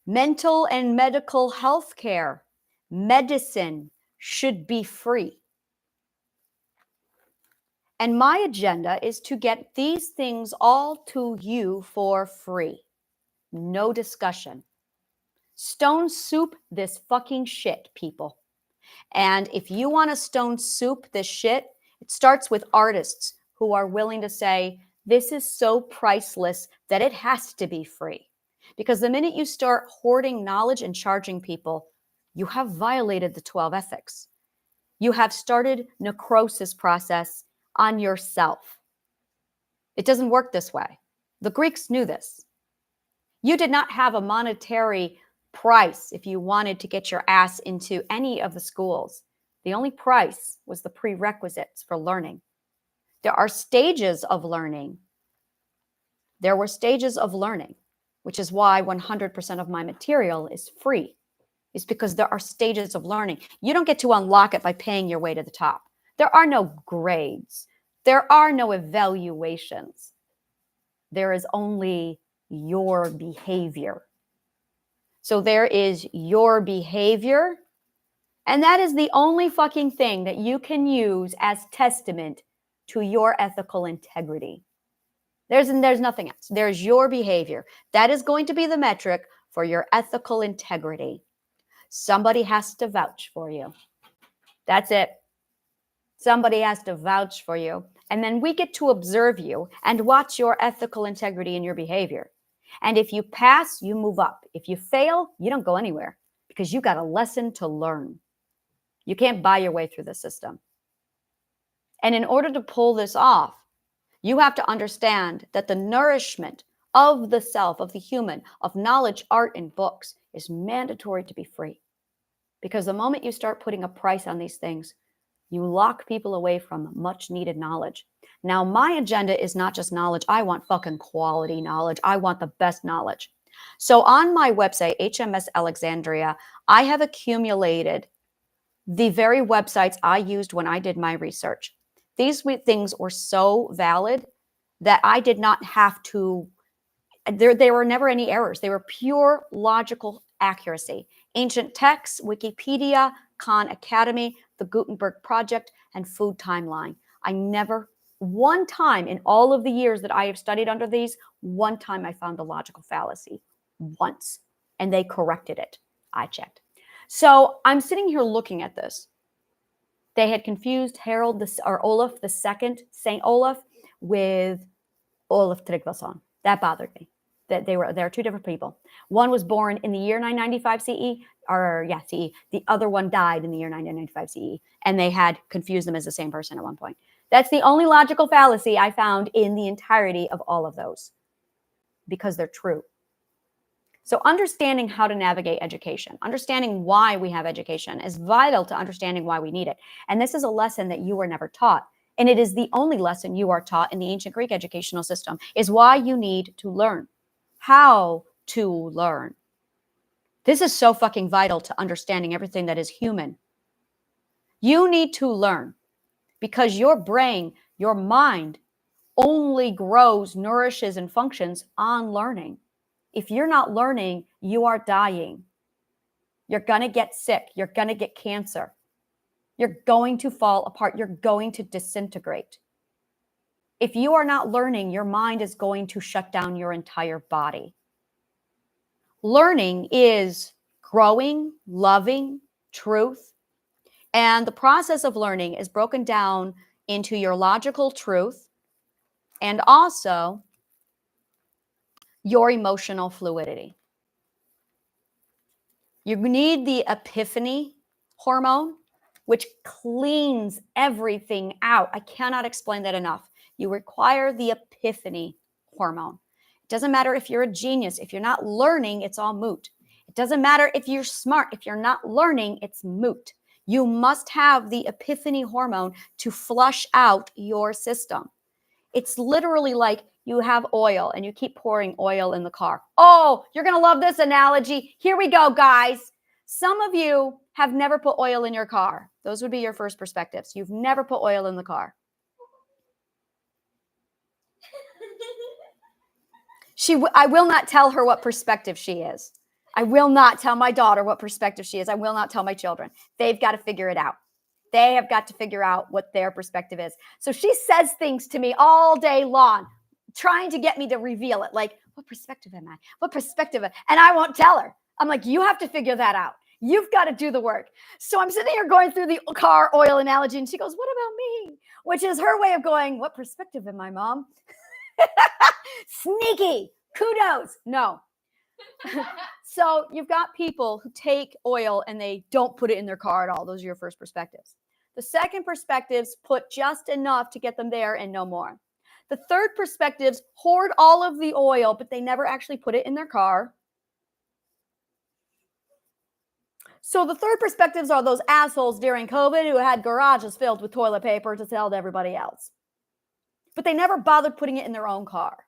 Mental and medical health care, medicine should be free. And my agenda is to get these things all to you for free. No discussion. Stone soup this fucking shit, people. And if you want to stone soup this shit, it starts with artists who are willing to say, this is so priceless that it has to be free. Because the minute you start hoarding knowledge and charging people, you have violated the 12 ethics. You have started necrosis process on yourself. It doesn't work this way. The Greeks knew this. You did not have a monetary price if you wanted to get your ass into any of the schools. The only price was the prerequisites for learning. There are stages of learning. There were stages of learning, which is why 100% of my material is free. It's because there are stages of learning. You don't get to unlock it by paying your way to the top. There are no grades. There are no evaluations. There is only your behavior. So there is your behavior, and that is the only fucking thing that you can use as testament to your ethical integrity. There's nothing else. There's your behavior. That is going to be the metric for your ethical integrity. Somebody has to vouch for you. That's it. Somebody has to vouch for you. And then we get to observe you and watch your ethical integrity and your behavior. And if you pass, you move up. If you fail, you don't go anywhere because you got a lesson to learn. You can't buy your way through the system. And in order to pull this off, you have to understand that the nourishment of the self, of the human, of knowledge, art, and books is mandatory to be free. Because the moment you start putting a price on these things, you lock people away from much needed knowledge. Now, my agenda is not just knowledge. I want fucking quality knowledge. I want the best knowledge. So on my website, HMS Alexandria, I have accumulated the very websites I used when I did my research. These things were so valid that I did not have to, there were never any errors. They were pure logical accuracy. Ancient texts, Wikipedia, Khan Academy, the Gutenberg Project, and Food Timeline. I never, one time in all of the years that I have studied under these, one time I found a logical fallacy. Once. And they corrected it. I checked. So I'm sitting here looking at this. They had confused Olaf II, Saint Olaf, with Olaf Tryggvason. That bothered me. That they're two different people. One was born in the year 995 CE, CE. The other one died in the year 995 CE, and they had confused them as the same person at one point. That's the only logical fallacy I found in the entirety of all of those, because they're true. So understanding how to navigate education, understanding why we have education is vital to understanding why we need it. And this is a lesson that you were never taught. And it is the only lesson you are taught in the ancient Greek educational system, is why you need to learn, how to learn. This is so fucking vital to understanding everything that is human. You need to learn because your brain, your mind only grows, nourishes, and functions on learning. If you're not learning, you are dying. You're going to get sick. You're going to get cancer. You're going to fall apart. You're going to disintegrate. If you are not learning, your mind is going to shut down your entire body. Learning is growing, loving, truth. And the process of learning is broken down into your logical truth and also your emotional fluidity. You need the epiphany hormone, which cleans everything out. I cannot explain that enough. You require the epiphany hormone. It doesn't matter if you're a genius. If you're not learning, it's all moot. It doesn't matter if you're smart. If you're not learning, it's moot. You must have the epiphany hormone to flush out your system. It's literally like you have oil and you keep pouring oil in the car. Oh, you're going to love this analogy. Here we go, guys. Some of you have never put oil in your car. Those would be your first perspectives. You've never put oil in the car. I will not tell her what perspective she is. I will not tell my daughter what perspective she is. I will not tell my children. They've got to figure it out. They have got to figure out what their perspective is. So she says things to me all day long, trying to get me to reveal it. Like, what perspective am I? What perspective? And I won't tell her. I'm like, you have to figure that out. You've got to do the work. So I'm sitting here going through the car oil analogy, and she goes, what about me? Which is her way of going, what perspective am I, Mom? Sneaky. Kudos. No. So you've got people who take oil and they don't put it in their car at all. Those are your first perspectives. The second perspectives put just enough to get them there and no more. The third perspectives hoard all of the oil, but they never actually put it in their car. So the third perspectives are those assholes during COVID who had garages filled with toilet paper to sell to everybody else. But they never bothered putting it in their own car.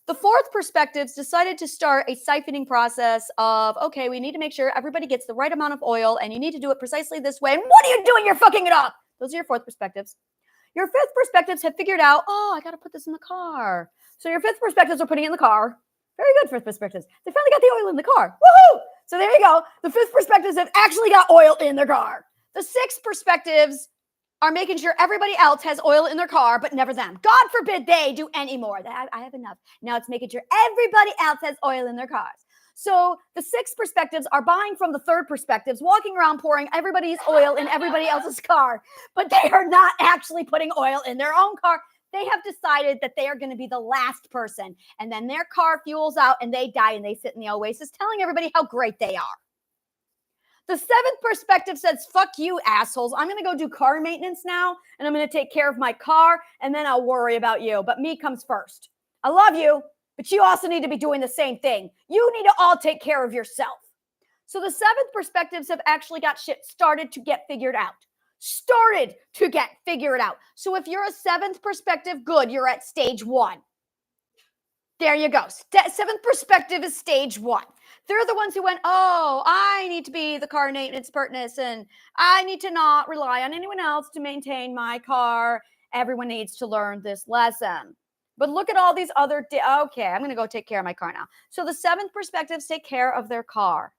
The fourth perspectives decided to start a siphoning process of, okay, we need to make sure everybody gets the right amount of oil, and you need to do it precisely this way. And what are you doing? You're fucking it up. Those are your fourth perspectives. Your fifth perspectives have figured out, oh, I got to put this in the car. So your fifth perspectives are putting it in the car. Very good, fifth perspectives. They finally got the oil in the car. Woohoo! So there you go. The fifth perspectives have actually got oil in their car. The sixth perspectives are making sure everybody else has oil in their car, but never them. God forbid they do any more. I have enough. Now it's making sure everybody else has oil in their cars. So the six perspectives are buying from the third perspectives, walking around pouring everybody's oil in everybody else's car, but they are not actually putting oil in their own car. They have decided that they are going to be the last person. And then their car fuels out and they die and they sit in the oasis telling everybody how great they are. The seventh perspective says, fuck you, assholes. I'm going to go do car maintenance now, and I'm going to take care of my car, and then I'll worry about you. But me comes first. I love you, but you also need to be doing the same thing. You need to all take care of yourself. So the seventh perspectives have actually got shit started to get figured out. Started to get figured out. So if you're a seventh perspective, good, you're at stage one. There you go. Seventh perspective is stage one. They're the ones who went, oh, I need to be the car maintenance person. I need to not rely on anyone else to maintain my car. Everyone needs to learn this lesson. But look at all these other, okay, I'm going to go take care of my car now. So the seventh perspectives take care of their car.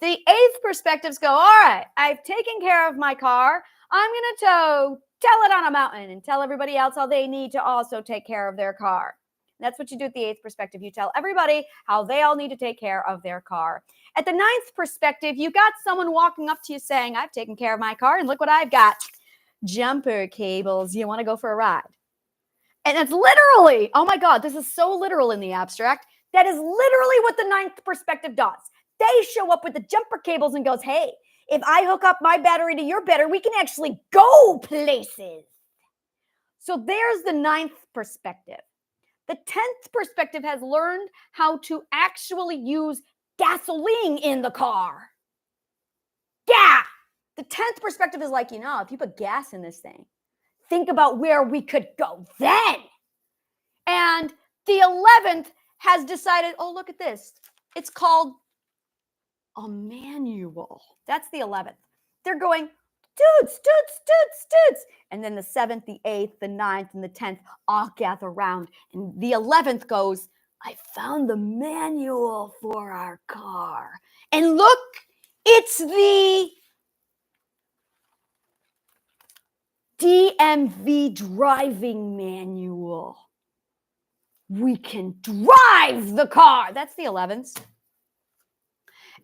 The eighth perspectives go, all right, I've taken care of my car. I'm going to tell it on a mountain and tell everybody else how they need to also take care of their car. That's what you do at the eighth perspective. You tell everybody how they all need to take care of their car. At the ninth perspective, you got someone walking up to you saying, I've taken care of my car, and look what I've got. Jumper cables. You want to go for a ride? And it's literally, oh my God, this is so literal in the abstract. That is literally what the ninth perspective does. They show up with the jumper cables and goes, hey, if I hook up my battery to your battery, we can actually go places. So there's the ninth perspective. The 10th perspective has learned how to actually use gasoline in the car. Yeah. The 10th perspective is like, if you put gas in this thing, think about where we could go then. And the 11th has decided, oh, look at this. It's called a manual. That's the 11th. They're going, dudes. And then the 7th, the 8th, the 9th, and the 10th all gather around. And the 11th goes, I found the manual for our car. And look, it's the DMV driving manual. We can drive the car. That's the 11th.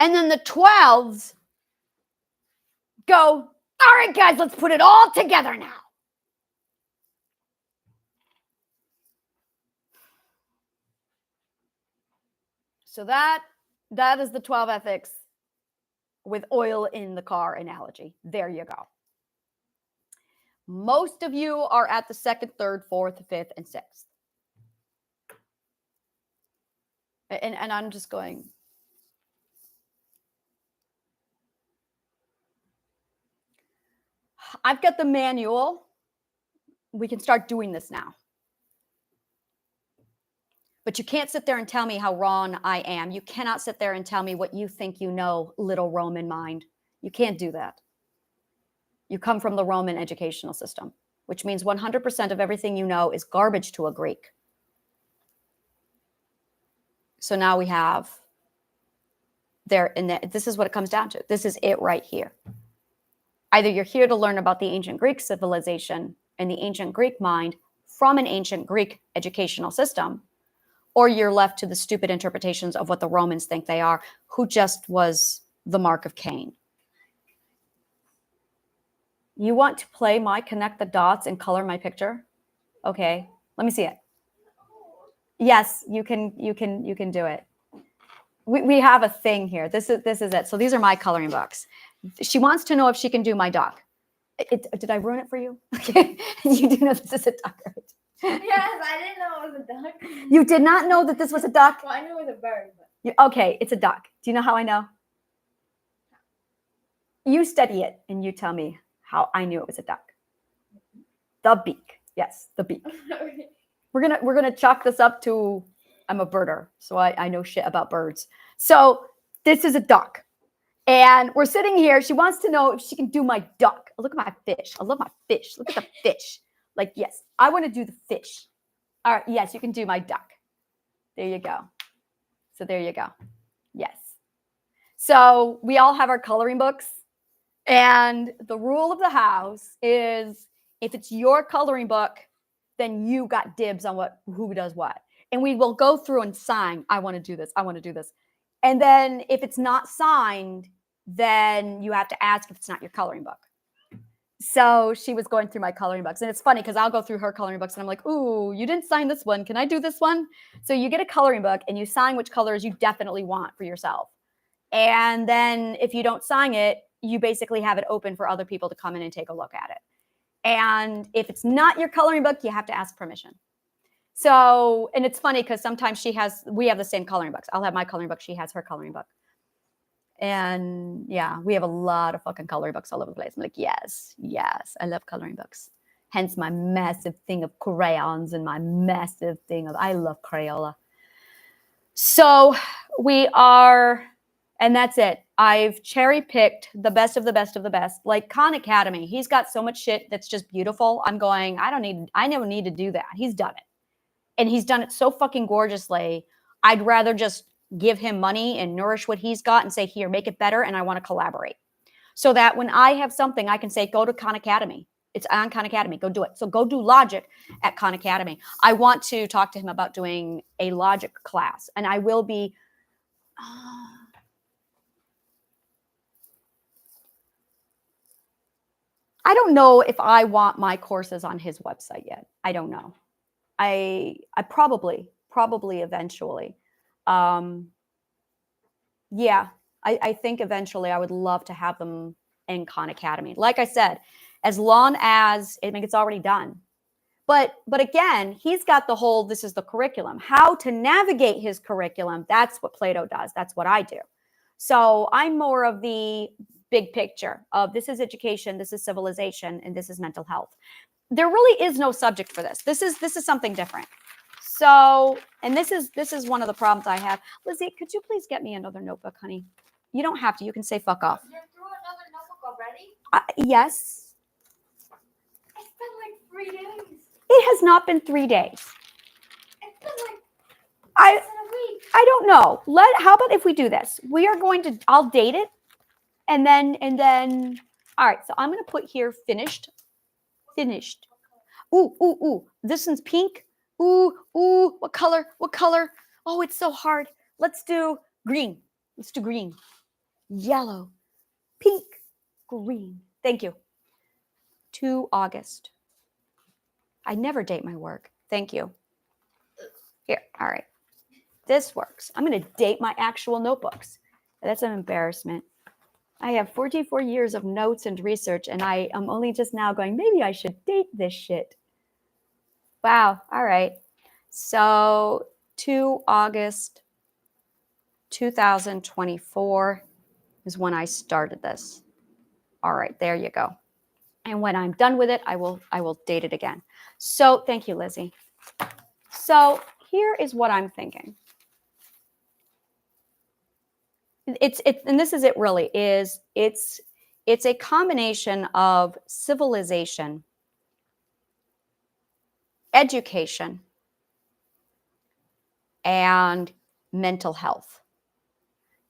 And then the 12s go, all right, guys, let's put it all together now. So that is the 12 ethics with oil in the car analogy. There you go. Most of you are at the 2nd, 3rd, 4th, 5th, and 6th. And I'm just going, I've got the manual. We can start doing this now. But you can't sit there and tell me how wrong I am. You cannot sit there and tell me what you think you know, little Roman mind. You can't do that. You come from the Roman educational system, which means 100% of everything you know is garbage to a Greek. So now we have there, and this is what it comes down to. This is it right here. Either you're here to learn about the ancient Greek civilization and the ancient Greek mind from an ancient Greek educational system, or you're left to the stupid interpretations of what the Romans think they are, who just was the mark of Cain. You want to play my connect the dots and color my picture? Okay, let me see it. Yes, you can do it. We have a thing here. This is it. So these are my coloring books. She wants to know if she can do my duck. Did I ruin it for you? Okay, you do know this is a duck, right? Yes, I didn't know it was a duck. You did not know that this was a duck? Well, I knew it was a bird. But... Okay, it's a duck. Do you know how I know? You study it and you tell me how I knew it was a duck. The beak. Yes, the beak. We're gonna chalk this up to I'm a birder, so I know shit about birds. So this is a duck. And we're sitting here. She wants to know if she can do my duck. Look at my fish. I love my fish. Look at the fish. Like, yes, I want to do the fish. All right, yes, you can do my duck. There you go. So there you go. Yes. So we all have our coloring books. And the rule of the house is if it's your coloring book, then you got dibs on who does what. And we will go through and sign, I want to do this. I want to do this. And then if it's not signed, then you have to ask if it's not your coloring book. So she was going through my coloring books. And it's funny because I'll go through her coloring books and I'm like, ooh, you didn't sign this one. Can I do this one? So you get a coloring book and you sign which colors you definitely want for yourself. And then if you don't sign it, you basically have it open for other people to come in and take a look at it. And if it's not your coloring book, you have to ask permission. So, and it's funny because sometimes we have the same coloring books. I'll have my coloring book. She has her coloring book. And yeah, we have a lot of fucking coloring books all over the place. I'm like, yes, I love coloring books. Hence my massive thing of crayons and my massive thing of, I love Crayola. So we are, and that's it. I've cherry picked the best of the best of the best. Like Khan Academy, he's got so much shit that's just beautiful. I'm going, I never need to do that. He's done it. And he's done it so fucking gorgeously. I'd rather just give him money and nourish what he's got and say, here, make it better. And I want to collaborate. So that when I have something, I can say, go to Khan Academy. It's on Khan Academy. Go do it. So go do logic at Khan Academy. I want to talk to him about doing a logic class. And I will be... I don't know if I want my courses on his website yet. I don't know. I probably eventually. Yeah, I think eventually I would love to have them in Khan Academy. Like I said, as long as, I mean, it's already done. But again, he's got the whole, this is the curriculum. How to navigate his curriculum, that's what Plato does. That's what I do. So I'm more of the big picture of this is education, this is civilization, and this is mental health. There really is no subject for this. This is something different. So, and this is one of the problems I have. Lizzie, could you please get me another notebook, honey? You don't have to. You can say fuck off. You're through another notebook already? Yes. It's been like 3 days. It has not been 3 days. It's been like less than a week. I don't know. How about if we do this? We are going to, I'll date it. And then, all right. So I'm going to put here finished. Ooh. This one's pink. Ooh. What color? Oh, it's so hard. Let's do green. Yellow, pink, green. Thank you. 2 August. I never date my work. Thank you. Here. All right. This works. I'm going to date my actual notebooks. That's an embarrassment. I have 44 years of notes and research, and I am only just now going, maybe I should date this shit. Wow. All right. So 2 August 2024 is when I started this. All right, there you go. And when I'm done with it, I will date it again. So thank you, Lizzie. So here is what I'm thinking. And this is it really is. It's a combination of civilization, education, and mental health.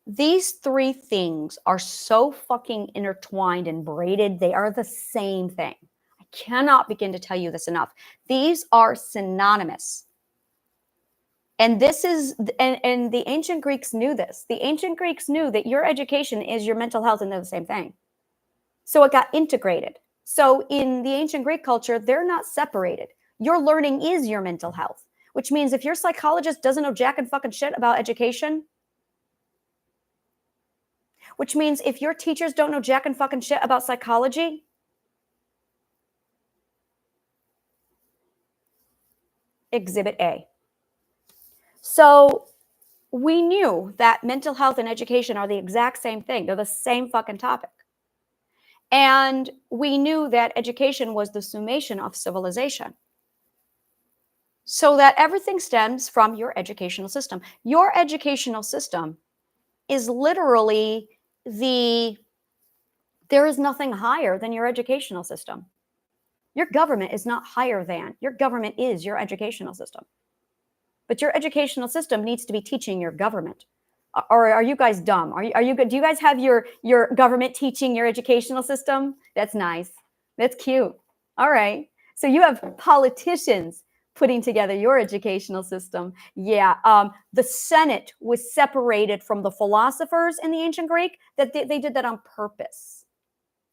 These three things are so fucking intertwined and braided. They are the same thing. I cannot begin to tell you this enough. These are synonymous. And this is, and the ancient Greeks knew this. The ancient Greeks knew that your education is your mental health, and they're the same thing. So it got integrated. So in the ancient Greek culture, they're not separated. Your learning is your mental health, which means if your psychologist doesn't know jack and fucking shit about education, which means if your teachers don't know jack and fucking shit about psychology, exhibit A. So we knew that mental health and education are the exact same thing. They're the same fucking topic. And we knew that education was the summation of civilization. So that everything stems from your educational system. Your educational system is literally there is nothing higher than your educational system. Your government is not higher than. Your government is your educational system. But your educational system needs to be teaching your government. Or are you guys dumb? Are you good? Do you guys have your government teaching your educational system? That's nice. That's cute. All right. So you have politicians putting together your educational system. Yeah. The Senate was separated from the philosophers in the ancient Greek. That they did that on purpose.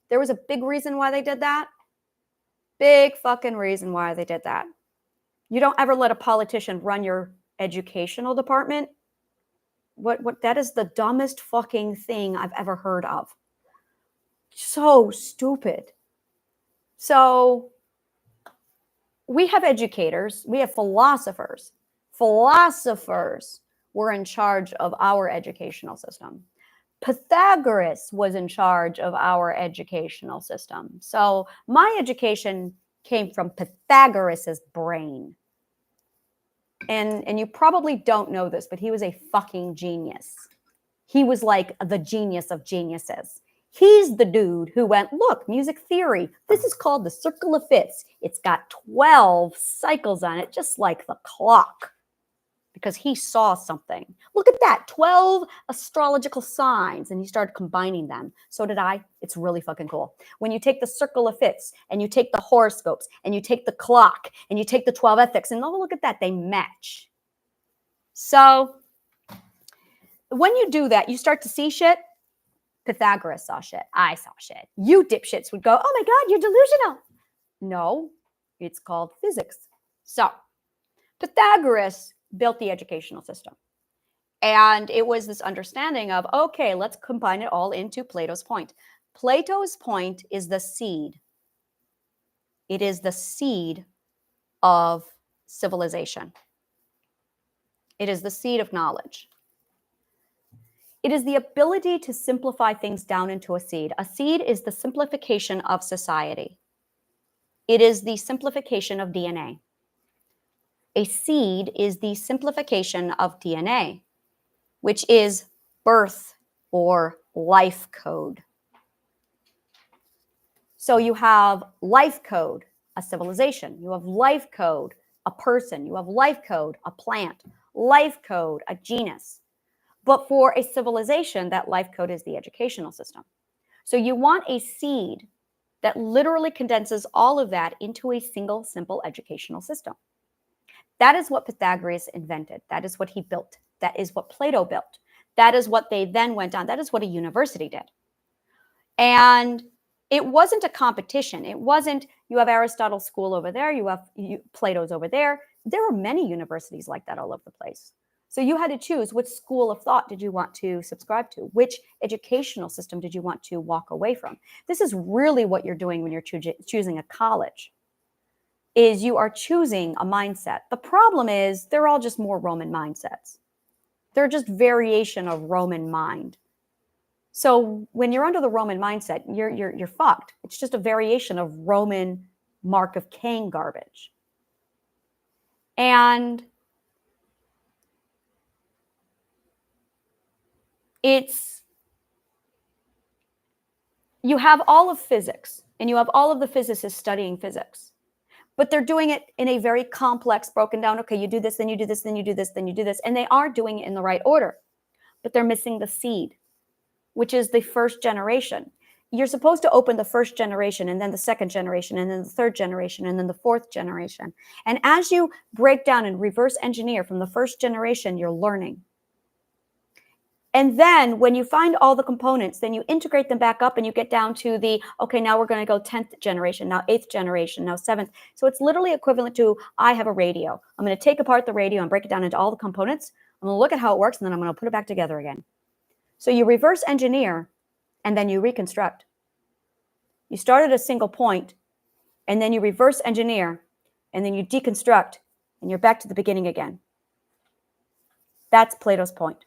There was a big reason why they did that. Big fucking reason why they did that. You don't ever let a politician run your educational department. What that is the dumbest fucking thing I've ever heard of. So stupid. So we have educators, we have philosophers. Philosophers were in charge of our educational system. Pythagoras was in charge of our educational system. So my education came from Pythagoras's brain. And you probably don't know this, but he was a fucking genius. He was like the genius of geniuses. He's the dude who went, look, music theory. This is called the circle of fifths. It's got 12 cycles on it, just like the clock. Because he saw something. Look at that, 12 astrological signs, and he started combining them. So did I. It's really fucking cool. When you take the circle of fifths, and you take the horoscopes, and you take the clock, and you take the 12 ethics, and oh, look at that, they match. So when you do that, you start to see shit. Pythagoras saw shit. I saw shit. You dipshits would go, oh my God, you're delusional. No, it's called physics. So Pythagoras built the educational system. And it was this understanding of, okay, let's combine it all into Plato's point. Plato's point is the seed. It is the seed of civilization. It is the seed of knowledge. It is the ability to simplify things down into a seed. A seed is the simplification of society. It is the simplification of DNA. A seed is the simplification of DNA, which is birth or life code. So you have life code, a civilization. You have life code, a person. You have life code, a plant. Life code, a genus. But for a civilization, that life code is the educational system. So you want a seed that literally condenses all of that into a single, simple educational system. That is what Pythagoras invented. That is what he built. That is what Plato built. That is what they then went on. That is what a university did. And it wasn't a competition. It wasn't, you have Aristotle's school over there, you have Plato's over there. There were many universities like that all over the place. So you had to choose which school of thought did you want to subscribe to? Which educational system did you want to walk away from? This is really what you're doing when you're choosing a college, is you are choosing a mindset. The problem is they're all just more Roman mindsets. They're just variation of Roman mind. So when you're under the Roman mindset, you're fucked. It's just a variation of Roman Mark of Cain garbage. And you have all of physics and you have all of the physicists studying physics, but they're doing it in a very complex, broken down, okay, you do this, then you do this, then you do this, then you do this. And they are doing it in the right order, but they're missing the seed, which is the first generation. You're supposed to open the first generation and then the second generation and then the third generation and then the fourth generation. And as you break down and reverse engineer from the first generation, you're learning. And then when you find all the components, then you integrate them back up and you get down to the, okay, now we're going to go 10th generation, now 8th generation, now 7th. So it's literally equivalent to, I have a radio. I'm going to take apart the radio and break it down into all the components. I'm going to look at how it works and then I'm going to put it back together again. So you reverse engineer and then you reconstruct. You start at a single point and then you reverse engineer and then you deconstruct and you're back to the beginning again. That's Plato's point.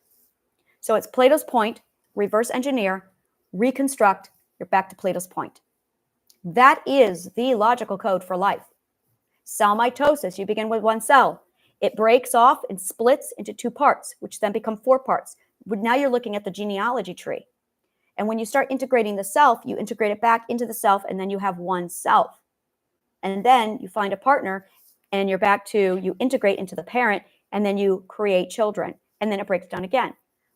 So it's Plato's point, reverse engineer, reconstruct, you're back to Plato's point. That is the logical code for life. Cell mitosis, you begin with one cell. It breaks off and splits into two parts, which then become four parts. Now you're looking at the genealogy tree. And when you start integrating the self, you integrate it back into the self, and then you have one self. And then you find a partner, and you're back to, you integrate into the parent, and then you create children, and then it breaks down again.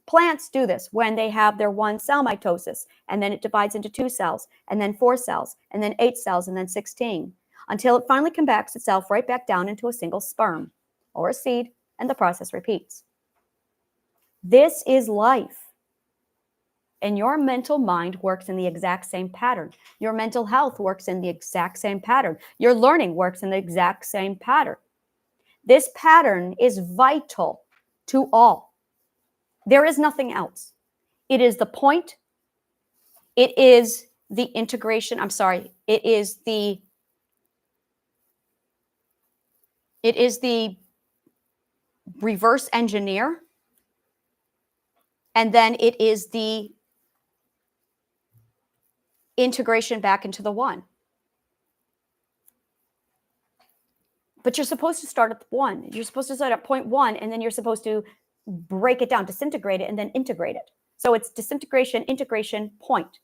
Plants do this when they have their one cell mitosis, and then it divides into two cells, and then 4 cells, and then 8 cells, and then 16, until it finally compacts itself right back down into a single sperm or a seed, and the process repeats. This is life. And your mental mind works in the exact same pattern. Your mental health works in the exact same pattern. Your learning works in the exact same pattern. This pattern is vital to all. There is nothing else. It is the point. It is the integration. It is the reverse engineer. And then it is the integration back into the one. But you're supposed to start at one. You're supposed to start at point one, and then you're supposed to break it down, disintegrate it, and then integrate it. So it's disintegration, integration, point.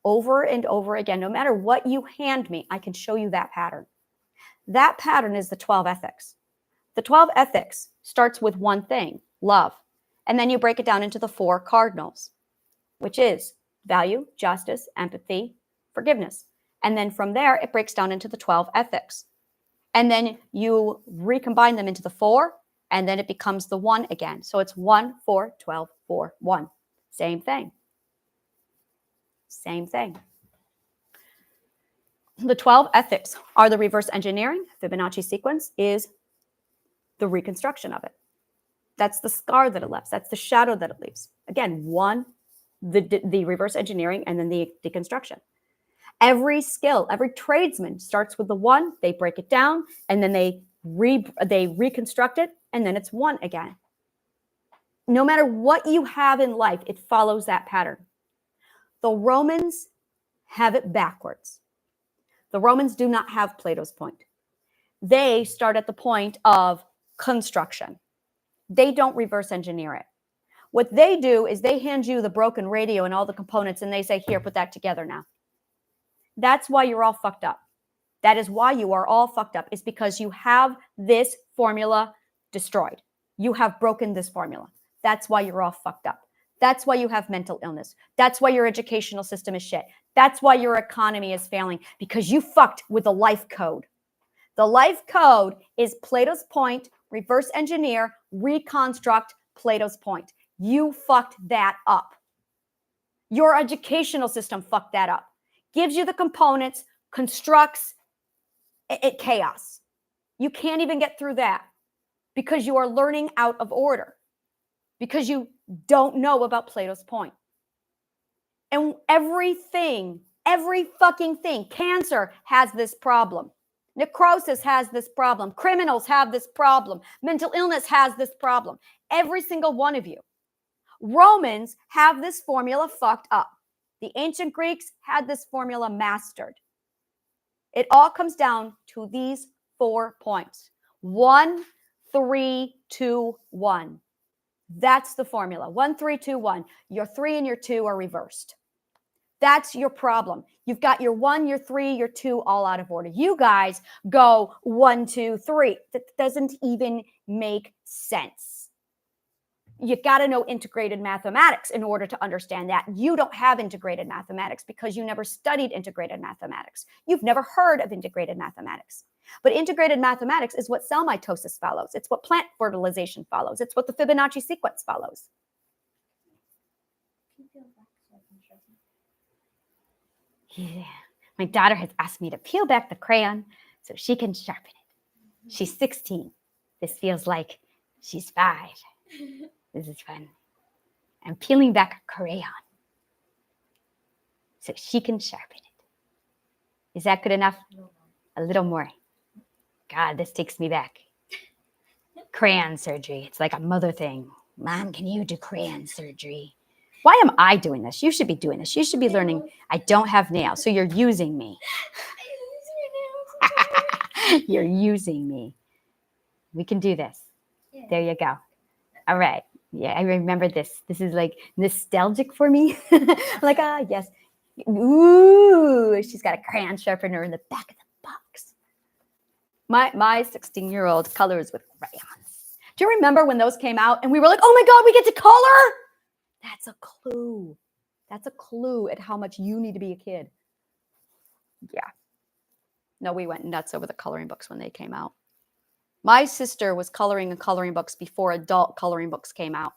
Over and over again. No matter what you hand me, I can show you that pattern. That pattern is the 12 ethics. The 12 ethics starts with one thing, love. And then you break it down into the 4 cardinals, which is value, justice, empathy, forgiveness. And then from there, it breaks down into the 12 ethics. And then you recombine them into the 4, and then it becomes the 1 again. So it's 1, 4, 12, 4, 1. Same thing. Same thing. The 12 ethics are the reverse engineering. Fibonacci sequence is the reconstruction of it. That's the scar that it leaves. That's the shadow that it leaves. Again, 1, the reverse engineering, and then the deconstruction. Every skill, every tradesman starts with the 1, they break it down, and then they reconstruct it, and then it's 1 again. No matter what you have in life, it follows that pattern. The Romans have it backwards. The Romans do not have Plato's point. They start at the point of construction. They don't reverse engineer it. What they do is they hand you the broken radio and all the components, and they say, here, put that together now. That's why you're all fucked up. That is why you are all fucked up, is because you have this formula destroyed. You have broken this formula. That's why you're all fucked up. That's why you have mental illness. That's why your educational system is shit. That's why your economy is failing, because you fucked with the life code. The life code is Plato's point, reverse engineer, reconstruct Plato's point. You fucked that up. Your educational system fucked that up. Gives you the components, constructs it chaos. You can't even get through that because you are learning out of order. because you don't know about Plato's point. And every fucking thing, cancer has this problem. Necrosis has this problem. Criminals have this problem. Mental illness has this problem. Every single one of you. Romans have this formula fucked up. The ancient Greeks had this formula mastered. It all comes down to these 4 points. 1, 3, 2, 1. That's the formula. 1, 3, 2, 1. Your 3 and your 2 are reversed. That's your problem. You've got your 1, your 3, your 2 all out of order. You guys go 1, 2, 3. That doesn't even make sense. You got to know integrated mathematics in order to understand that. You don't have integrated mathematics because you never studied integrated mathematics. You've never heard of integrated mathematics. But integrated mathematics is what cell mitosis follows. It's what plant fertilization follows. It's what the Fibonacci sequence follows. Yeah. My daughter has asked me to peel back the crayon so she can sharpen it. She's 16. This feels like she's 5. This is fun. I'm peeling back a crayon so she can sharpen it. Is that good enough? A little more. God, this takes me back. Crayon surgery. It's like a mother thing. Mom, can you do crayon surgery? Why am I doing this? You should be doing this. You should be learning. I don't have nails, so you're using me. You're using me. We can do this. Yeah. There you go. All right. Yeah, I remember this. This is like nostalgic for me. Like, yes. Ooh, she's got a crayon sharpener in the back of the box. My 16-year-old colors with crayons. Do you remember when those came out and we were like, oh my God, we get to color? That's a clue. That's a clue at how much you need to be a kid. Yeah. No, we went nuts over the coloring books when they came out. My sister was coloring in coloring books before adult coloring books came out.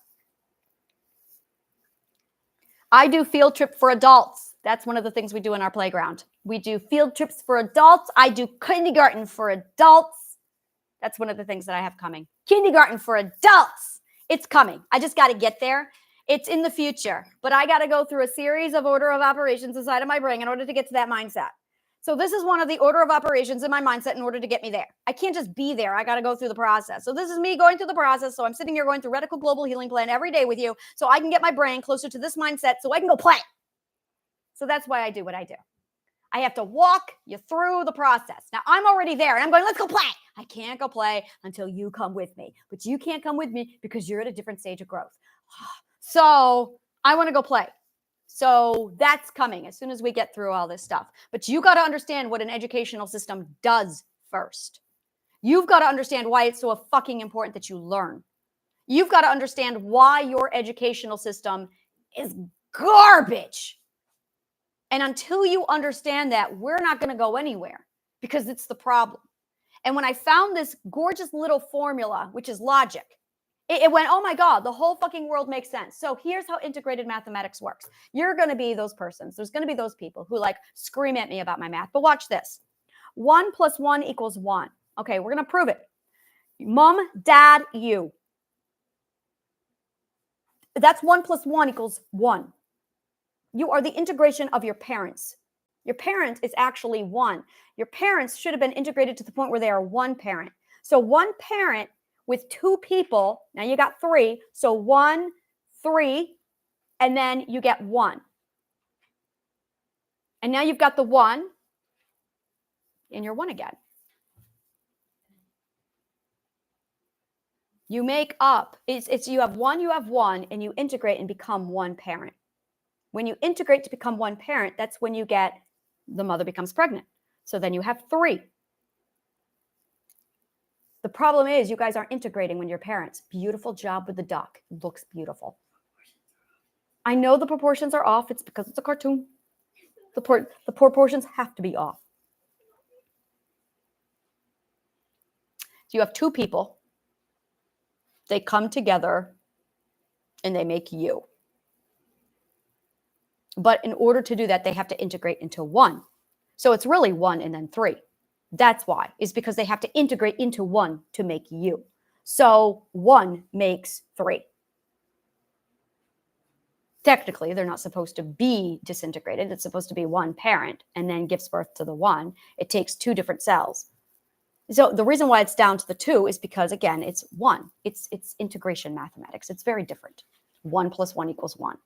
I do field trip for adults. That's one of the things we do in our playground. We do field trips for adults. I do kindergarten for adults. That's one of the things that I have coming. Kindergarten for adults. It's coming. I just got to get there. It's in the future, but I got to go through a series of order of operations inside of my brain in order to get to that mindset. So this is one of the order of operations in my mindset in order to get me there. I can't just be there. I got to go through the process. So this is me going through the process. So I'm sitting here going through Radical Global Healing Plan every day with you so I can get my brain closer to this mindset so I can go play. So that's why I do what I do. I have to walk you through the process. Now I'm already there and I'm going, let's go play. I can't go play until you come with me, but you can't come with me because you're at a different stage of growth. So I want to go play. So that's coming as soon as we get through all this stuff. But you got to understand what an educational system does first. You've got to understand why it's so fucking important that you learn. You've got to understand why your educational system is garbage. And until you understand that, we're not going to go anywhere because it's the problem. And when I found this gorgeous little formula, which is logic, it went, oh my God, the whole fucking world makes sense. So here's how integrated mathematics works. You're going to be those persons. There's going to be those people who like scream at me about my math. But watch this. 1 + 1 = 1. Okay, we're going to prove it. Mom, dad, you. That's 1 + 1 = 1. You are the integration of your parents. Your parent is actually 1. Your parents should have been integrated to the point where they are 1 parent. So 1 parent with 2 people, now you got 3. So 1, 3, and then you get 1. And now you've got the 1, and you're 1 again. You make up, it's you have 1, and you integrate and become 1 parent. When you integrate to become 1 parent, that's when you get, the mother becomes pregnant. So then you have 3. The problem is you guys aren't integrating when you're parents. Beautiful job with the duck. It looks beautiful. I know the proportions are off. It's because it's a cartoon. The proportions have to be off. So you have 2 people. They come together and they make you. But in order to do that, they have to integrate into 1. So it's really 1 and then 3. That's why, is because they have to integrate into 1 to make you. So 1 makes 3. Technically, they're not supposed to be disintegrated. It's supposed to be one parent and then gives birth to the one. It takes two different cells. So the reason why it's down to the two is because, again, it's one. It's integration mathematics. It's very different. 1 + 1 = 1.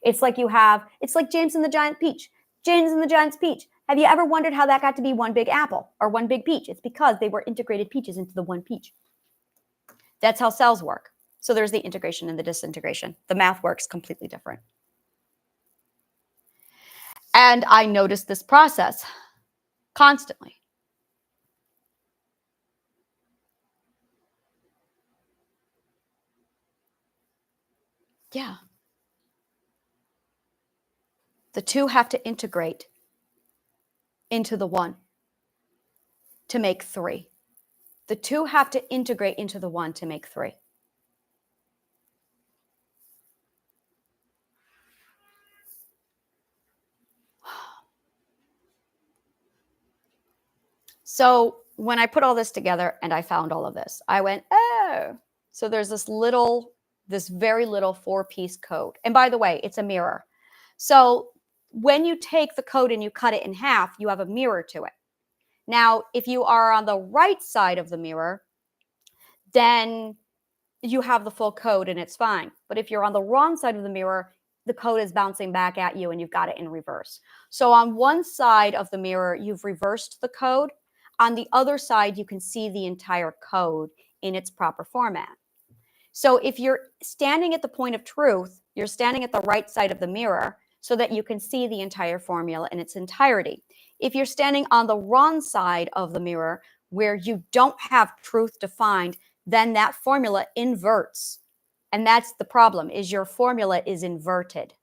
It's like James and the Giant Peach. James and the Giant's Peach. Have you ever wondered how that got to be one big apple or one big peach? It's because they were integrated peaches into the one peach. That's how cells work. So there's the integration and the disintegration. The math works completely different. And I noticed this process constantly. Yeah. The two have to integrate into the one to make three. The two have to integrate into the one to make three. So when I put all this together and I found all of this, I went, oh, so there's this very little 4-piece code. And by the way, it's a mirror. So when you take the code and you cut it in half, you have a mirror to it. Now, if you are on the right side of the mirror, then you have the full code and it's fine. But if you're on the wrong side of the mirror, the code is bouncing back at you and you've got it in reverse. So on one side of the mirror, you've reversed the code. On the other side, you can see the entire code in its proper format. So if you're standing at the point of truth, you're standing at the right side of the mirror so that you can see the entire formula in its entirety. If you're standing on the wrong side of the mirror where you don't have truth defined, then that formula inverts. And that's the problem, is your formula is inverted.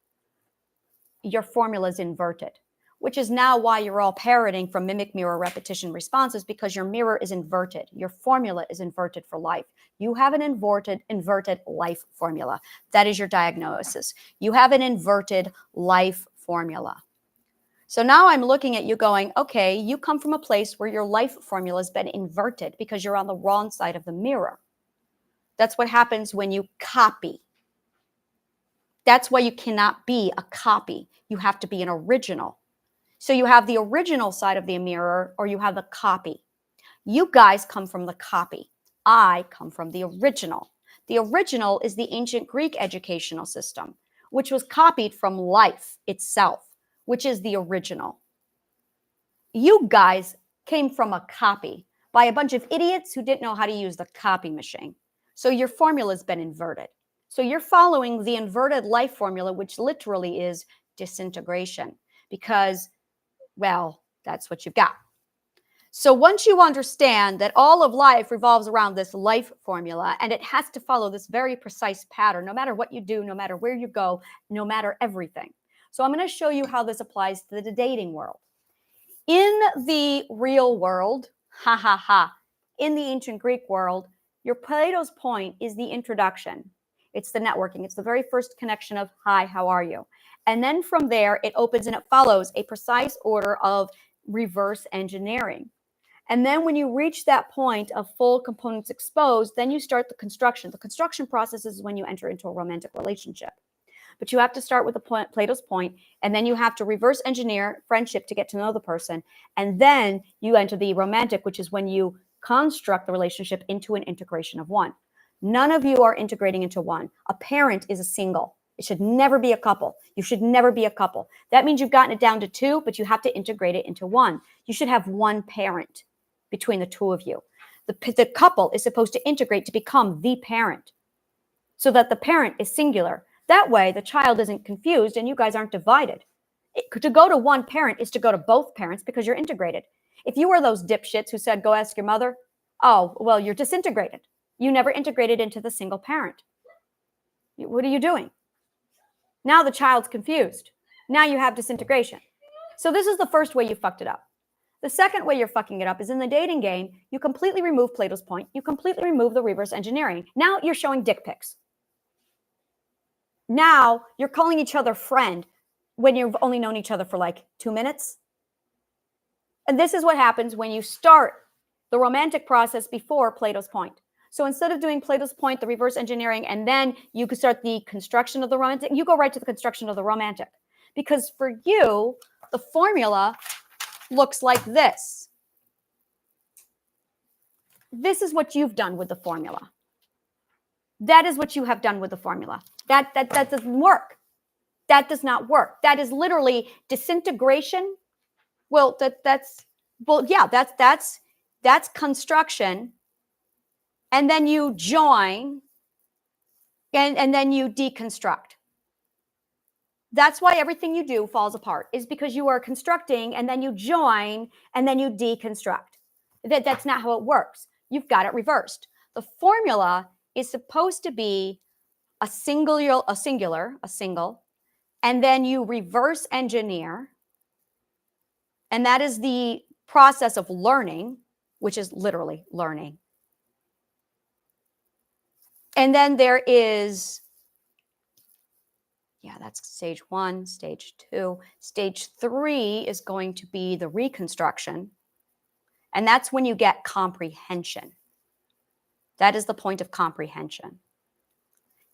Your formula is inverted, which is now why you're all parroting from mimic mirror repetition responses, because your mirror is inverted. Your formula is inverted for life. You have an inverted life formula. That is your diagnosis. You have an inverted life formula. So now I'm looking at you going, okay, you come from a place where your life formula has been inverted because you're on the wrong side of the mirror. That's what happens when you copy. That's why you cannot be a copy. You have to be an original. So you have the original side of the mirror or you have the copy. You guys come from the copy. I come from the original. The original is the ancient Greek educational system, which was copied from life itself, which is the original. You guys came from a copy by a bunch of idiots who didn't know how to use the copy machine. So your formula has been inverted. So you're following the inverted life formula, which literally is disintegration, because, well, that's what you've got. So once you understand that all of life revolves around this life formula, and it has to follow this very precise pattern, no matter what you do, no matter where you go, no matter everything. So I'm going to show you how this applies to the dating world. In the real world, in the ancient Greek world, your Plato's point is the introduction. It's the networking. It's the very first connection of, hi, how are you? And then from there, it opens and it follows a precise order of reverse engineering. And then when you reach that point of full components exposed, then you start the construction. The construction process is when you enter into a romantic relationship. But you have to start with the point, Plato's point, and then you have to reverse engineer friendship to get to know the person. And then you enter the romantic, which is when you construct the relationship into an integration of one. None of you are integrating into one. A parent is a single. It should never be a couple. You should never be a couple. That means you've gotten it down to two, but you have to integrate it into one. You should have one parent between the two of you. The couple is supposed to integrate to become the parent so that the parent is singular. That way, the child isn't confused and you guys aren't divided. To go to one parent is to go to both parents because you're integrated. If you were those dipshits who said, go ask your mother, oh, well, you're disintegrated. You never integrated into the single parent. What are you doing? Now the child's confused. Now you have disintegration. So this is the first way you fucked it up. The second way you're fucking it up is in the dating game, you completely remove Plato's point. You completely remove the reverse engineering. Now you're showing dick pics. Now you're calling each other friend when you've only known each other for like 2 minutes. And this is what happens when you start the romantic process before Plato's point. So instead of doing Plato's point, the reverse engineering, and then you could start the construction of the romantic, you go right to the construction of the romantic. Because for you, the formula looks like this. This is what you've done with the formula. That is what you have done with the formula. That doesn't work. That does not work. That is literally disintegration. Well, that's construction. And then you join and then you deconstruct. That's why everything you do falls apart, is because you are constructing and then you join and then you deconstruct. That's not how it works. You've got it reversed. The formula is supposed to be a single, and then you reverse engineer. And that is the process of learning, which is literally learning. And then there is, that's stage 1, stage 2. Stage 3 is going to be the reconstruction. And that's when you get comprehension. That is the point of comprehension.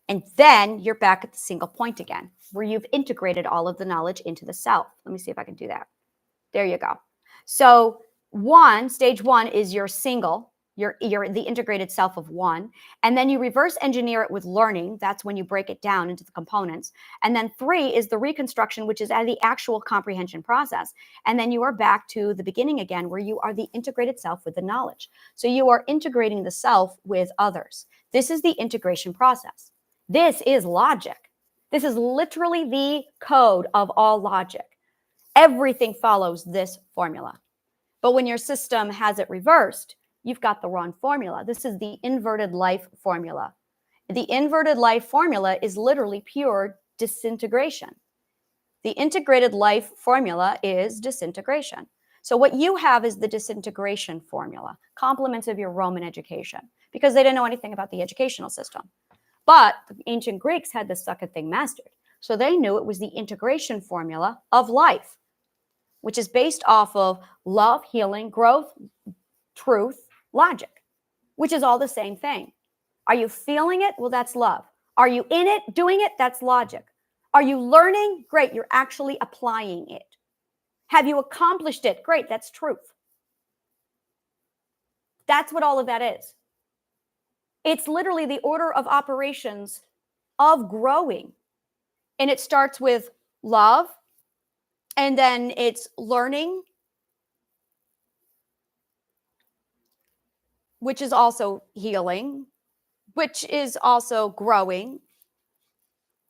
And then you're back at the single point again, where you've integrated all of the knowledge into the self. Let me see if I can do that. There you go. So stage 1 is your single, you're the integrated self of 1. And then you reverse engineer it with learning. That's when you break it down into the components. And then 3 is the reconstruction, which is the actual comprehension process. And then you are back to the beginning again, where you are the integrated self with the knowledge. So you are integrating the self with others. This is the integration process. This is logic. This is literally the code of all logic. Everything follows this formula. But when your system has it reversed, you've got the wrong formula. This is the inverted life formula. The inverted life formula is literally pure disintegration. The integrated life formula is disintegration. So what you have is the disintegration formula, compliments of your Roman education, because they didn't know anything about the educational system. But the ancient Greeks had the second thing mastered. So they knew it was the integration formula of life, which is based off of love, healing, growth, truth, logic, which is all the same thing. Are you feeling it? Well, that's love. Are you in it, doing it? That's logic. Are you learning? Great, you're actually applying it. Have you accomplished it? Great, that's truth. That's what all of that is. It's literally the order of operations of growing. And it starts with love, and then it's learning, which is also healing, which is also growing.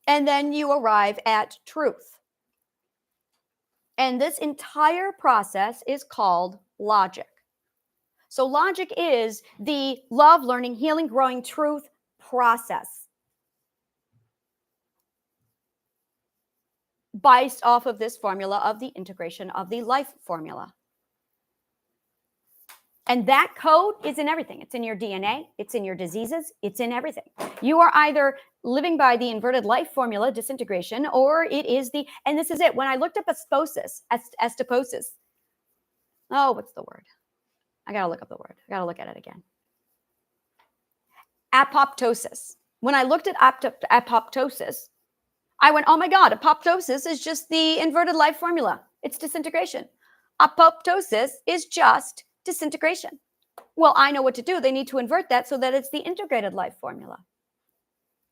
And then you arrive at truth. And this entire process is called logic. So logic is the love, learning, healing, growing, truth process, based off of this formula of the integration of the life formula. And that code is in everything. It's in your DNA. It's in your diseases. It's in everything. You are either living by the inverted life formula, disintegration, or it is the, and this is it. When I looked up astosis, oh, what's the word? I got to look up the word. I got to look at it again. Apoptosis. When I looked at apoptosis, I went, oh my God, apoptosis is just the inverted life formula. It's disintegration. Apoptosis is just disintegration. Well, I know what to do. They need to invert that so that it's the integrated life formula.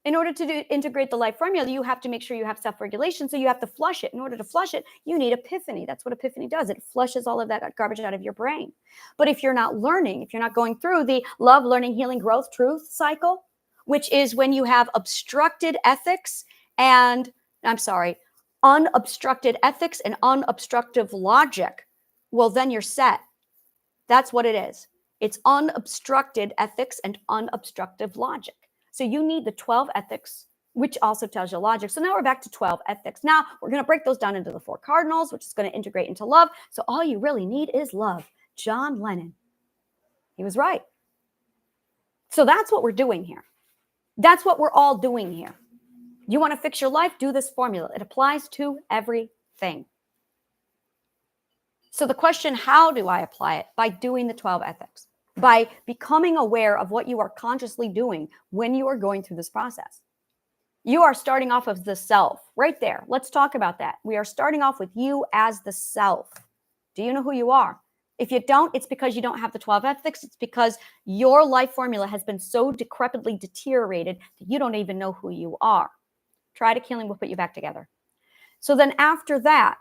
In order to integrate the life formula, you have to make sure you have self-regulation. So you have to flush it. In order to flush it, you need epiphany. That's what epiphany does. It flushes all of that garbage out of your brain. But if you're not learning, if you're not going through the love, learning, healing, growth, truth cycle, which is when you have unobstructed ethics and unobstructive logic, well, then you're set. That's what it is. It's unobstructed ethics and unobstructive logic. So you need the 12 ethics, which also tells you logic. So now we're back to 12 ethics. Now we're going to break those down into the 4 cardinals, which is going to integrate into love. So all you really need is love. John Lennon. He was right. So that's what we're doing here. That's what we're all doing here. You want to fix your life? Do this formula. It applies to everything. So the question, how do I apply it? By doing the 12 ethics. by becoming aware of what you are consciously doing when you are going through this process. You are starting off of the self right there. Let's talk about that. We are starting off with you as the self. Do you know who you are? If you don't, it's because you don't have the 12 ethics. It's because your life formula has been so decrepitly deteriorated that you don't even know who you are. Try to killing will put you back together. So then after that,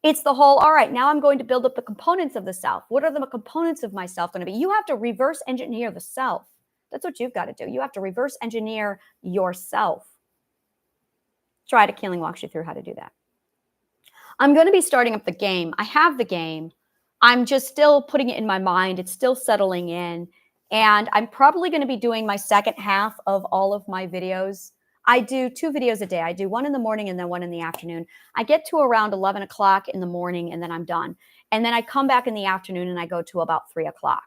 it's the whole, all right, now I'm going to build up the components of the self. What are the components of myself going to be? You have to reverse engineer the self. That's what you've got to do. You have to reverse engineer yourself. Try to killing walks you through how to do that. I'm going to be starting up the game. I have the game. I'm just still putting it in my mind. It's still settling in. And I'm probably going to be doing my second half of all of my videos. I do 2 videos a day. I do one in the morning and then one in the afternoon. I get to around 11 o'clock in the morning and then I'm done. And then I come back in the afternoon and I go to about 3 o'clock.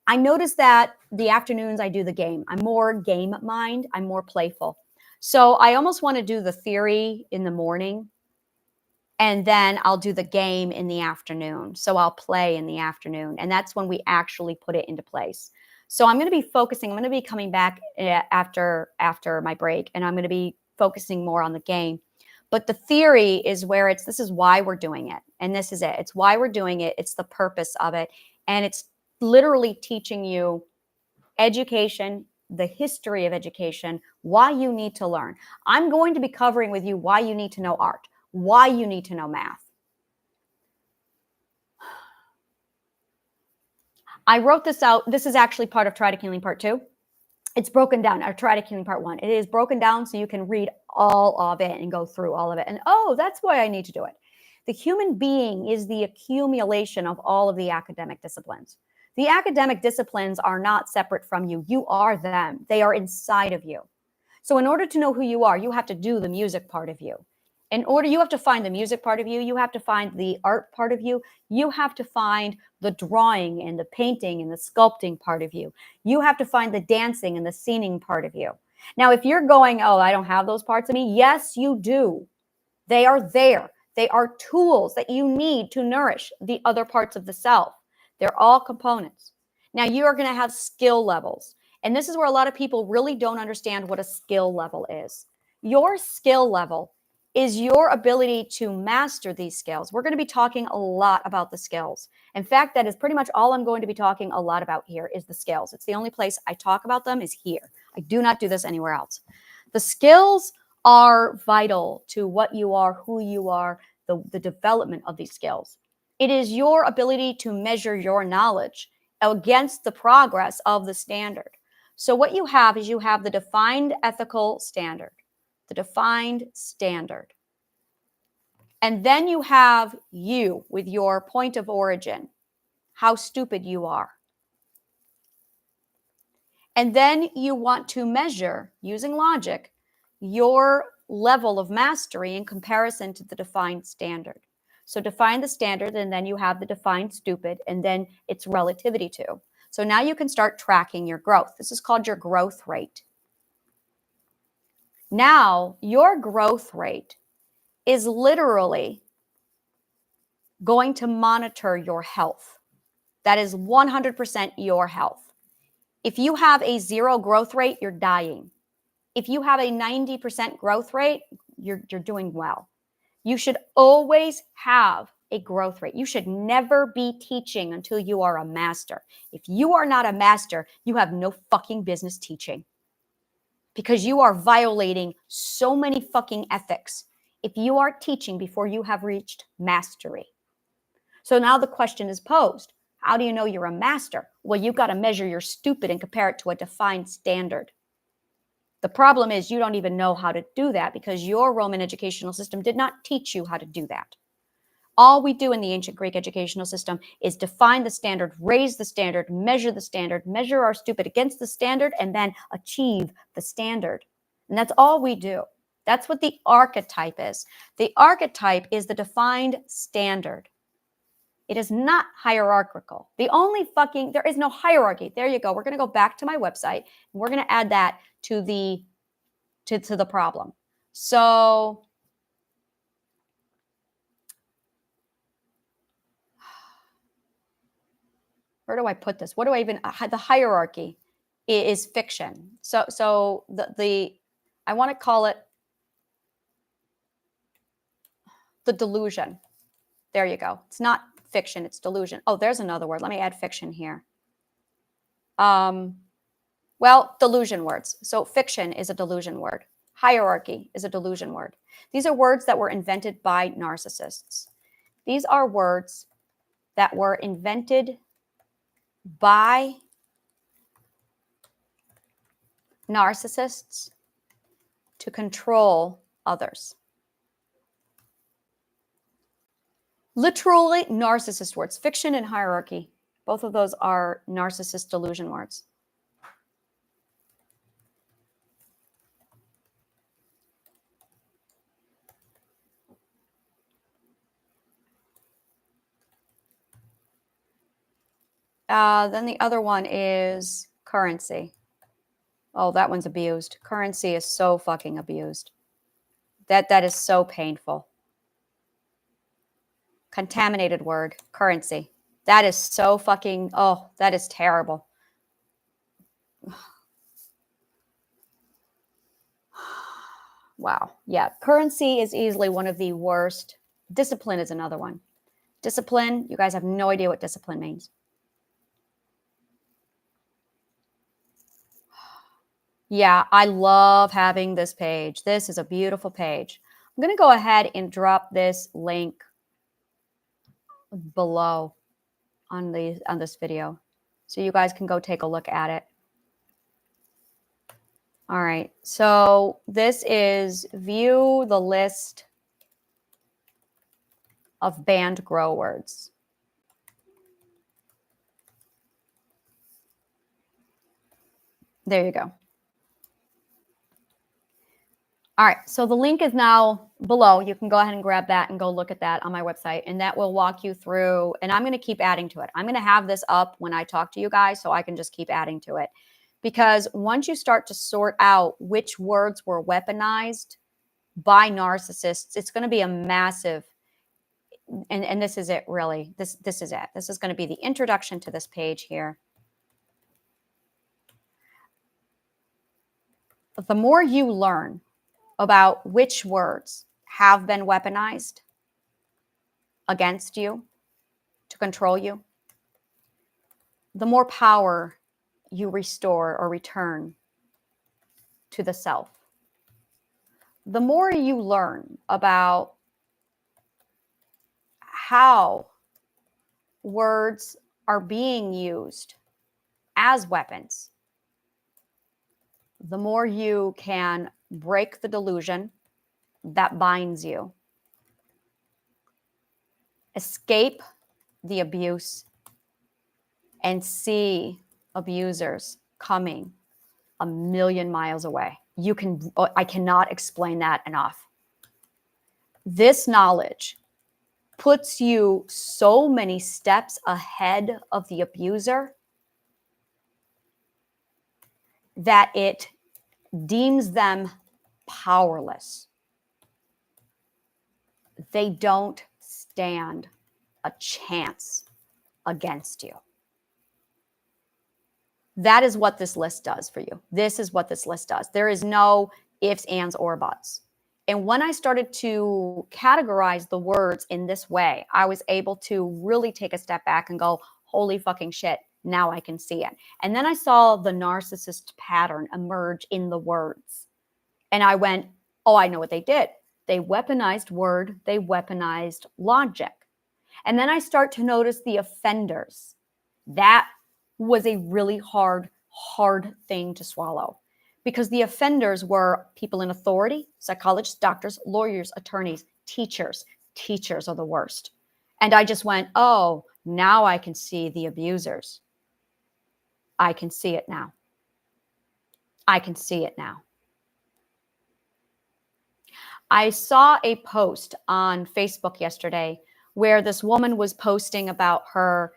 I notice that the afternoons I do the game. I'm more game mind. I'm more playful. So I almost want to do the theory in the morning and then I'll do the game in the afternoon. So I'll play in the afternoon. And that's when we actually put it into place. So I'm going to be focusing, I'm going to be coming back after my break, and I'm going to be focusing more on the game. But the theory is where this is why we're doing it. And this is it. It's why we're doing it. It's the purpose of it. And it's literally teaching you education, the history of education, why you need to learn. I'm going to be covering with you why you need to know art, why you need to know math. I wrote this out. This is actually part of Try to Killing Part 2. It's broken down, or Try to Killing Part 1. It is broken down so you can read all of it and go through all of it. And oh, that's why I need to do it. The human being is the accumulation of all of the academic disciplines. The academic disciplines are not separate from you. You are them. They are inside of you. So in order to know who you are, you have to do the music part of you. You have to find the music part of you. You have to find the art part of you. You have to find the drawing and the painting and the sculpting part of you. You have to find the dancing and the singing part of you. Now, if you're going, oh, I don't have those parts of me. Yes, you do. They are there. They are tools that you need to nourish the other parts of the self. They're all components. Now, you are going to have skill levels. And this is where a lot of people really don't understand what a skill level is. Your skill level is your ability to master these skills. We're going to be talking a lot about the skills. In fact, that is pretty much all I'm going to be talking a lot about here is the skills. It's the only place I talk about them is here. I do not do this anywhere else. The skills are vital to what you are, who you are, the development of these skills. It is your ability to measure your knowledge against the progress of the standard. So what you have is you have the defined ethical standard. The defined standard. And then you have you with your point of origin, how stupid you are. And then you want to measure, using logic, your level of mastery in comparison to the defined standard. So define the standard, and then you have the defined stupid, and then it's relativity to. So now you can start tracking your growth. This is called your growth rate. Now, your growth rate is literally going to monitor your health. That is 100% your health. If you have a 0 growth rate, you're dying. If you have a 90% growth rate, you're doing well. You should always have a growth rate. You should never be teaching until you are a master. If you are not a master, you have no fucking business teaching. Because you are violating so many fucking ethics if you are teaching before you have reached mastery. So now the question is posed. How do you know you're a master? Well, you've got to measure your stupid and compare it to a defined standard. The problem is you don't even know how to do that because your Roman educational system did not teach you how to do that. All we do in the ancient Greek educational system is define the standard, raise the standard, measure our stupid against the standard, and then achieve the standard. And that's all we do. That's what the archetype is. The archetype is the defined standard. It is not hierarchical. There is no hierarchy. There you go. We're going to go back to my website, and we're going to add that to the problem. So where do I put this? What do I even, the hierarchy is fiction. So I want to call it the delusion. There you go. It's not fiction, it's delusion. Oh, there's another word. Let me add fiction here. Well, delusion words. So fiction is a delusion word. Hierarchy is a delusion word. These are words that were invented by narcissists. These are words that were invented by narcissists to control others. Literally narcissist words. Fiction and hierarchy. Both of those are narcissist delusion words. Then the other one is currency. Oh, that one's abused. Currency is so fucking abused. That is so painful. Contaminated word, currency. That is so fucking, oh, that is terrible. Wow. Yeah. Currency is easily one of the worst. Discipline is another one. Discipline, you guys have no idea what discipline means. Yeah, I love having this page. This is a beautiful page. I'm going to go ahead and drop this link below on this video so you guys can go take a look at it. All right, so this is view the list of banned grow words. There you go. All right, so the link is now below. You can go ahead and grab that and go look at that on my website, and that will walk you through, and I'm going to keep adding to it. I'm going to have this up when I talk to you guys so I can just keep adding to it. Because once you start to sort out which words were weaponized by narcissists, it's going to be a massive, and this is it really. This is it. This is going to be the introduction to this page here. The more you learn about which words have been weaponized against you to control you, the more power you restore or return to the self. The more you learn about how words are being used as weapons, the more you can break the delusion that binds you, escape the abuse, and see abusers coming a million miles away. I cannot explain that enough. This knowledge puts you so many steps ahead of the abuser that it deems them powerless. They don't stand a chance against you. That is what this list does for you. This is what this list does. There is no ifs, ands, or buts. And when I started to categorize the words in this way, I was able to really take a step back and go, holy fucking shit, now I can see it. And then I saw the narcissist pattern emerge in the words. And I went, oh, I know what they did. They weaponized word, they weaponized logic. And then I start to notice the offenders. That was a really hard thing to swallow, because the offenders were people in authority, psychologists, doctors, lawyers, attorneys, teachers. Teachers are the worst. And I just went, oh, now I can see the abusers. I can see it now. I can see it now. I saw a post on Facebook yesterday where this woman was posting about her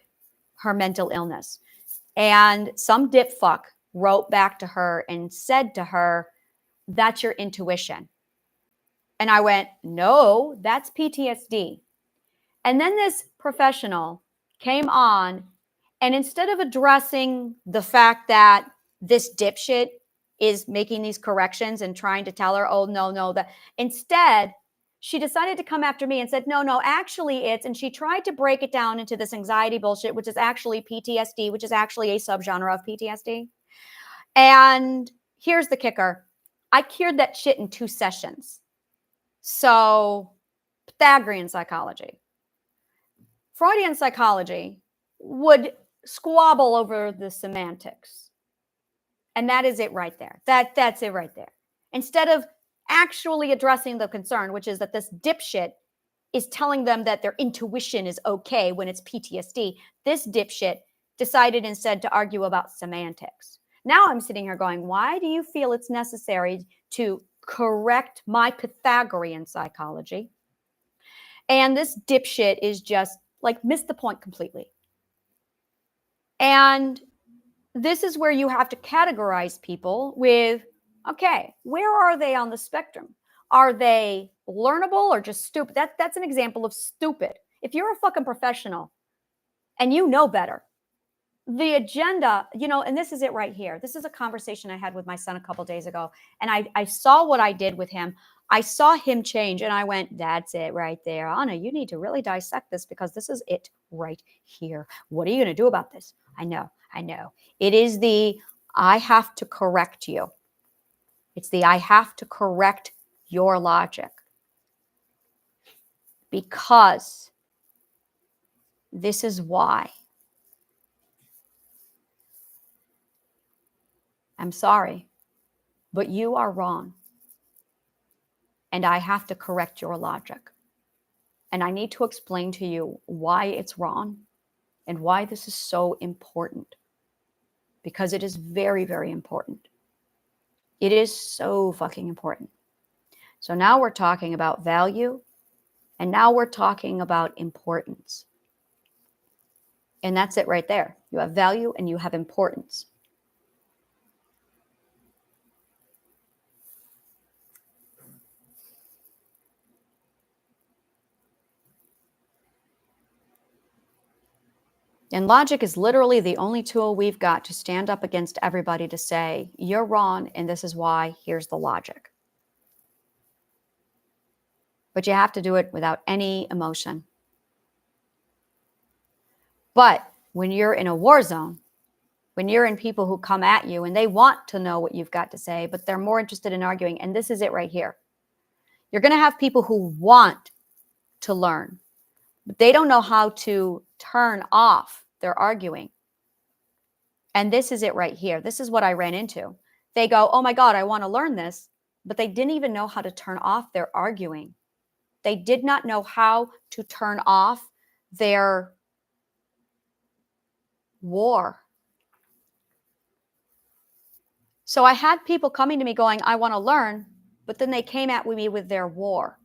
mental illness. And some dipfuck wrote back to her and said to her, that's your intuition. And I went, no, that's PTSD. And then this professional came on And instead of addressing the fact that this dipshit is making these corrections and trying to tell her, oh, no, that instead, she decided to come after me and said, no, actually it's, and she tried to break it down into this anxiety bullshit, which is actually PTSD, which is actually a subgenre of PTSD. And here's the kicker. I cured that shit in 2 sessions. So Pythagorean psychology, Freudian psychology would squabble over the semantics. And that is it right there. That's it right there. Instead of actually addressing the concern, which is that this dipshit is telling them that their intuition is okay when it's PTSD, this dipshit decided instead to argue about semantics. Now I'm sitting here going, why do you feel it's necessary to correct my Pythagorean psychology? And this dipshit is just like missed the point completely. And this is where you have to categorize people with, okay, where are they on the spectrum? Are they learnable or just stupid? That's an example of stupid. If you're a fucking professional and you know better, the agenda, and this is it right here. This is a conversation I had with my son a couple days ago. And I saw what I did with him. I saw him change and I went, that's it right there. Anna, you need to really dissect this because this is it right here. What are you going to do about this? I know. It is the, I have to correct you. It's the, I have to correct your logic. Because this is why. I'm sorry, but you are wrong. And I have to correct your logic. And I need to explain to you why it's wrong and why this is so important. Because it is very, very important. It is so fucking important. So now we're talking about value, and now we're talking about importance. And that's it right there. You have value and you have importance. And logic is literally the only tool we've got to stand up against everybody to say, you're wrong, and this is why, here's the logic. But you have to do it without any emotion. But when you're in a war zone, when you're in people who come at you and they want to know what you've got to say, but they're more interested in arguing, and this is it right here. You're going to have people who want to learn, but they don't know how to turn off their arguing. And this is it right here. This is what I ran into. They go, oh my God, I want to learn this, but they didn't even know how to turn off their arguing. They did not know how to turn off their war. So I had people coming to me going, I want to learn, but then they came at me with their war.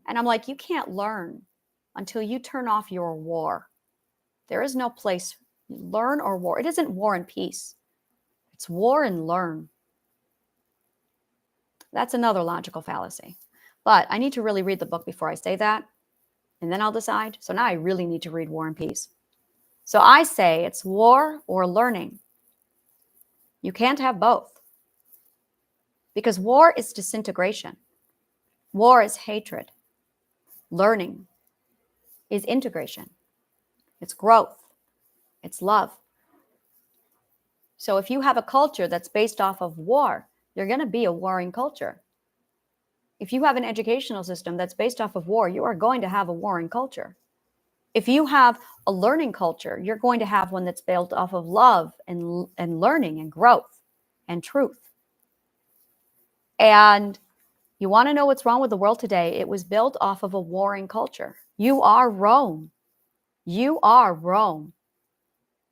And I'm like, you can't learn until you turn off your war. There is no place, learn or war. It isn't war and peace. It's war and learn. That's another logical fallacy. But I need to really read the book before I say that, and then I'll decide. So now I really need to read War and Peace. So I say it's war or learning. You can't have both. Because war is disintegration. War is hatred. Learning is integration. It's growth. It's love. So if you have a culture that's based off of war, you're going to be a warring culture. If you have an educational system that's based off of war, you are going to have a warring culture. If you have a learning culture, you're going to have one that's built off of love and learning and growth and truth. And you want to know what's wrong with the world today? It was built off of a warring culture. You are Rome. You are Rome.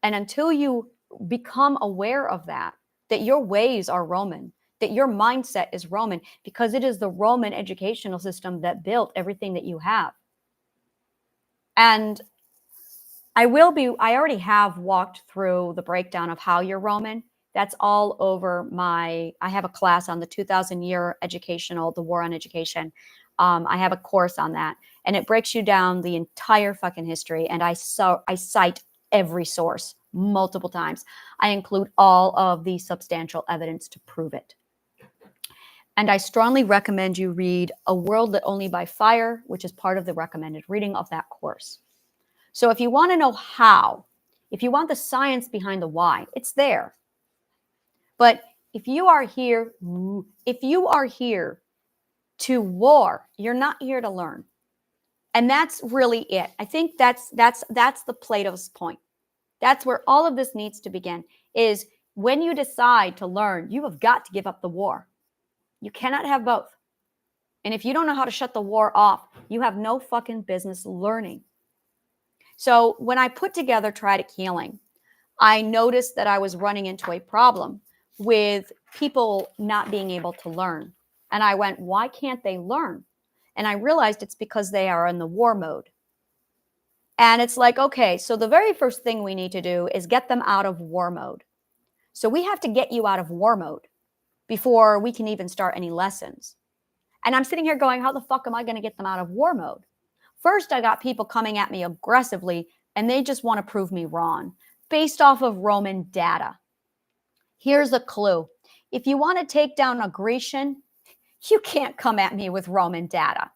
And until you become aware of that your ways are Roman, that your mindset is Roman, because it is the Roman educational system that built everything that you have. And I already have walked through the breakdown of how you're Roman. That's all over I have a class on the 2000-year educational, the war on education. I have a course on that, and it breaks you down the entire fucking history. And I cite every source multiple times. I include all of the substantial evidence to prove it. And I strongly recommend you read A World Lit Only by Fire, which is part of the recommended reading of that course. So if you want to know how, if you want the science behind the why, it's there. But if you are here to war, you're not here to learn. And that's really it. I think that's the Plato's point. That's where all of this needs to begin, is when you decide to learn, you have got to give up the war. You cannot have both. And if you don't know how to shut the war off, you have no fucking business learning. So when I put together Triadic Healing, I noticed that I was running into a problem with people not being able to learn. And I went, why can't they learn? And I realized it's because they are in the war mode. And it's like, okay, so the very first thing we need to do is get them out of war mode. So we have to get you out of war mode before we can even start any lessons. And I'm sitting here going, how the fuck am I going to get them out of war mode? First, I got people coming at me aggressively, and they just want to prove me wrong based off of Roman data. Here's a clue. If you want to take down a Grecian, you can't come at me with Roman data.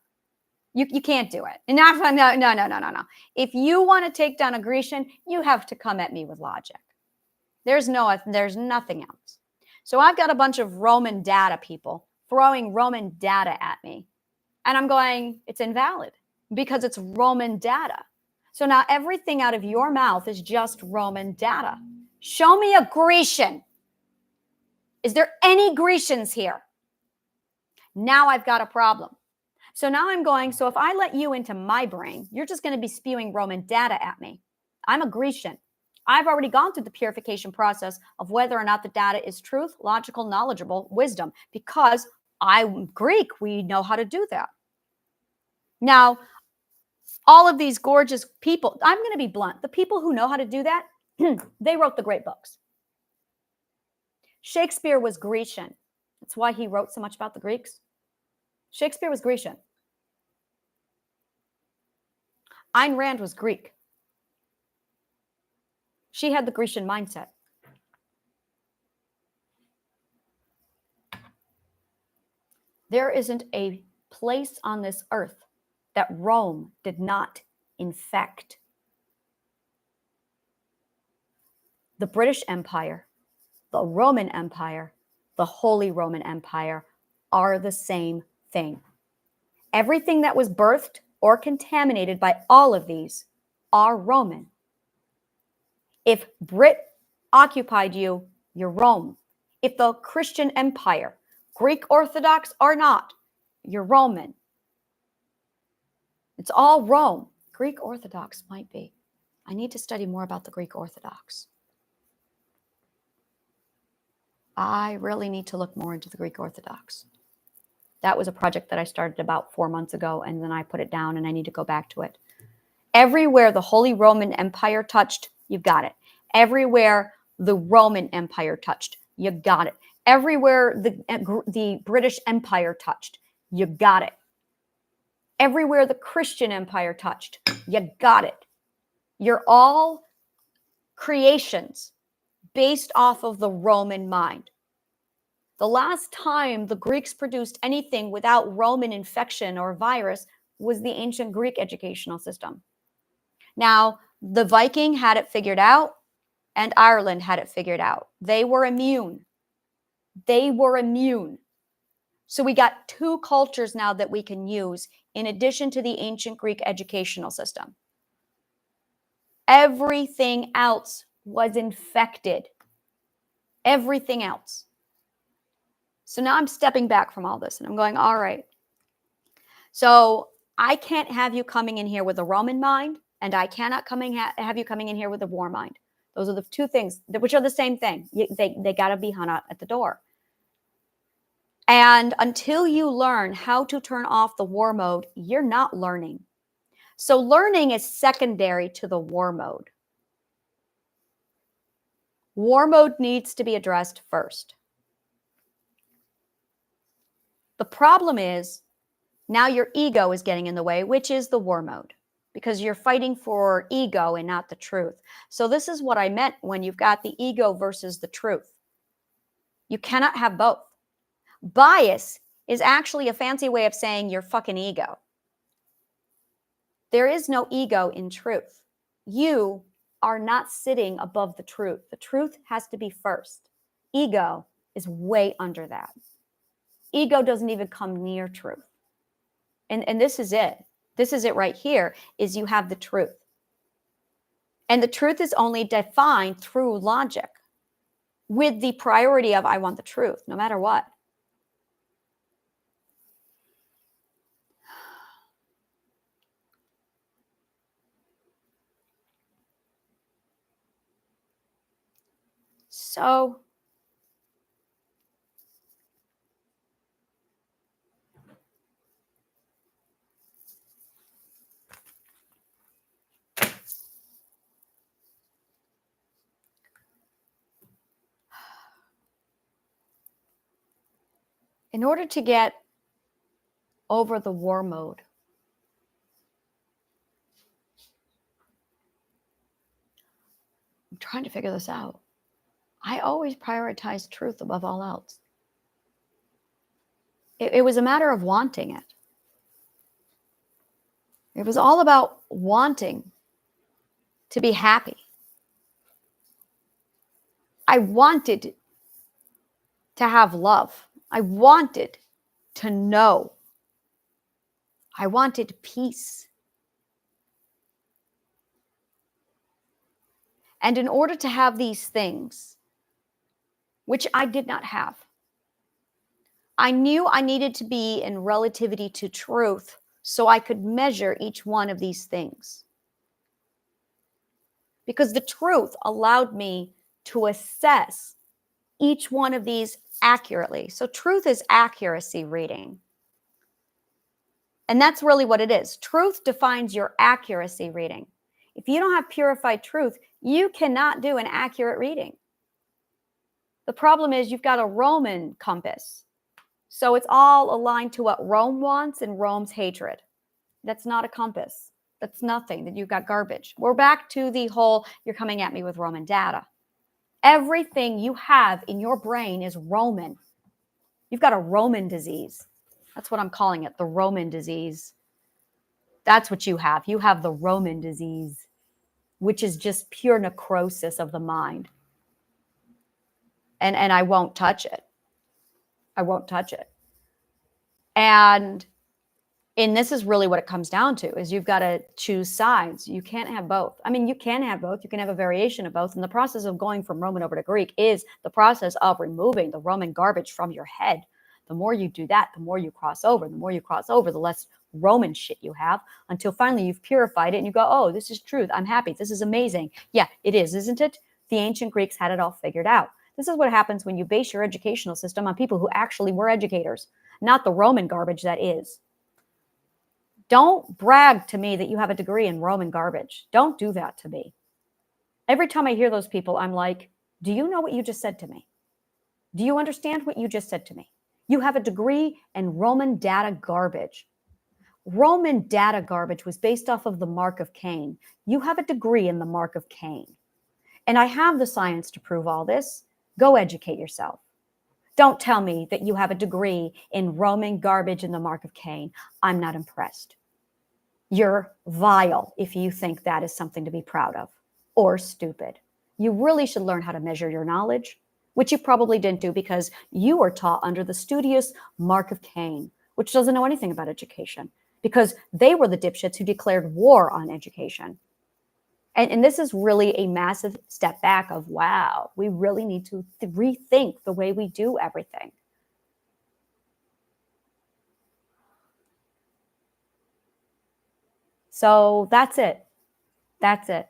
You can't do it. And no. If you want to take down a Grecian, you have to come at me with logic. There's nothing else. So I've got a bunch of Roman data people throwing Roman data at me. And I'm going, it's invalid because it's Roman data. So now everything out of your mouth is just Roman data. Show me a Grecian. Is there any Grecians here? Now I've got a problem. So now I'm going, so if I let you into my brain, you're just going to be spewing Roman data at me. I'm a Grecian. I've already gone through the purification process of whether or not the data is truth, logical, knowledgeable, wisdom, because I'm Greek. We know how to do that. Now, all of these gorgeous people, I'm going to be blunt. The people who know how to do that, they wrote the great books. Shakespeare was Grecian. That's why he wrote so much about the Greeks. Shakespeare was Grecian. Ayn Rand was Greek. She had the Grecian mindset. There isn't a place on this earth that Rome did not infect. The British Empire, the Roman Empire, the Holy Roman Empire are the same thing. Everything that was birthed or contaminated by all of these are Roman. If Brit occupied you, you're Rome. If the Christian Empire, Greek Orthodox or not, you're Roman. It's all Rome. Greek Orthodox might be. I need to study more about the Greek Orthodox. I really need to look more into the Greek Orthodox. That was a project that I started about 4 months ago, and then I put it down, and I need to go back to it. Everywhere the Holy Roman Empire touched, you got it. Everywhere the Roman Empire touched, you got it. Everywhere the British Empire touched, you got it. Everywhere the Christian Empire touched, you got it. You're all creations based off of the Roman mind. The last time the Greeks produced anything without Roman infection or virus was the ancient Greek educational system. Now, the Viking had it figured out, and Ireland had it figured out. They were immune. They were immune. So we got two cultures now that we can use in addition to the ancient Greek educational system. Everything else was infected. Everything else. So now I'm stepping back from all this and I'm going, all right. So I can't have you coming in here with a Roman mind, and I cannot have you coming in here with a war mind. Those are the two things, which are the same thing. They got to be hung out at the door. And until you learn how to turn off the war mode, you're not learning. So learning is secondary to the war mode. War mode needs to be addressed first. The problem is now your ego is getting in the way, which is the war mode. because you're fighting for ego and not the truth. So this is what I meant when you've got the ego versus the truth. You cannot have both. Bias is actually a fancy way of saying your fucking ego. There is no ego in truth. You are not sitting above the truth. The truth has to be first. Ego is way under that. Ego doesn't even come near truth. And this is it. This is it right here, is you have the truth. And the truth is only defined through logic with the priority of I want the truth, no matter what. So in order to get over the war mode, I'm trying to figure this out. I always prioritize truth above all else. It was a matter of wanting it. It was all about wanting to be happy. I wanted to have love. I wanted to know. I wanted peace. And in order to have these things, which I did not have, I knew I needed to be in relativity to truth so I could measure each one of these things. Because the truth allowed me to assess each one of these accurately. So truth is accuracy reading. And that's really what it is. Truth defines your accuracy reading. If you don't have purified truth, you cannot do an accurate reading. The problem is you've got a Roman compass. So it's all aligned to what Rome wants and Rome's hatred. That's not a compass. That's nothing. That you've got garbage. We're back to the whole, you're coming at me with Roman data. Everything you have in your brain is Roman. You've got a Roman disease. That's what I'm calling it, the Roman disease. That's what you have. You have the Roman disease, which is just pure necrosis of the mind. And I won't touch it. I won't touch it. And this is really what it comes down to, is you've got to choose sides. You can't have both. I mean, you can have both. You can have a variation of both. And the process of going from Roman over to Greek is the process of removing the Roman garbage from your head. The more you do that, the more you cross over. The more you cross over, the less Roman shit you have, until finally you've purified it and you go, oh, this is truth. I'm happy. This is amazing. Yeah, it is, isn't it? The ancient Greeks had it all figured out. This is what happens when you base your educational system on people who actually were educators, not the Roman garbage that is. Don't brag to me that you have a degree in Roman garbage. Don't do that to me. Every time I hear those people, I'm like, do you know what you just said to me? Do you understand what you just said to me? You have a degree in Roman data garbage. Roman data garbage was based off of the mark of Cain. You have a degree in the mark of Cain. And I have the science to prove all this. Go educate yourself. Don't tell me that you have a degree in Roman garbage in the mark of Cain. I'm not impressed. You're vile if you think that is something to be proud of, or stupid. You really should learn how to measure your knowledge, which you probably didn't do because you were taught under the studious mark of Cain, which doesn't know anything about education, because they were the dipshits who declared war on education. And this is really a massive step back of, wow, we really need to rethink the way we do everything. So that's it. That's it.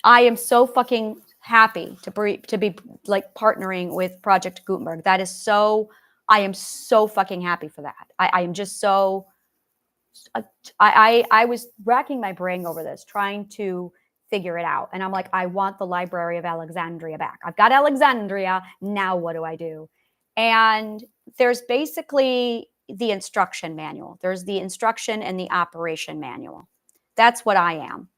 I am so fucking happy to be like partnering with Project Gutenberg. That is so, I am so fucking happy for that. I am just so, I was racking my brain over this, trying to figure it out. And I'm like, I want the Library of Alexandria back. I've got Alexandria. Now what do I do? And there's basically the instruction manual. There's the instruction and the operation manual. That's what I am.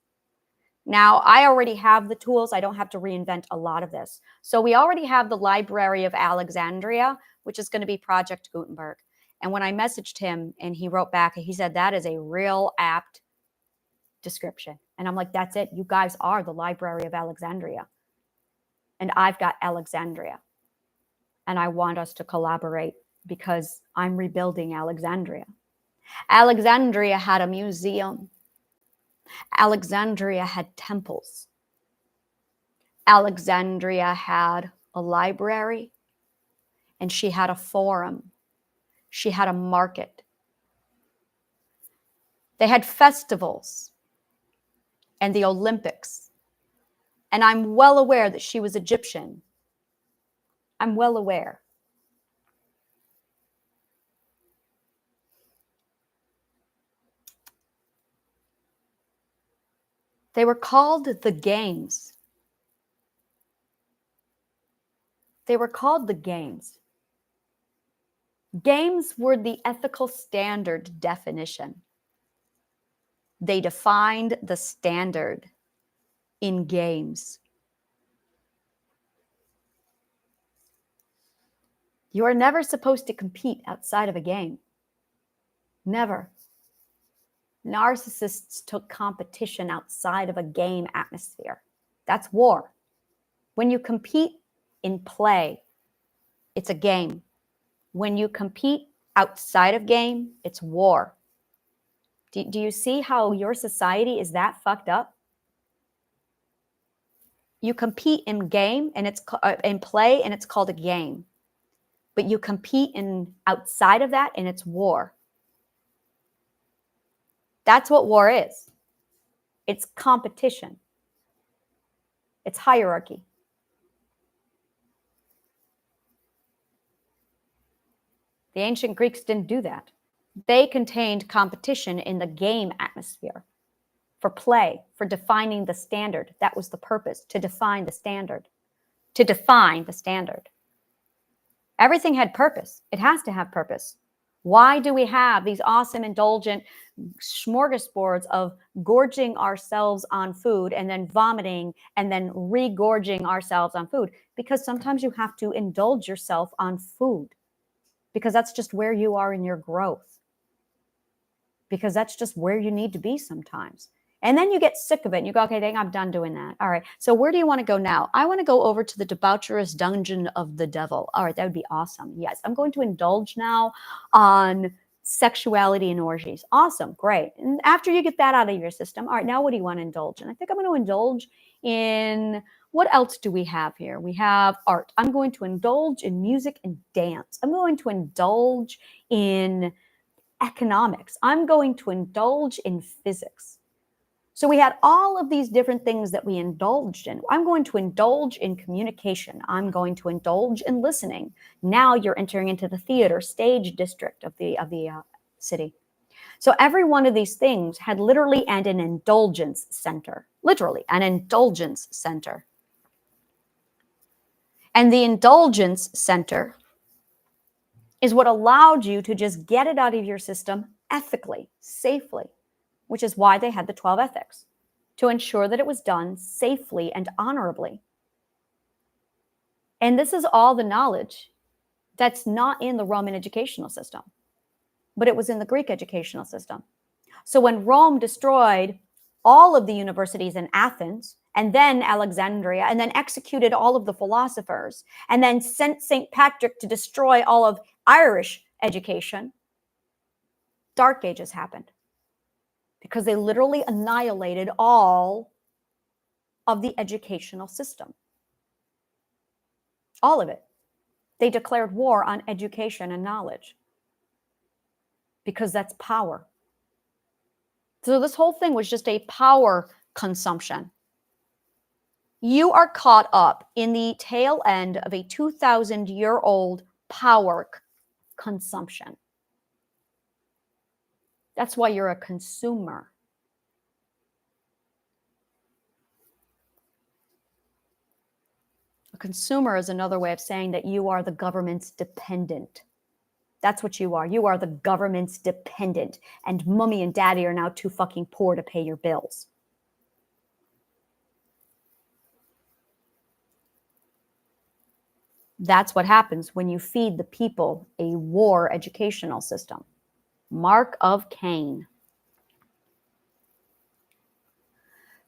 Now, I already have the tools. I don't have to reinvent a lot of this. So we already have the Library of Alexandria, which is going to be Project Gutenberg. And when I messaged him and he wrote back, he said, that is a real apt description. And I'm like, that's it. You guys are the Library of Alexandria. And I've got Alexandria. And I want us to collaborate because I'm rebuilding Alexandria. Alexandria had a museum. Alexandria had temples. Alexandria had a library, and she had a forum. She had a market. They had festivals and the Olympics. And I'm well aware that she was Egyptian. I'm well aware. They were called the Games. They were called the Games. Games were the ethical standard definition. They defined the standard in games. You are never supposed to compete outside of a game. Never. Narcissists took competition outside of a game atmosphere. That's war. When you compete in play, it's a game. When you compete outside of game, it's war. Do you see how your society is that fucked up? You compete in game and it's in play and it's called a game. But you compete in outside of that and it's war. That's what war is. It's competition. It's hierarchy. The ancient Greeks didn't do that. They contained competition in the game atmosphere for play, for defining the standard. That was the purpose, to define the standard. To define the standard. Everything had purpose. It has to have purpose. Why do we have these awesome, indulgent smorgasbords of gorging ourselves on food and then vomiting and then regorging ourselves on food? Because sometimes you have to indulge yourself on food because that's just where you are in your growth. Because that's just where you need to be sometimes. And then you get sick of it and you go, okay, dang, I'm done doing that. All right. So where do you want to go now? I want to go over to the debaucherous dungeon of the devil. All right. That would be awesome. Yes. I'm going to indulge now on sexuality and orgies. Awesome. Great. And after you get that out of your system, all right, now what do you want to indulge in? I think I'm going to indulge in, what else do we have here? We have art. I'm going to indulge in music and dance. I'm going to indulge in economics. I'm going to indulge in physics. So we had all of these different things that we indulged in. I'm going to indulge in communication. I'm going to indulge in listening. Now you're entering into the theater stage district of the city. So every one of these things had literally an indulgence center. Literally an indulgence center. And the indulgence center is what allowed you to just get it out of your system ethically, safely, which is why they had the 12 ethics, to ensure that it was done safely and honorably. And this is all the knowledge that's not in the Roman educational system, but it was in the Greek educational system. So when Rome destroyed all of the universities in Athens, and then Alexandria, and then executed all of the philosophers, and then sent St. Patrick to destroy all of Irish education, Dark Ages happened. Because they literally annihilated all of the educational system. All of it. They declared war on education and knowledge. Because that's power. So this whole thing was just a power consumption. You are caught up in the tail end of a 2,000-year-old power consumption. That's why you're a consumer. A consumer is another way of saying that you are the government's dependent. That's what you are. You are the government's dependent, and mommy and daddy are now too fucking poor to pay your bills. That's what happens when you feed the people a war educational system. Mark of Cain.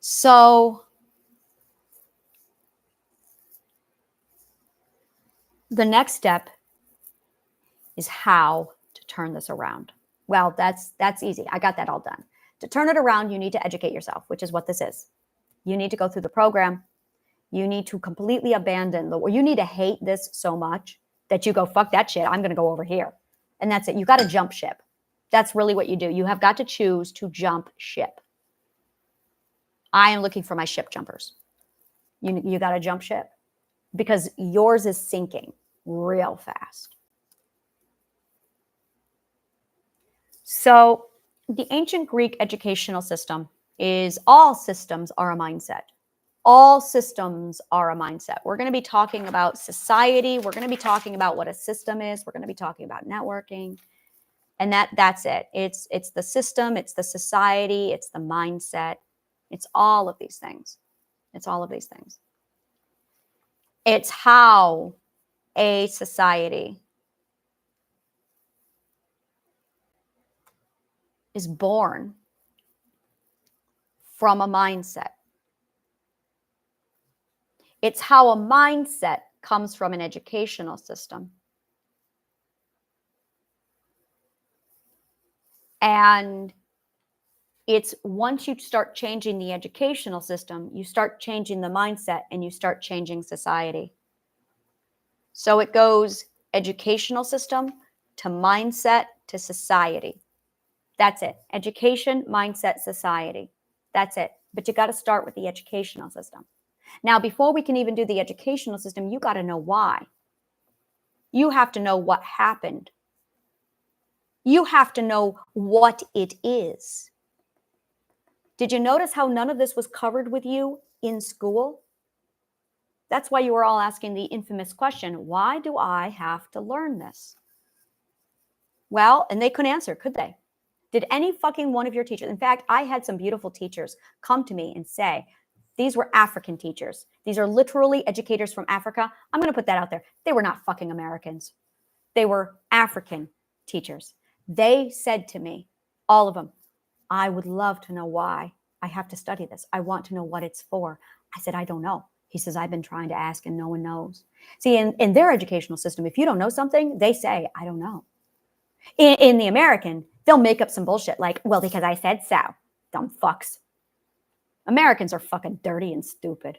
So the next step is how to turn this around. Well, that's easy. I got that all done. To turn it around, you need to educate yourself, which is what this is. You need to go through the program. You need to completely abandon you need to hate this so much that you go, fuck that shit. I'm going to go over here. And that's it. You got to jump ship. That's really what you do. You have got to choose to jump ship. I am looking for my ship jumpers. You got to jump ship because yours is sinking real fast. So the ancient Greek educational system is all systems are a mindset. All systems are a mindset. We're going to be talking about society. We're going to be talking about what a system is. We're going to be talking about networking. And that's it. It's the system, it's the society, it's the mindset. It's all of these things. It's all of these things. It's how a society is born from a mindset. It's how a mindset comes from an educational system. And it's once you start changing the educational system, you start changing the mindset and you start changing society. So it goes educational system to mindset to society. That's it. Education, mindset, society. That's it. But you got to start with the educational system. Now, before we can even do the educational system, you got to know why. You have to know what happened. You have to know what it is. Did you notice how none of this was covered with you in school? That's why you were all asking the infamous question, why do I have to learn this? Well, and they couldn't answer, could they? Did any fucking one of your teachers, in fact, I had some beautiful teachers come to me and say, these were African teachers. These are literally educators from Africa. I'm going to put that out there. They were not fucking Americans. They were African teachers. They said to me, all of them, I would love to know why I have to study this. I want to know what it's for. I said, I don't know. He says, I've been trying to ask and no one knows. See, in their educational system, if you don't know something, they say, I don't know. In the American, they'll make up some bullshit like, well, because I said so. Dumb fucks. Americans are fucking dirty and stupid.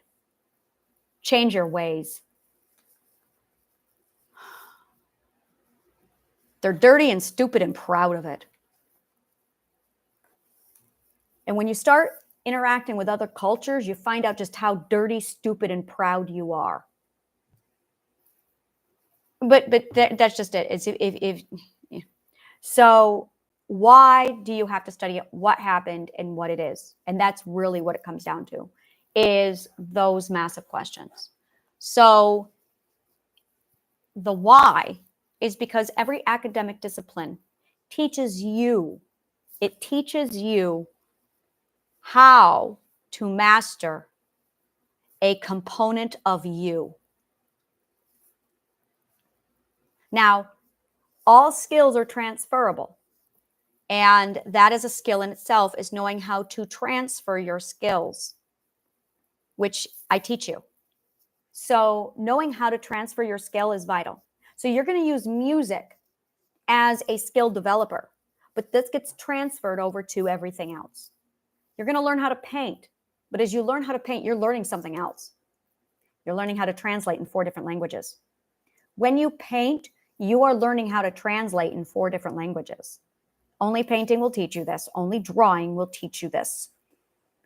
Change your ways. They're dirty and stupid and proud of it. And when you start interacting with other cultures, you find out just how dirty, stupid, and proud you are. But that's just it. So why do you have to study what happened and what it is? And that's really what it comes down to, is those massive questions. So the why is because every academic discipline teaches you how to master a component of you. Now, all skills are transferable. And that is a skill in itself, is knowing how to transfer your skills, which I teach you. So knowing how to transfer your skill is vital. So you're going to use music as a skill developer, but this gets transferred over to everything else. You're going to learn how to paint, but as you learn how to paint, you're learning something else. You're learning how to translate in 4 different languages. When you paint, you are learning how to translate in 4 different languages. Only painting will teach you this. Only drawing will teach you this.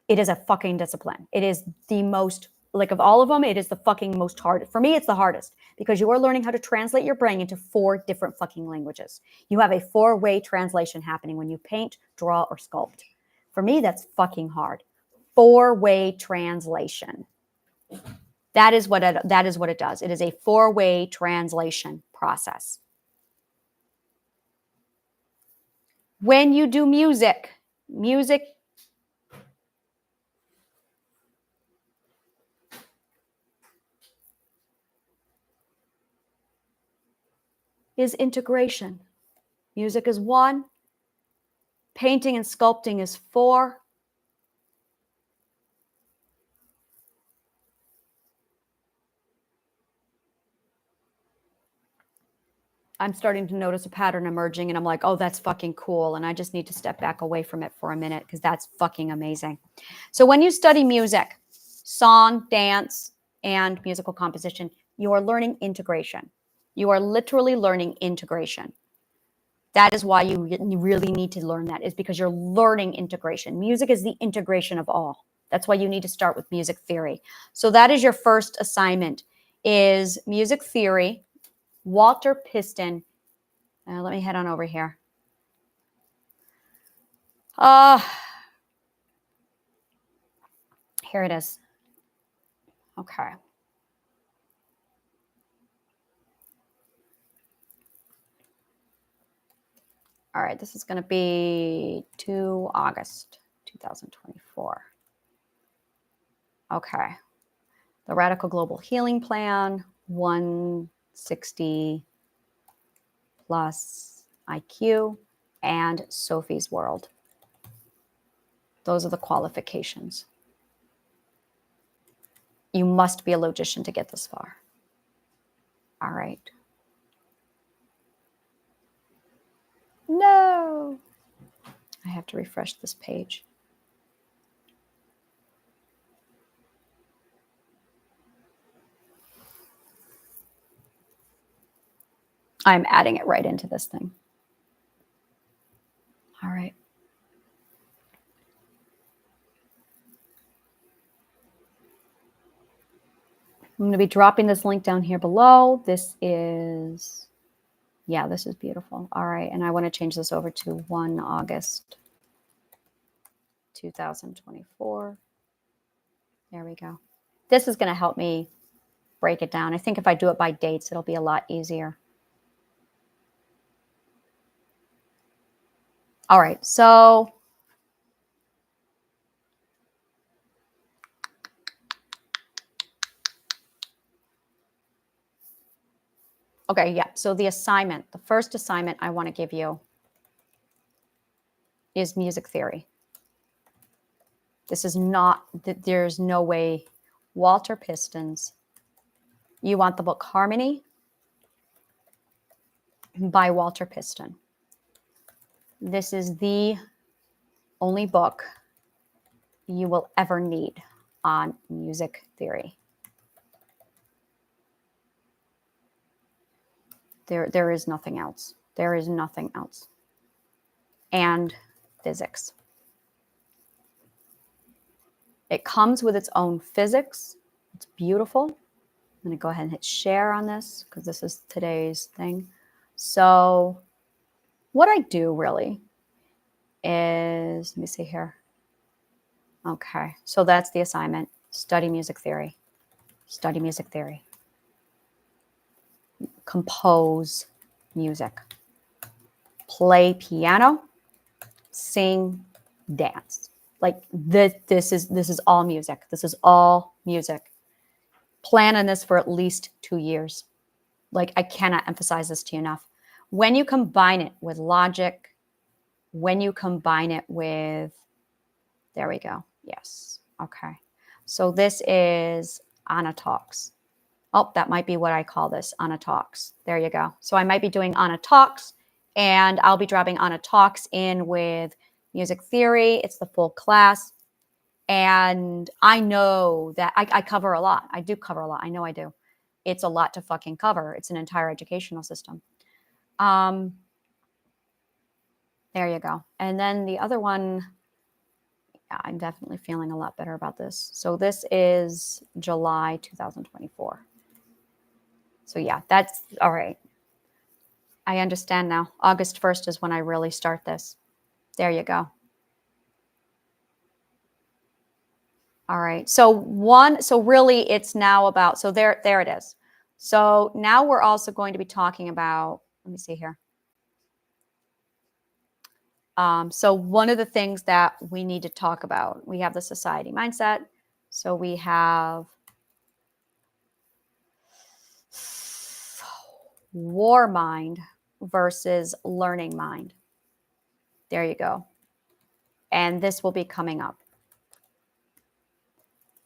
It is a fucking discipline. It is the most, like of all of them, it is the fucking most hard. For me, it's the hardest because you are learning how to translate your brain into 4 different fucking languages. You have a 4-way translation happening when you paint, draw, or sculpt. For me, that's fucking hard. 4-way translation. That is what it does. It is a 4-way translation process. When you do music, music is integration. Music is 1. Painting and sculpting is 4. I'm starting to notice a pattern emerging and I'm like, oh, that's fucking cool. And I just need to step back away from it for a minute because that's fucking amazing. So when you study music, song, dance, and musical composition, you are learning integration. You are literally learning integration. That is why you really need to learn that, is because you're learning integration. Music is the integration of all. That's why you need to start with music theory. So that is your first assignment, is music theory. Walter Piston. Let me head on over here. Here it is. Okay. All right, this is going to be 2 August 2024. Okay. The Radical Global Healing Plan, 160 plus IQ, and Sophie's World. Those are the qualifications. You must be a logician to get this far. All right. No. I have to refresh this page. I'm adding it right into this thing. All right. I'm going to be dropping this link down here below. This is, yeah, this is beautiful. All right. And I want to change this over to 1 August 2024. There we go. This is going to help me break it down. I think if I do it by dates, it'll be a lot easier. All right. So okay, yeah. So the assignment, the first assignment I want to give you is music theory. This is not, there's no way. Walter Pistons. You want the book Harmony by Walter Piston. This is the only book you will ever need on music theory. There is nothing else. There is nothing else. And physics. It comes with its own physics. It's beautiful. I'm going to go ahead and hit share on this because this is today's thing. So what I do really is, let me see here. Okay, so that's the assignment. Study music theory. Study music theory. Compose music. Play piano. Sing, dance. Like this is all music. This is all music. Plan on this for at least 2 years. Like, I cannot emphasize this to you enough. When you combine it with logic, when you combine it with, there we go. Yes. Okay. So this is Anna Talks. Oh, that might be what I call this, Anna Talks. There you go. So I might be doing Anna Talks, and I'll be dropping Anna Talks in with music theory. It's the full class. And I know that I cover a lot. I do cover a lot. I know I do. It's a lot to fucking cover. It's an entire educational system. There you go. And then the other one, yeah, I'm definitely feeling a lot better about this. So this is July 2024. So yeah, that's all right. I understand now. August 1st is when I really start this. There you go. All right. So really it's now about, so there it is. So now we're also going to be talking about, let me see here. So one of the things that we need to talk about, we have the society mindset. So we have war mind versus learning mind. There you go. And this will be coming up.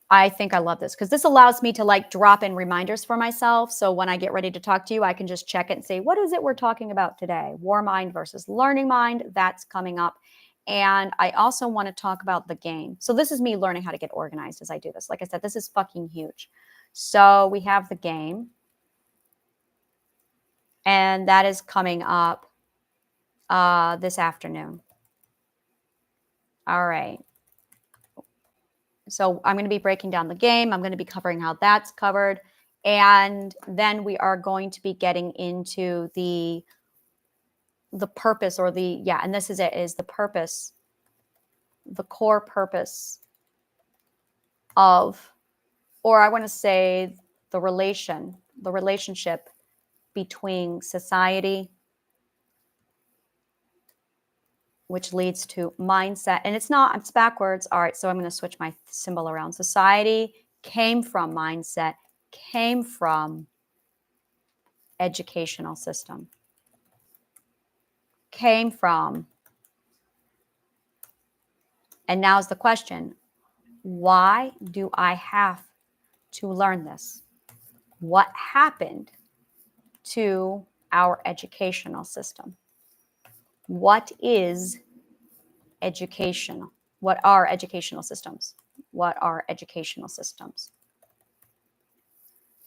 I think I love this because this allows me to like drop in reminders for myself. So when I get ready to talk to you, I can just check it and say, what is it we're talking about today? War mind versus learning mind. That's coming up. And I also want to talk about the game. So this is me learning how to get organized as I do this. Like I said, this is fucking huge. So we have the game. And that is coming up this afternoon. All right. So I'm going to be breaking down the game. I'm going to be covering how that's covered. And then we are going to be getting into the purpose or and this is it, is the purpose, the core purpose of, or I want to say the relationship between society, which leads to mindset. And it's backwards. All right, so I'm going to switch my symbol around. Society came from mindset, came from educational system, came from, and now's the question, why do I have to learn this? What happened to our educational system? What is educational? What are educational systems? What are educational systems?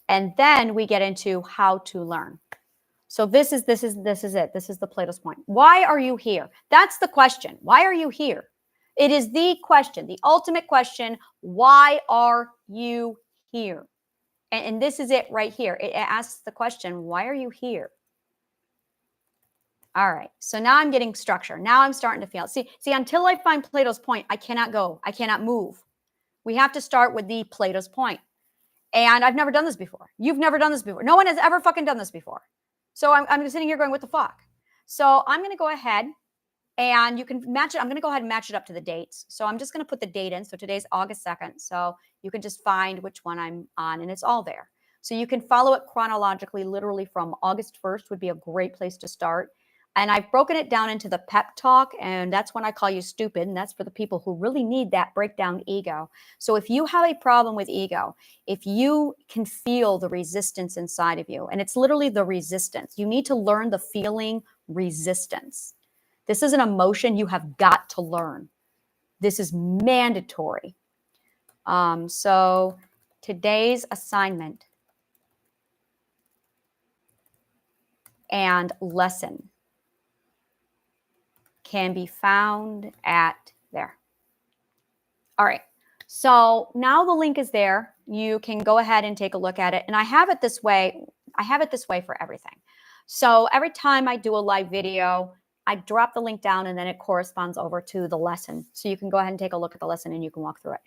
And then we get into how to learn. So this is it. This is the Plato's point. Why are you here? That's the question. Why are you here? It is the question, the ultimate question. Why are you here? And this is it right here. It asks the question, why are you here? All right. So now I'm getting structure. Now I'm starting to feel. See, until I find Plato's point, I cannot go. I cannot move. We have to start with the Plato's point. And I've never done this before. You've never done this before. No one has ever fucking done this before. So I'm sitting here going, what the fuck? So I'm going to go ahead and you can match it. I'm going to go ahead and match it up to the dates. So I'm just going to put the date in. So today's August 2nd. So you can just find which one I'm on and it's all there. So you can follow it chronologically, literally from August 1st would be a great place to start. And I've broken it down into the pep talk, and that's when I call you stupid, and that's for the people who really need that breakdown ego. So if you have a problem with ego, if you can feel the resistance inside of you, and it's literally the resistance, you need to learn the feeling resistance. This is an emotion you have got to learn. This is mandatory. So today's assignment and lesson can be found at there. All right. So now the link is there. You can go ahead and take a look at it. And I have it this way. I have it this way for everything. So every time I do a live video, I drop the link down and then it corresponds over to the lesson. So you can go ahead and take a look at the lesson and you can walk through it.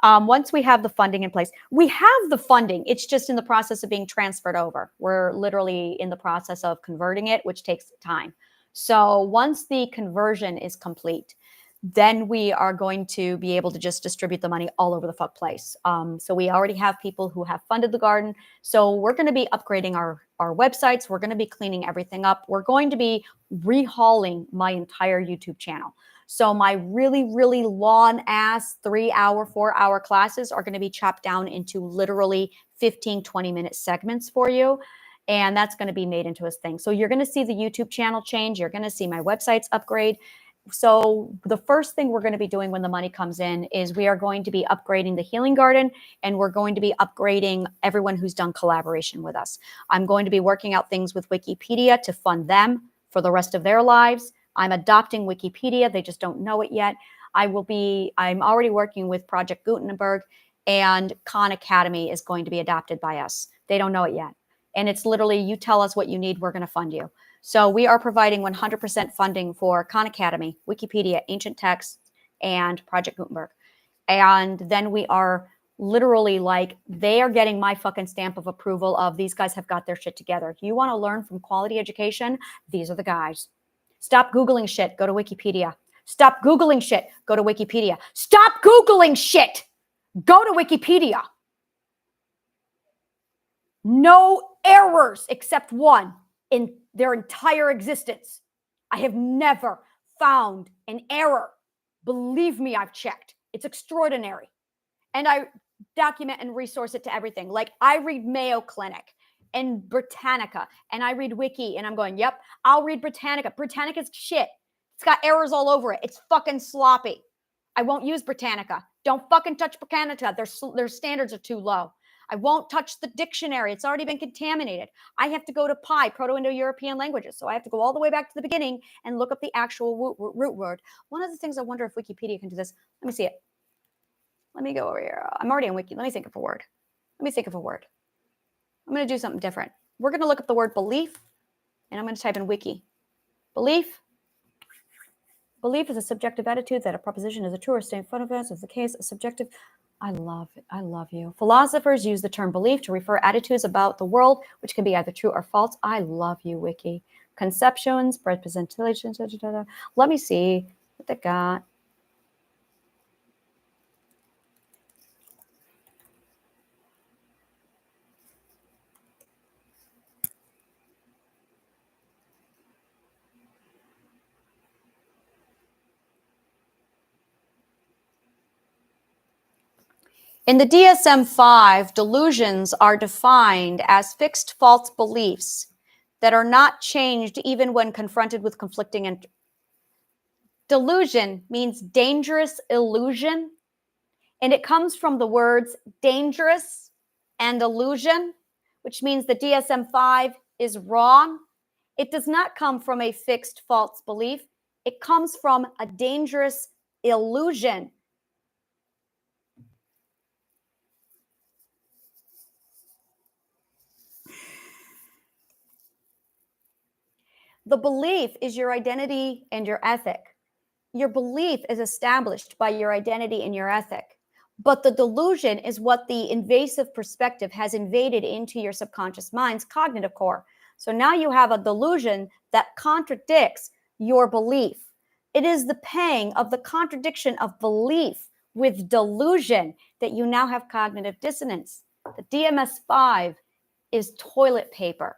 Once we have the funding in place, we have the funding. It's just in the process of being transferred over. We're literally in the process of converting it, which takes time. So once the conversion is complete, then we are going to be able to just distribute the money all over the fuck place. So we already have people who have funded the garden. So we're going to be upgrading our websites. We're going to be cleaning everything up. We're going to be rehauling my entire YouTube channel. So my really, really long ass 3-hour, 4-hour classes are going to be chopped down into literally 15, 20-minute segments for you. And that's going to be made into a thing. So you're going to see the YouTube channel change. You're going to see my websites upgrade. So the first thing we're going to be doing when the money comes in is we are going to be upgrading the Healing Garden, and we're going to be upgrading everyone who's done collaboration with us. I'm going to be working out things with Wikipedia to fund them for the rest of their lives. I'm adopting Wikipedia. They just don't know it yet. I'm already working with Project Gutenberg, and Khan Academy is going to be adopted by us. They don't know it yet. And it's literally, you tell us what you need, we're going to fund you. So we are providing 100% funding for Khan Academy, Wikipedia, Ancient Texts, and Project Gutenberg. And then we are literally like, they are getting my fucking stamp of approval of these guys have got their shit together. If you want to learn from quality education, these are the guys. Stop Googling shit. Go to Wikipedia. Stop Googling shit. Go to Wikipedia. Stop Googling shit. Go to Wikipedia. No errors except one in their entire existence. I have never found an error. Believe me, I've checked. It's extraordinary. And I document and resource it to everything. Like I read Mayo Clinic and Britannica and I read Wiki and I'm going, yep, I'll read Britannica. Britannica's shit. It's got errors all over it. It's fucking sloppy. I won't use Britannica. Don't fucking touch Britannica. Their standards are too low. I won't touch the dictionary. It's already been contaminated. I have to go to PIE, Proto-Indo-European languages. So I have to go all the way back to the beginning and look up the actual root word. One of the things I wonder if Wikipedia can do this. Let me see it. Let me go over here. I'm already on Wiki. Let me think of a word. I'm going to do something different. We're going to look up the word belief, and I'm going to type in Wiki. Belief. Belief is a subjective attitude that a proposition is a true or state of events. Is the case a subjective? I love it. I love you. Philosophers use the term belief to refer attitudes about the world, which can be either true or false. I love you, Wiki. Conceptions, representations. Let me see what they got. In the DSM-5, delusions are defined as fixed false beliefs that are not changed even when confronted with conflicting. Delusion means dangerous illusion, and it comes from the words dangerous and illusion, which means the DSM-5 is wrong. It does not come from a fixed false belief. It comes from a dangerous illusion. The belief is your identity and your ethic. Your belief is established by your identity and your ethic. But the delusion is what the invasive perspective has invaded into your subconscious mind's cognitive core. So now you have a delusion that contradicts your belief. It is the pang of the contradiction of belief with delusion that you now have cognitive dissonance. The DMS-5 is toilet paper.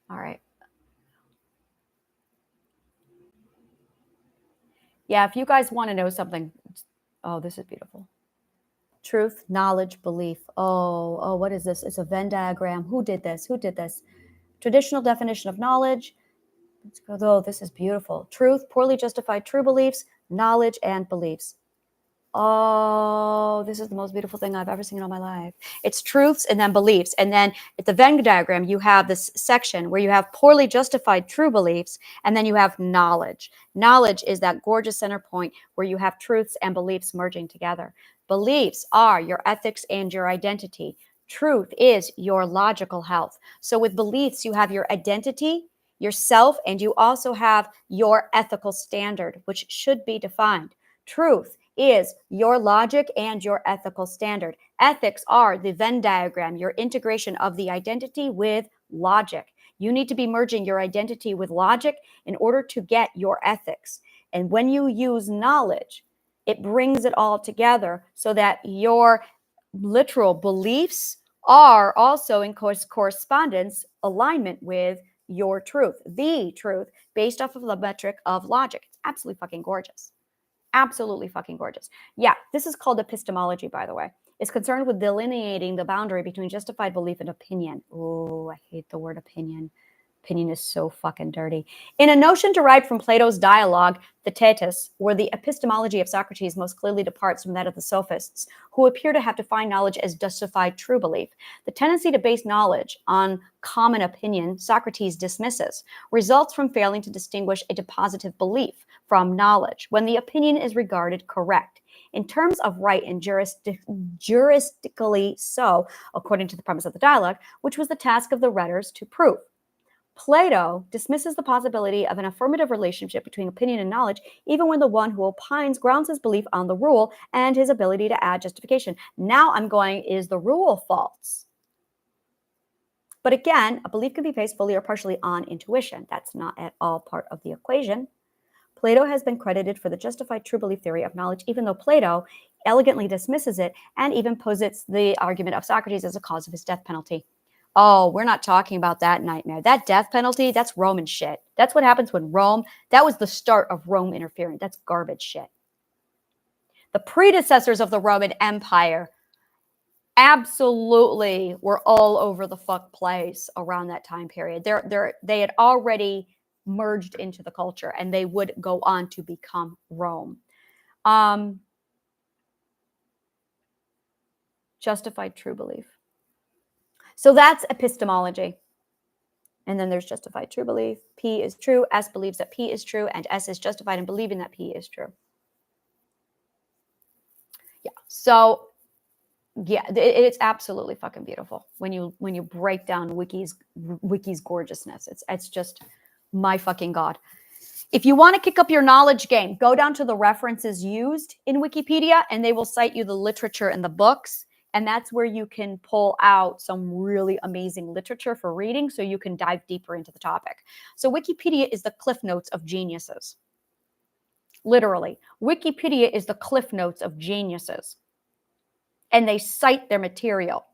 All right. Yeah, if you guys want to know something, oh, this is beautiful. Truth, knowledge, belief. Oh, what is this? It's a Venn diagram. Who did this? Traditional definition of knowledge. Let's go, though. This is beautiful. Truth, poorly justified true beliefs, knowledge, and beliefs. Oh, this is the most beautiful thing I've ever seen in all my life. It's truths and then beliefs. And then at the Venn diagram, you have this section where you have poorly justified true beliefs, and then you have knowledge. Knowledge is that gorgeous center point where you have truths and beliefs merging together. Beliefs are your ethics and your identity. Truth is your logical health. So with beliefs, you have your identity, yourself, and you also have your ethical standard, which should be defined. Truth is your logic and your ethical standard. Ethics are the Venn diagram, your integration of the identity with logic. You need to be merging your identity with logic in order to get your ethics. And when you use knowledge, it brings it all together so that your literal beliefs are also in correspondence, alignment with your truth, the truth, based off of the metric of logic. It's absolutely fucking gorgeous. Absolutely fucking gorgeous. Yeah, this is called epistemology, by the way. It's concerned with delineating the boundary between justified belief and opinion. Oh, I hate the word opinion. Opinion is so fucking dirty. In a notion derived from Plato's dialogue, the Thetis, where the epistemology of Socrates most clearly departs from that of the sophists, who appear to have defined knowledge as justified true belief. The tendency to base knowledge on common opinion, Socrates dismisses, results from failing to distinguish a depositive belief from knowledge when the opinion is regarded correct. in terms of right and juristically so, according to the premise of the dialogue, which was the task of the rhetors to prove. Plato dismisses the possibility of an affirmative relationship between opinion and knowledge, even when the one who opines grounds his belief on the rule and his ability to add justification. Now I'm going, is the rule false? But again, a belief can be based fully or partially on intuition. That's not at all part of the equation. Plato has been credited for the justified true belief theory of knowledge, even though Plato elegantly dismisses it and even posits the argument of Socrates as a cause of his death penalty. Oh, we're not talking about that nightmare. That death penalty, that's Roman shit. That's what happens when Rome, that was the start of Rome interfering. That's garbage shit. The predecessors of the Roman Empire absolutely were all over the fuck place around that time period. They had already merged into the culture and they would go on to become Rome. Justified true belief. So that's epistemology. And then there's justified true belief. P is true. S believes that P is true. And S is justified in believing that P is true. Yeah. So yeah, it's absolutely fucking beautiful when you break down Wiki's gorgeousness. It's just my fucking God. If you want to kick up your knowledge game, go down to the references used in Wikipedia and they will cite you the literature and the books. And that's where you can pull out some really amazing literature for reading so you can dive deeper into the topic. So Wikipedia is the Cliff Notes of geniuses. Literally, Wikipedia is the Cliff Notes of geniuses. And they cite their material.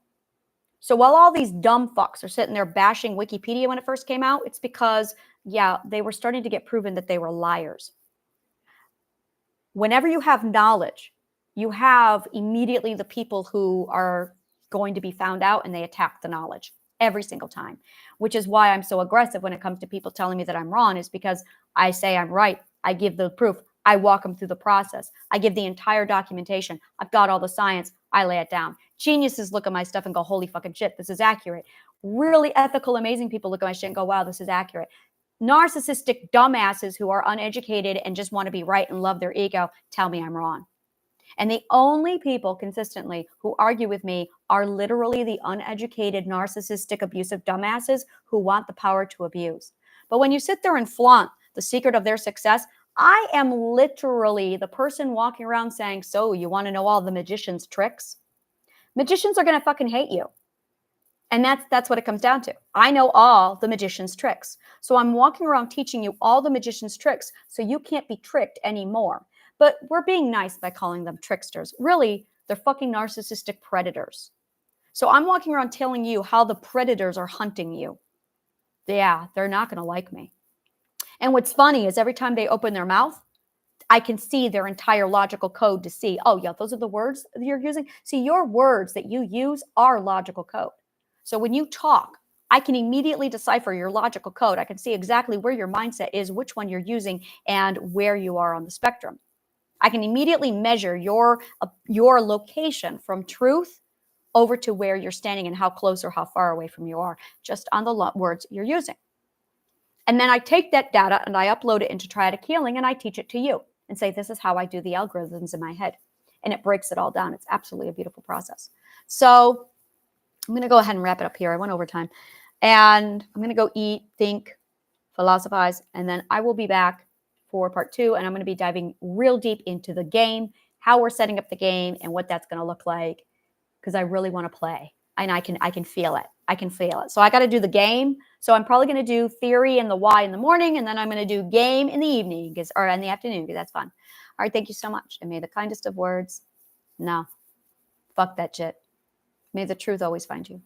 So while all these dumb fucks are sitting there bashing Wikipedia when it first came out, it's because, yeah, they were starting to get proven that they were liars. Whenever you have knowledge, you have immediately the people who are going to be found out and they attack the knowledge every single time, which is why I'm so aggressive when it comes to people telling me that I'm wrong, is because I say I'm right. I give the proof. I walk them through the process. I give the entire documentation. I've got all the science. I lay it down. Geniuses look at my stuff and go, holy fucking shit, this is accurate. Really ethical, amazing people look at my shit and go, wow, this is accurate. Narcissistic dumbasses who are uneducated and just want to be right and love their ego tell me I'm wrong. And the only people consistently who argue with me are literally the uneducated, narcissistic, abusive dumbasses who want the power to abuse. But when you sit there and flaunt the secret of their success, I am literally the person walking around saying, so you want to know all the magician's tricks? Magicians are going to fucking hate you. And that's what it comes down to. I know all the magician's tricks. So I'm walking around teaching you all the magician's tricks so you can't be tricked anymore. But we're being nice by calling them tricksters. Really, they're fucking narcissistic predators. So I'm walking around telling you how the predators are hunting you. Yeah, they're not going to like me. And what's funny is every time they open their mouth, I can see their entire logical code to see, oh, yeah, those are the words that you're using. See, your words that you use are logical code. So when you talk, I can immediately decipher your logical code. I can see exactly where your mindset is, which one you're using, and where you are on the spectrum. I can immediately measure your location from truth over to where you're standing and how close or how far away from you are, just on the words you're using. And then I take that data and I upload it into Triadic Healing and I teach it to you and say, this is how I do the algorithms in my head. And it breaks it all down. It's absolutely a beautiful process. So I'm going to go ahead and wrap it up here. I went over time. And I'm going to go eat, think, philosophize, and then I will be back for part 2. And I'm going to be diving real deep into the game, how we're setting up the game, and what that's going to look like, because I really want to play. And I can feel it. I can feel it. So I got to do the game. So I'm probably going to do theory and the why in the morning, and then I'm going to do game in the evening or in the afternoon, because that's fun. All right, thank you so much. And may the kindest of words, no, fuck that shit. May the truth always find you.